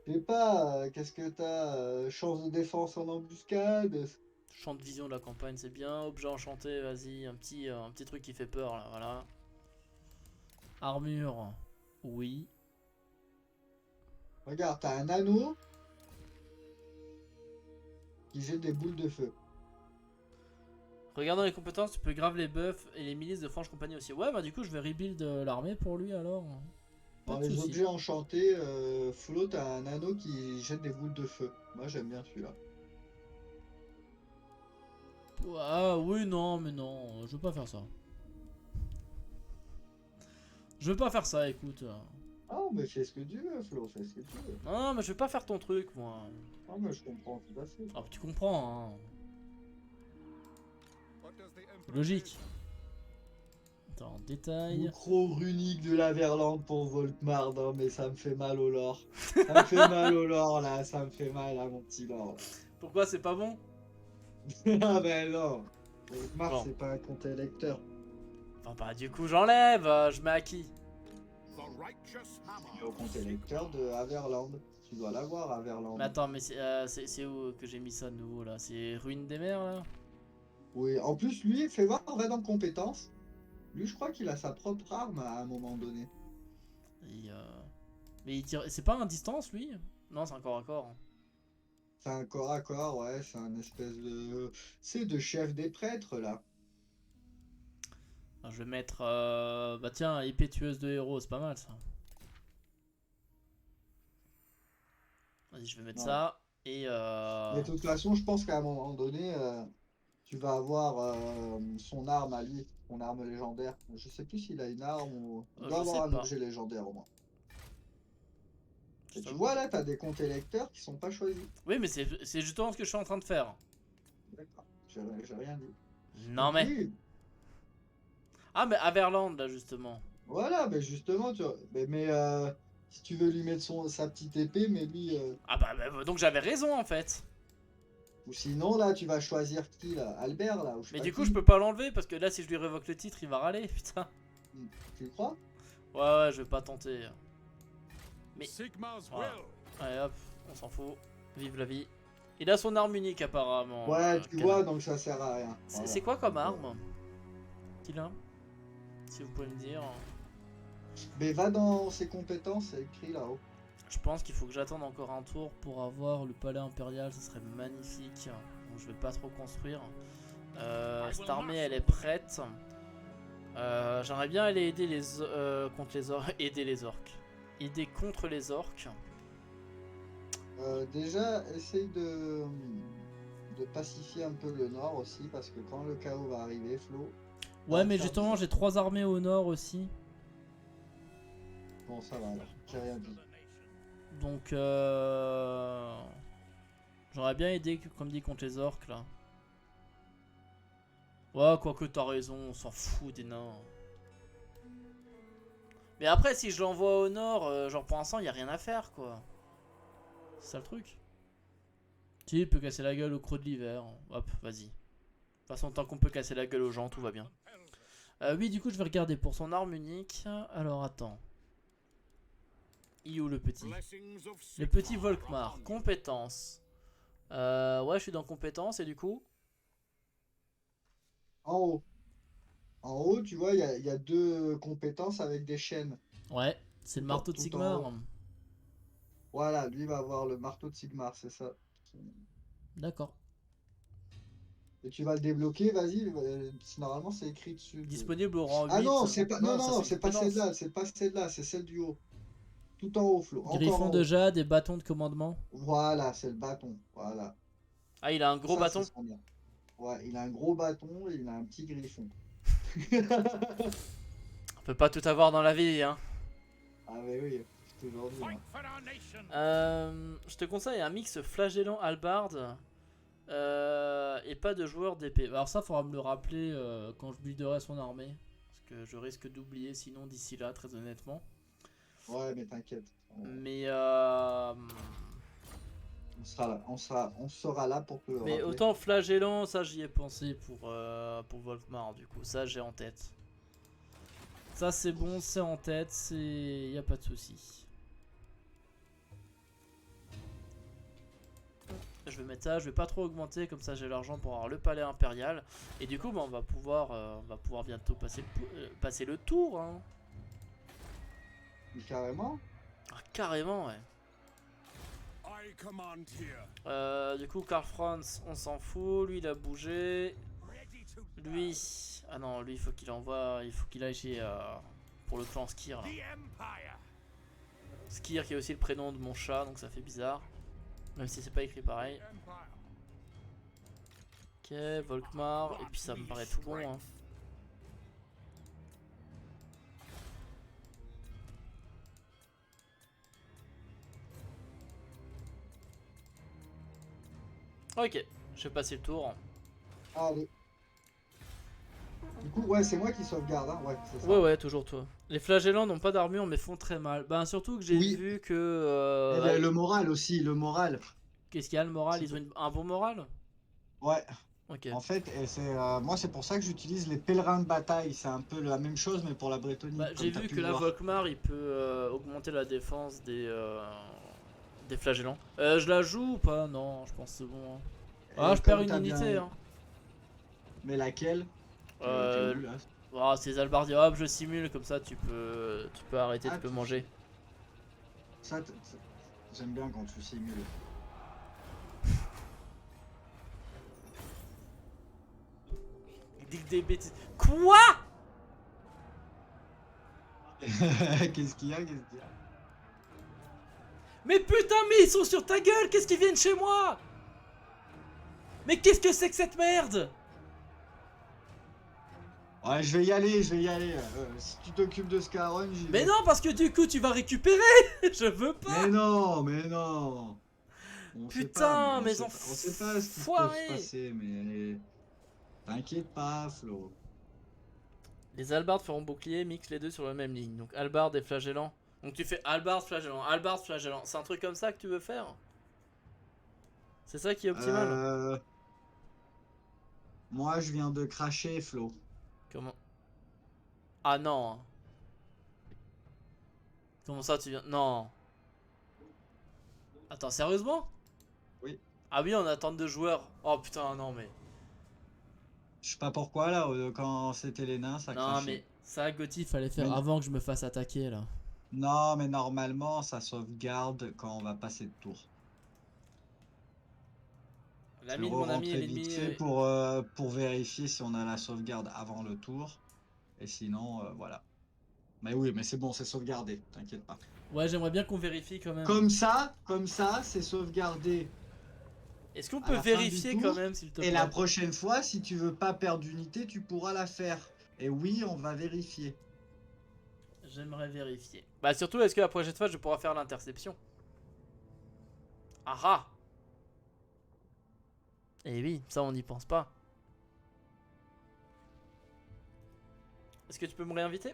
Je sais pas, qu'est-ce que t'as chance de défense en embuscade. Champ de vision de la campagne, c'est bien. Objet enchanté, vas-y. Un petit truc qui fait peur là, voilà. Armure, oui. Regarde, t'as un anneau qui jette des boules de feu. Regardant les compétences, tu peux grave les buffs et les milices de Franche Compagnie aussi. Ouais, bah du coup, je vais rebuild l'armée pour lui alors. Pas Dans de les soucis. objets enchantés, Flo, t'as un anneau qui jette des boules de feu. Moi, j'aime bien celui-là. Ah oui, non, mais non, je veux pas faire ça. Je veux pas faire ça, écoute. Ah, mais fais ce que tu veux, Flo, fais ce que tu veux. Non, mais je vais pas faire ton truc, moi. Ah, mais je comprends tout à fait. Ah, tu comprends, hein. Logique. Attends, détail. Micro runique de la Verlande pour Volkmar, non mais ça me fait mal au lore. Ça me fait mal au lore là, ça me fait mal à mon petit lore. Pourquoi c'est pas bon? Ah ben non. Volkmar Bon. c'est pas un compte électeur. Enfin, bah, du coup, j'enlève. Je mets à qui? The righteous Il est hammer. au compte électeur de Averland. Tu dois l'avoir Averland. Mais attends, mais c'est où que j'ai mis ça de nouveau là? C'est Ruine des Mers là? Oui, en plus lui, fais voir, va dans compétences. Lui je crois qu'il a sa propre arme à un moment donné. Et, mais il tire. C'est pas un distance lui? Non, c'est un corps à corps. C'est un corps à corps, ouais, c'est un espèce de... C'est de chef des prêtres là. Alors, je vais mettre. Bah tiens, épée tueuse de héros, c'est pas mal ça. Vas-y, je vais mettre Ouais. ça. Et Mais de toute façon, je pense qu'à un moment donné, tu vas avoir son arme à lui, son arme légendaire. Je sais plus s'il a une arme ou... Il doit je sais avoir un pas. objet légendaire au moins. Je Et tu t'avoue. vois là, t'as des comptes électeurs qui sont pas choisis. Oui, mais c'est justement ce que je suis en train de faire. D'accord, j'ai rien dit. Non mais. Oui, Ah, mais Averland là justement. voilà, mais justement, tu vois. Mais si tu veux lui mettre sa petite épée, mais lui... Ah bah, donc j'avais raison en fait. Ou sinon, là, tu vas choisir qui là? Albert là ou je sais Mais pas du coup, qui. je peux pas l'enlever parce que là, si je lui révoque le titre, il va râler, putain. Tu le crois? Ouais, je vais pas tenter. Mais- Sigmar's Voilà. will. Allez hop, on s'en fout. Vive la vie. Il a son arme unique apparemment. Ouais, tu Canon. vois, donc ça sert à rien. Voilà. C'est quoi comme arme qu'il a? Si vous pouvez me dire. Mais va dans ses compétences, c'est écrit là-haut. Je pense qu'il faut que j'attende encore un tour pour avoir le palais impérial, ce serait magnifique. Donc je vais pas trop construire. Cette armée elle est prête. J'aimerais bien aller aider les contre les orques. Aider les orques. Aider contre les orques. Déjà, essaye de pacifier un peu le nord aussi, parce que quand le chaos va arriver, Flo. Ouais, mais justement, j'ai 3 armées au nord aussi. Bon, ça va alors, j'ai rien dit. Donc j'aurais bien aidé comme dit contre les orques là. Ouais, quoique t'as raison, on s'en fout des nains. Mais après si je l'envoie au nord, genre pour l'instant il y a rien à faire quoi. C'est ça le truc. Si, il peut casser la gueule au creux de l'hiver. Hop, vas-y. De toute façon, tant qu'on peut casser la gueule aux gens, tout va bien. Oui, du coup, je vais regarder pour son arme unique. Alors, attends. Il est où le petit? Blessings of Le petit Sigmar Volkmar. are on you. Compétences. Ouais, je suis dans compétences et du coup. En haut. En haut, tu vois, il y a 2 compétences avec des chaînes. Ouais, c'est le marteau de Tout en Sigmar. haut. Voilà, lui va avoir le marteau de Sigmar, c'est ça. D'accord. Et tu vas le débloquer, vas-y. Normalement, c'est écrit dessus. Disponible au rang 8. Ah non, c'est pas, non, ça, non, une c'est pas compétence. celle-là, c'est pas celle-là, c'est celle du haut. Tout en haut, Flo. Encore Griffon en de haut. jade et bâton de commandement. Voilà, c'est le bâton. Voilà. Ah, il a un gros Ça, bâton. c'est son nom. Ouais, il a un gros bâton et il a un petit griffon. On peut pas tout avoir dans la vie, hein. Ah, mais oui, c'est aujourd'hui. Fight Hein. for our nation. Je te conseille un mix flagellant hallebarde. Et pas de joueur d'épée. Alors ça, faudra me le rappeler quand je builderai son armée. Parce que je risque d'oublier sinon d'ici là, très honnêtement. Ouais, mais t'inquiète. Mais On sera là. On sera là pour te le mais rappeler. autant flagellant, ça j'y ai pensé pour Volkmar du coup, ça j'ai en tête. Ça c'est bon, c'est en tête, y a pas de souci. Je vais mettre ça, je vais pas trop augmenter, comme ça j'ai l'argent pour avoir le palais impérial. Et du coup bah, on va pouvoir bientôt passer le tour. Hein. Carrément. Ah, carrément ouais. I command here. Du coup Karl Franz on s'en fout, lui il a bougé. Ready to Lui, ah non, lui il faut qu'il aille chez pour le clan Skir là. the Empire. Skir qui est aussi le prénom de mon chat, donc ça fait bizarre. Même si c'est pas écrit pareil. Empire. Ok, Volkmar, et puis ça me paraît tout bon. Hein. Ok, je vais passer le tour. Allez. Du coup, ouais, c'est moi qui sauvegarde. Hein. Ouais, c'est ça. Ouais, toujours toi. Les flagellants n'ont pas d'armure mais font très mal. Ben surtout que j'ai Oui. vu que... Et le moral aussi, le moral. Qu'est-ce qu'il y a le moral? Ils ont un bon moral? Ouais. Ok. En fait, et c'est moi c'est pour ça que j'utilise les pèlerins de bataille. C'est un peu la même chose mais pour la Brétonie. Bah, comme j'ai t'as vu pu que le là voir. Volkmar il peut augmenter la défense des flagellants. Je la joue ou pas? Non, je pense que c'est bon. Hein. Ah, Et je perds comme une t'as unité. bien- Hein. Mais laquelle? Euh, T'es où, là Oh, ces albardiers, hop, je simule comme ça tu peux arrêter, Ah, tu peux tu- manger. Ça, j'aime bien quand tu simules. Il dit des bêtises. Quoi? Qu'est-ce qu'il y a? Qu'est-ce qu'il y a? Mais putain, mais ils sont sur ta gueule, qu'est-ce qu'ils viennent chez moi? Mais qu'est-ce que c'est que cette merde? Ouais, je vais y aller, je vais y aller. Si tu t'occupes de Scarron, j'y vais. Mais non, parce que du coup tu vas récupérer. Je veux pas. Mais non, mais non. On sait Putain, pas, mais on sait pas ce qui peut enfoirés. se passer, mais t'inquiète pas, Flo. Les albardes feront bouclier, mixe les deux sur la même ligne. Donc albarde et flagellant. Donc tu fais albarde, flagellant. C'est un truc comme ça que tu veux faire? C'est ça qui est optimal? Moi, je viens de cracher, Flo. Comment? Ah non. Comment ça tu viens? Non. Attends, sérieusement? Oui. Ah oui, en attente de joueurs. Oh putain, non mais. Je sais pas pourquoi là, quand c'était les nains, ça Non crachait. mais ça, Gotti, fallait faire Mais- avant que je me fasse attaquer là. Non, mais normalement, ça sauvegarde quand on va passer de tour. Je vais L'ami de mon ami et re-rentrer vite l'ennemi. fait pour vérifier si on a la sauvegarde avant le tour. Et sinon, voilà. Mais oui, mais c'est bon, c'est sauvegardé, t'inquiète pas. Ouais, j'aimerais bien qu'on vérifie quand même. Comme ça, c'est sauvegardé. Est-ce qu'on à peut la fin du vérifier tour, quand même, s'il te plaît? Et la prochaine fois, si tu veux pas perdre d'unité, tu pourras la faire. Et oui, on va vérifier. J'aimerais vérifier. Bah surtout, est-ce que la prochaine fois, je pourrai faire l'interception? Ah ah! Eh oui, ça on n'y pense pas. Est-ce que tu peux me réinviter?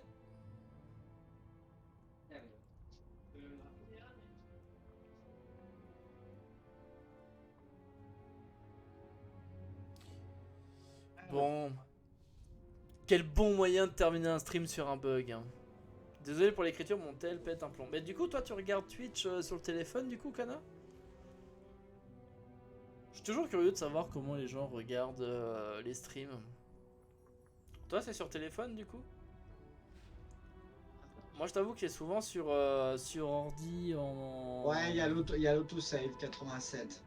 Bon. Quel bon moyen de terminer un stream sur un bug. Hein. Désolé pour l'écriture, mon tel pète un plomb. Mais du coup, toi, tu regardes Twitch sur le téléphone, du coup, Kana? Je suis toujours curieux de savoir comment les gens regardent les streams. Toi, c'est sur téléphone, du coup? Moi, je t'avoue que c'est souvent sur ordi en... Ouais, il y a l'autosave 87.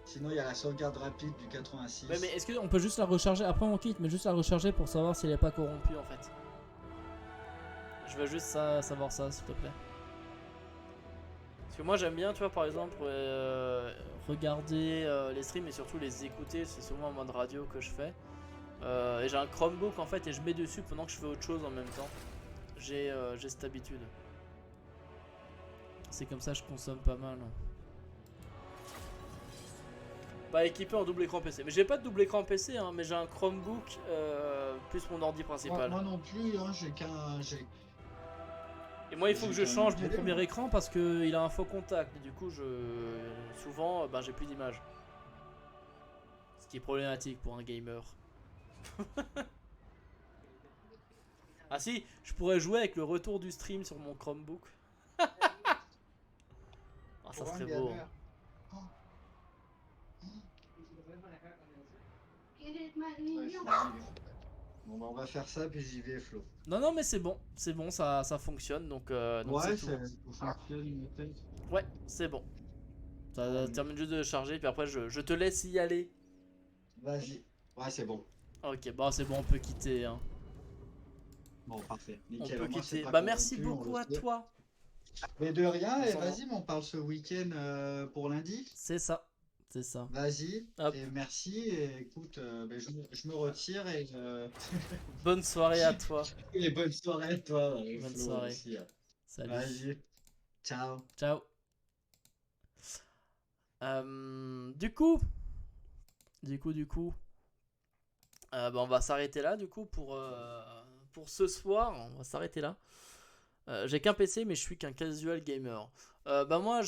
Sinon, il y a la sauvegarde rapide du 86. Ouais, mais est-ce qu'on peut juste la recharger? Après, on quitte, mais juste la recharger pour savoir si elle est pas corrompue, en fait. Je veux juste savoir ça, s'il te plaît. Parce que moi, j'aime bien, tu vois, par exemple, regarder les streams et surtout les écouter. C'est souvent en mode radio que je fais. Et j'ai un Chromebook, en fait, et je mets dessus pendant que je fais autre chose en même temps. J'ai cette habitude. C'est comme ça que je consomme pas mal. Pas équipé en double écran PC. Mais j'ai pas de double écran PC, hein, mais j'ai un Chromebook plus mon ordi principal. Moi non plus, hein, j'ai qu'un... Et moi, il faut que je change mon télé, premier moi. écran parce qu'il a un faux contact. Et du coup, souvent, ben, j'ai plus d'image. Ce qui est problématique pour un gamer. Ah si, je pourrais jouer avec le retour du stream sur mon Chromebook. Ah, ça serait beau. Hein. Bon, bah, on va faire ça, puis j'y vais, Flo. Non, mais c'est bon, ça fonctionne. Donc Ouais, c'est tout. ça fonctionne, peut-être. Ouais, c'est bon. Ça termine juste de charger, puis après, je te laisse y aller. Vas-y. Ouais, c'est bon. Ok, bon, c'est bon, on peut quitter. Hein. Bon, parfait. On Nickel. peut Au moins, quitter. c'est pas Bah, merci corrompu, on beaucoup le à sait. toi. Mais de rien, On et s'en vas-y, mais on parle ce week-end pour lundi. C'est ça. C'est ça. Vas-y, Hop. et merci, et écoute, ben, je me retire, et Bonne soirée à toi. et bonne soirée à toi, Bonne Flo, soirée. aussi, hein. Salut. Vas-y, ciao. Ciao. Du coup, bah, on va s'arrêter là du coup pour ce soir. On va s'arrêter là. J'ai qu'un PC mais je suis qu'un casual gamer. Bah moi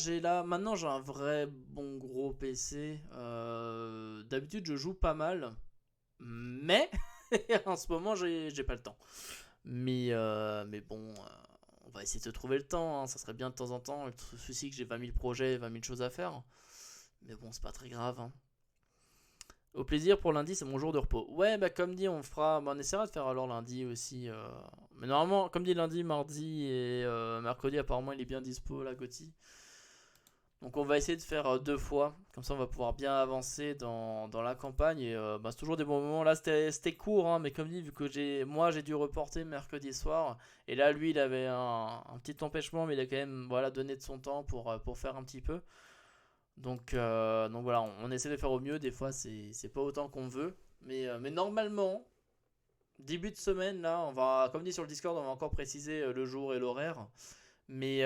maintenant j'ai un vrai bon gros PC. D'habitude je joue pas mal, mais en ce moment j'ai pas le temps. Mais bon, on va essayer de trouver le temps. Hein. Ça serait bien de temps en temps. Le souci que j'ai 20 000 projets, 20 000 choses à faire. Mais bon, c'est pas très grave. Hein. Au plaisir pour lundi, c'est mon jour de repos. Ouais, bah comme dit, on essaiera de faire alors lundi aussi. Mais normalement, comme dit lundi, mardi et mercredi, apparemment il est bien dispo la Gotti. Donc on va essayer de faire 2 fois. Comme ça on va pouvoir bien avancer dans la campagne. Et bah, c'est toujours des bons moments. Là c'était court, hein, mais comme dit, vu que j'ai dû reporter mercredi soir. Et là lui il avait un petit empêchement, mais il a quand même donné de son temps pour faire un petit peu. Donc voilà, on essaie de faire au mieux. Des fois c'est pas autant qu'on veut, mais normalement début de semaine là, on va, comme dit sur le Discord, on va encore préciser le jour et l'horaire, mais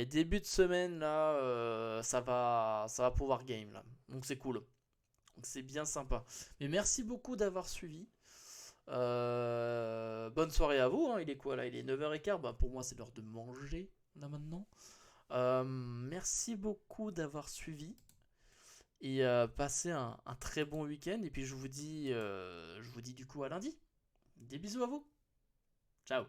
début de semaine là, ça va pouvoir game là, donc c'est cool, donc c'est bien sympa. Mais merci beaucoup d'avoir suivi. Bonne soirée à vous, hein. Il est quoi là? Il est 9h15, bah, pour moi c'est l'heure de manger là maintenant. Merci beaucoup d'avoir suivi et passez un très bon week-end, et puis je vous dis du coup à lundi. Des bisous à vous. Ciao.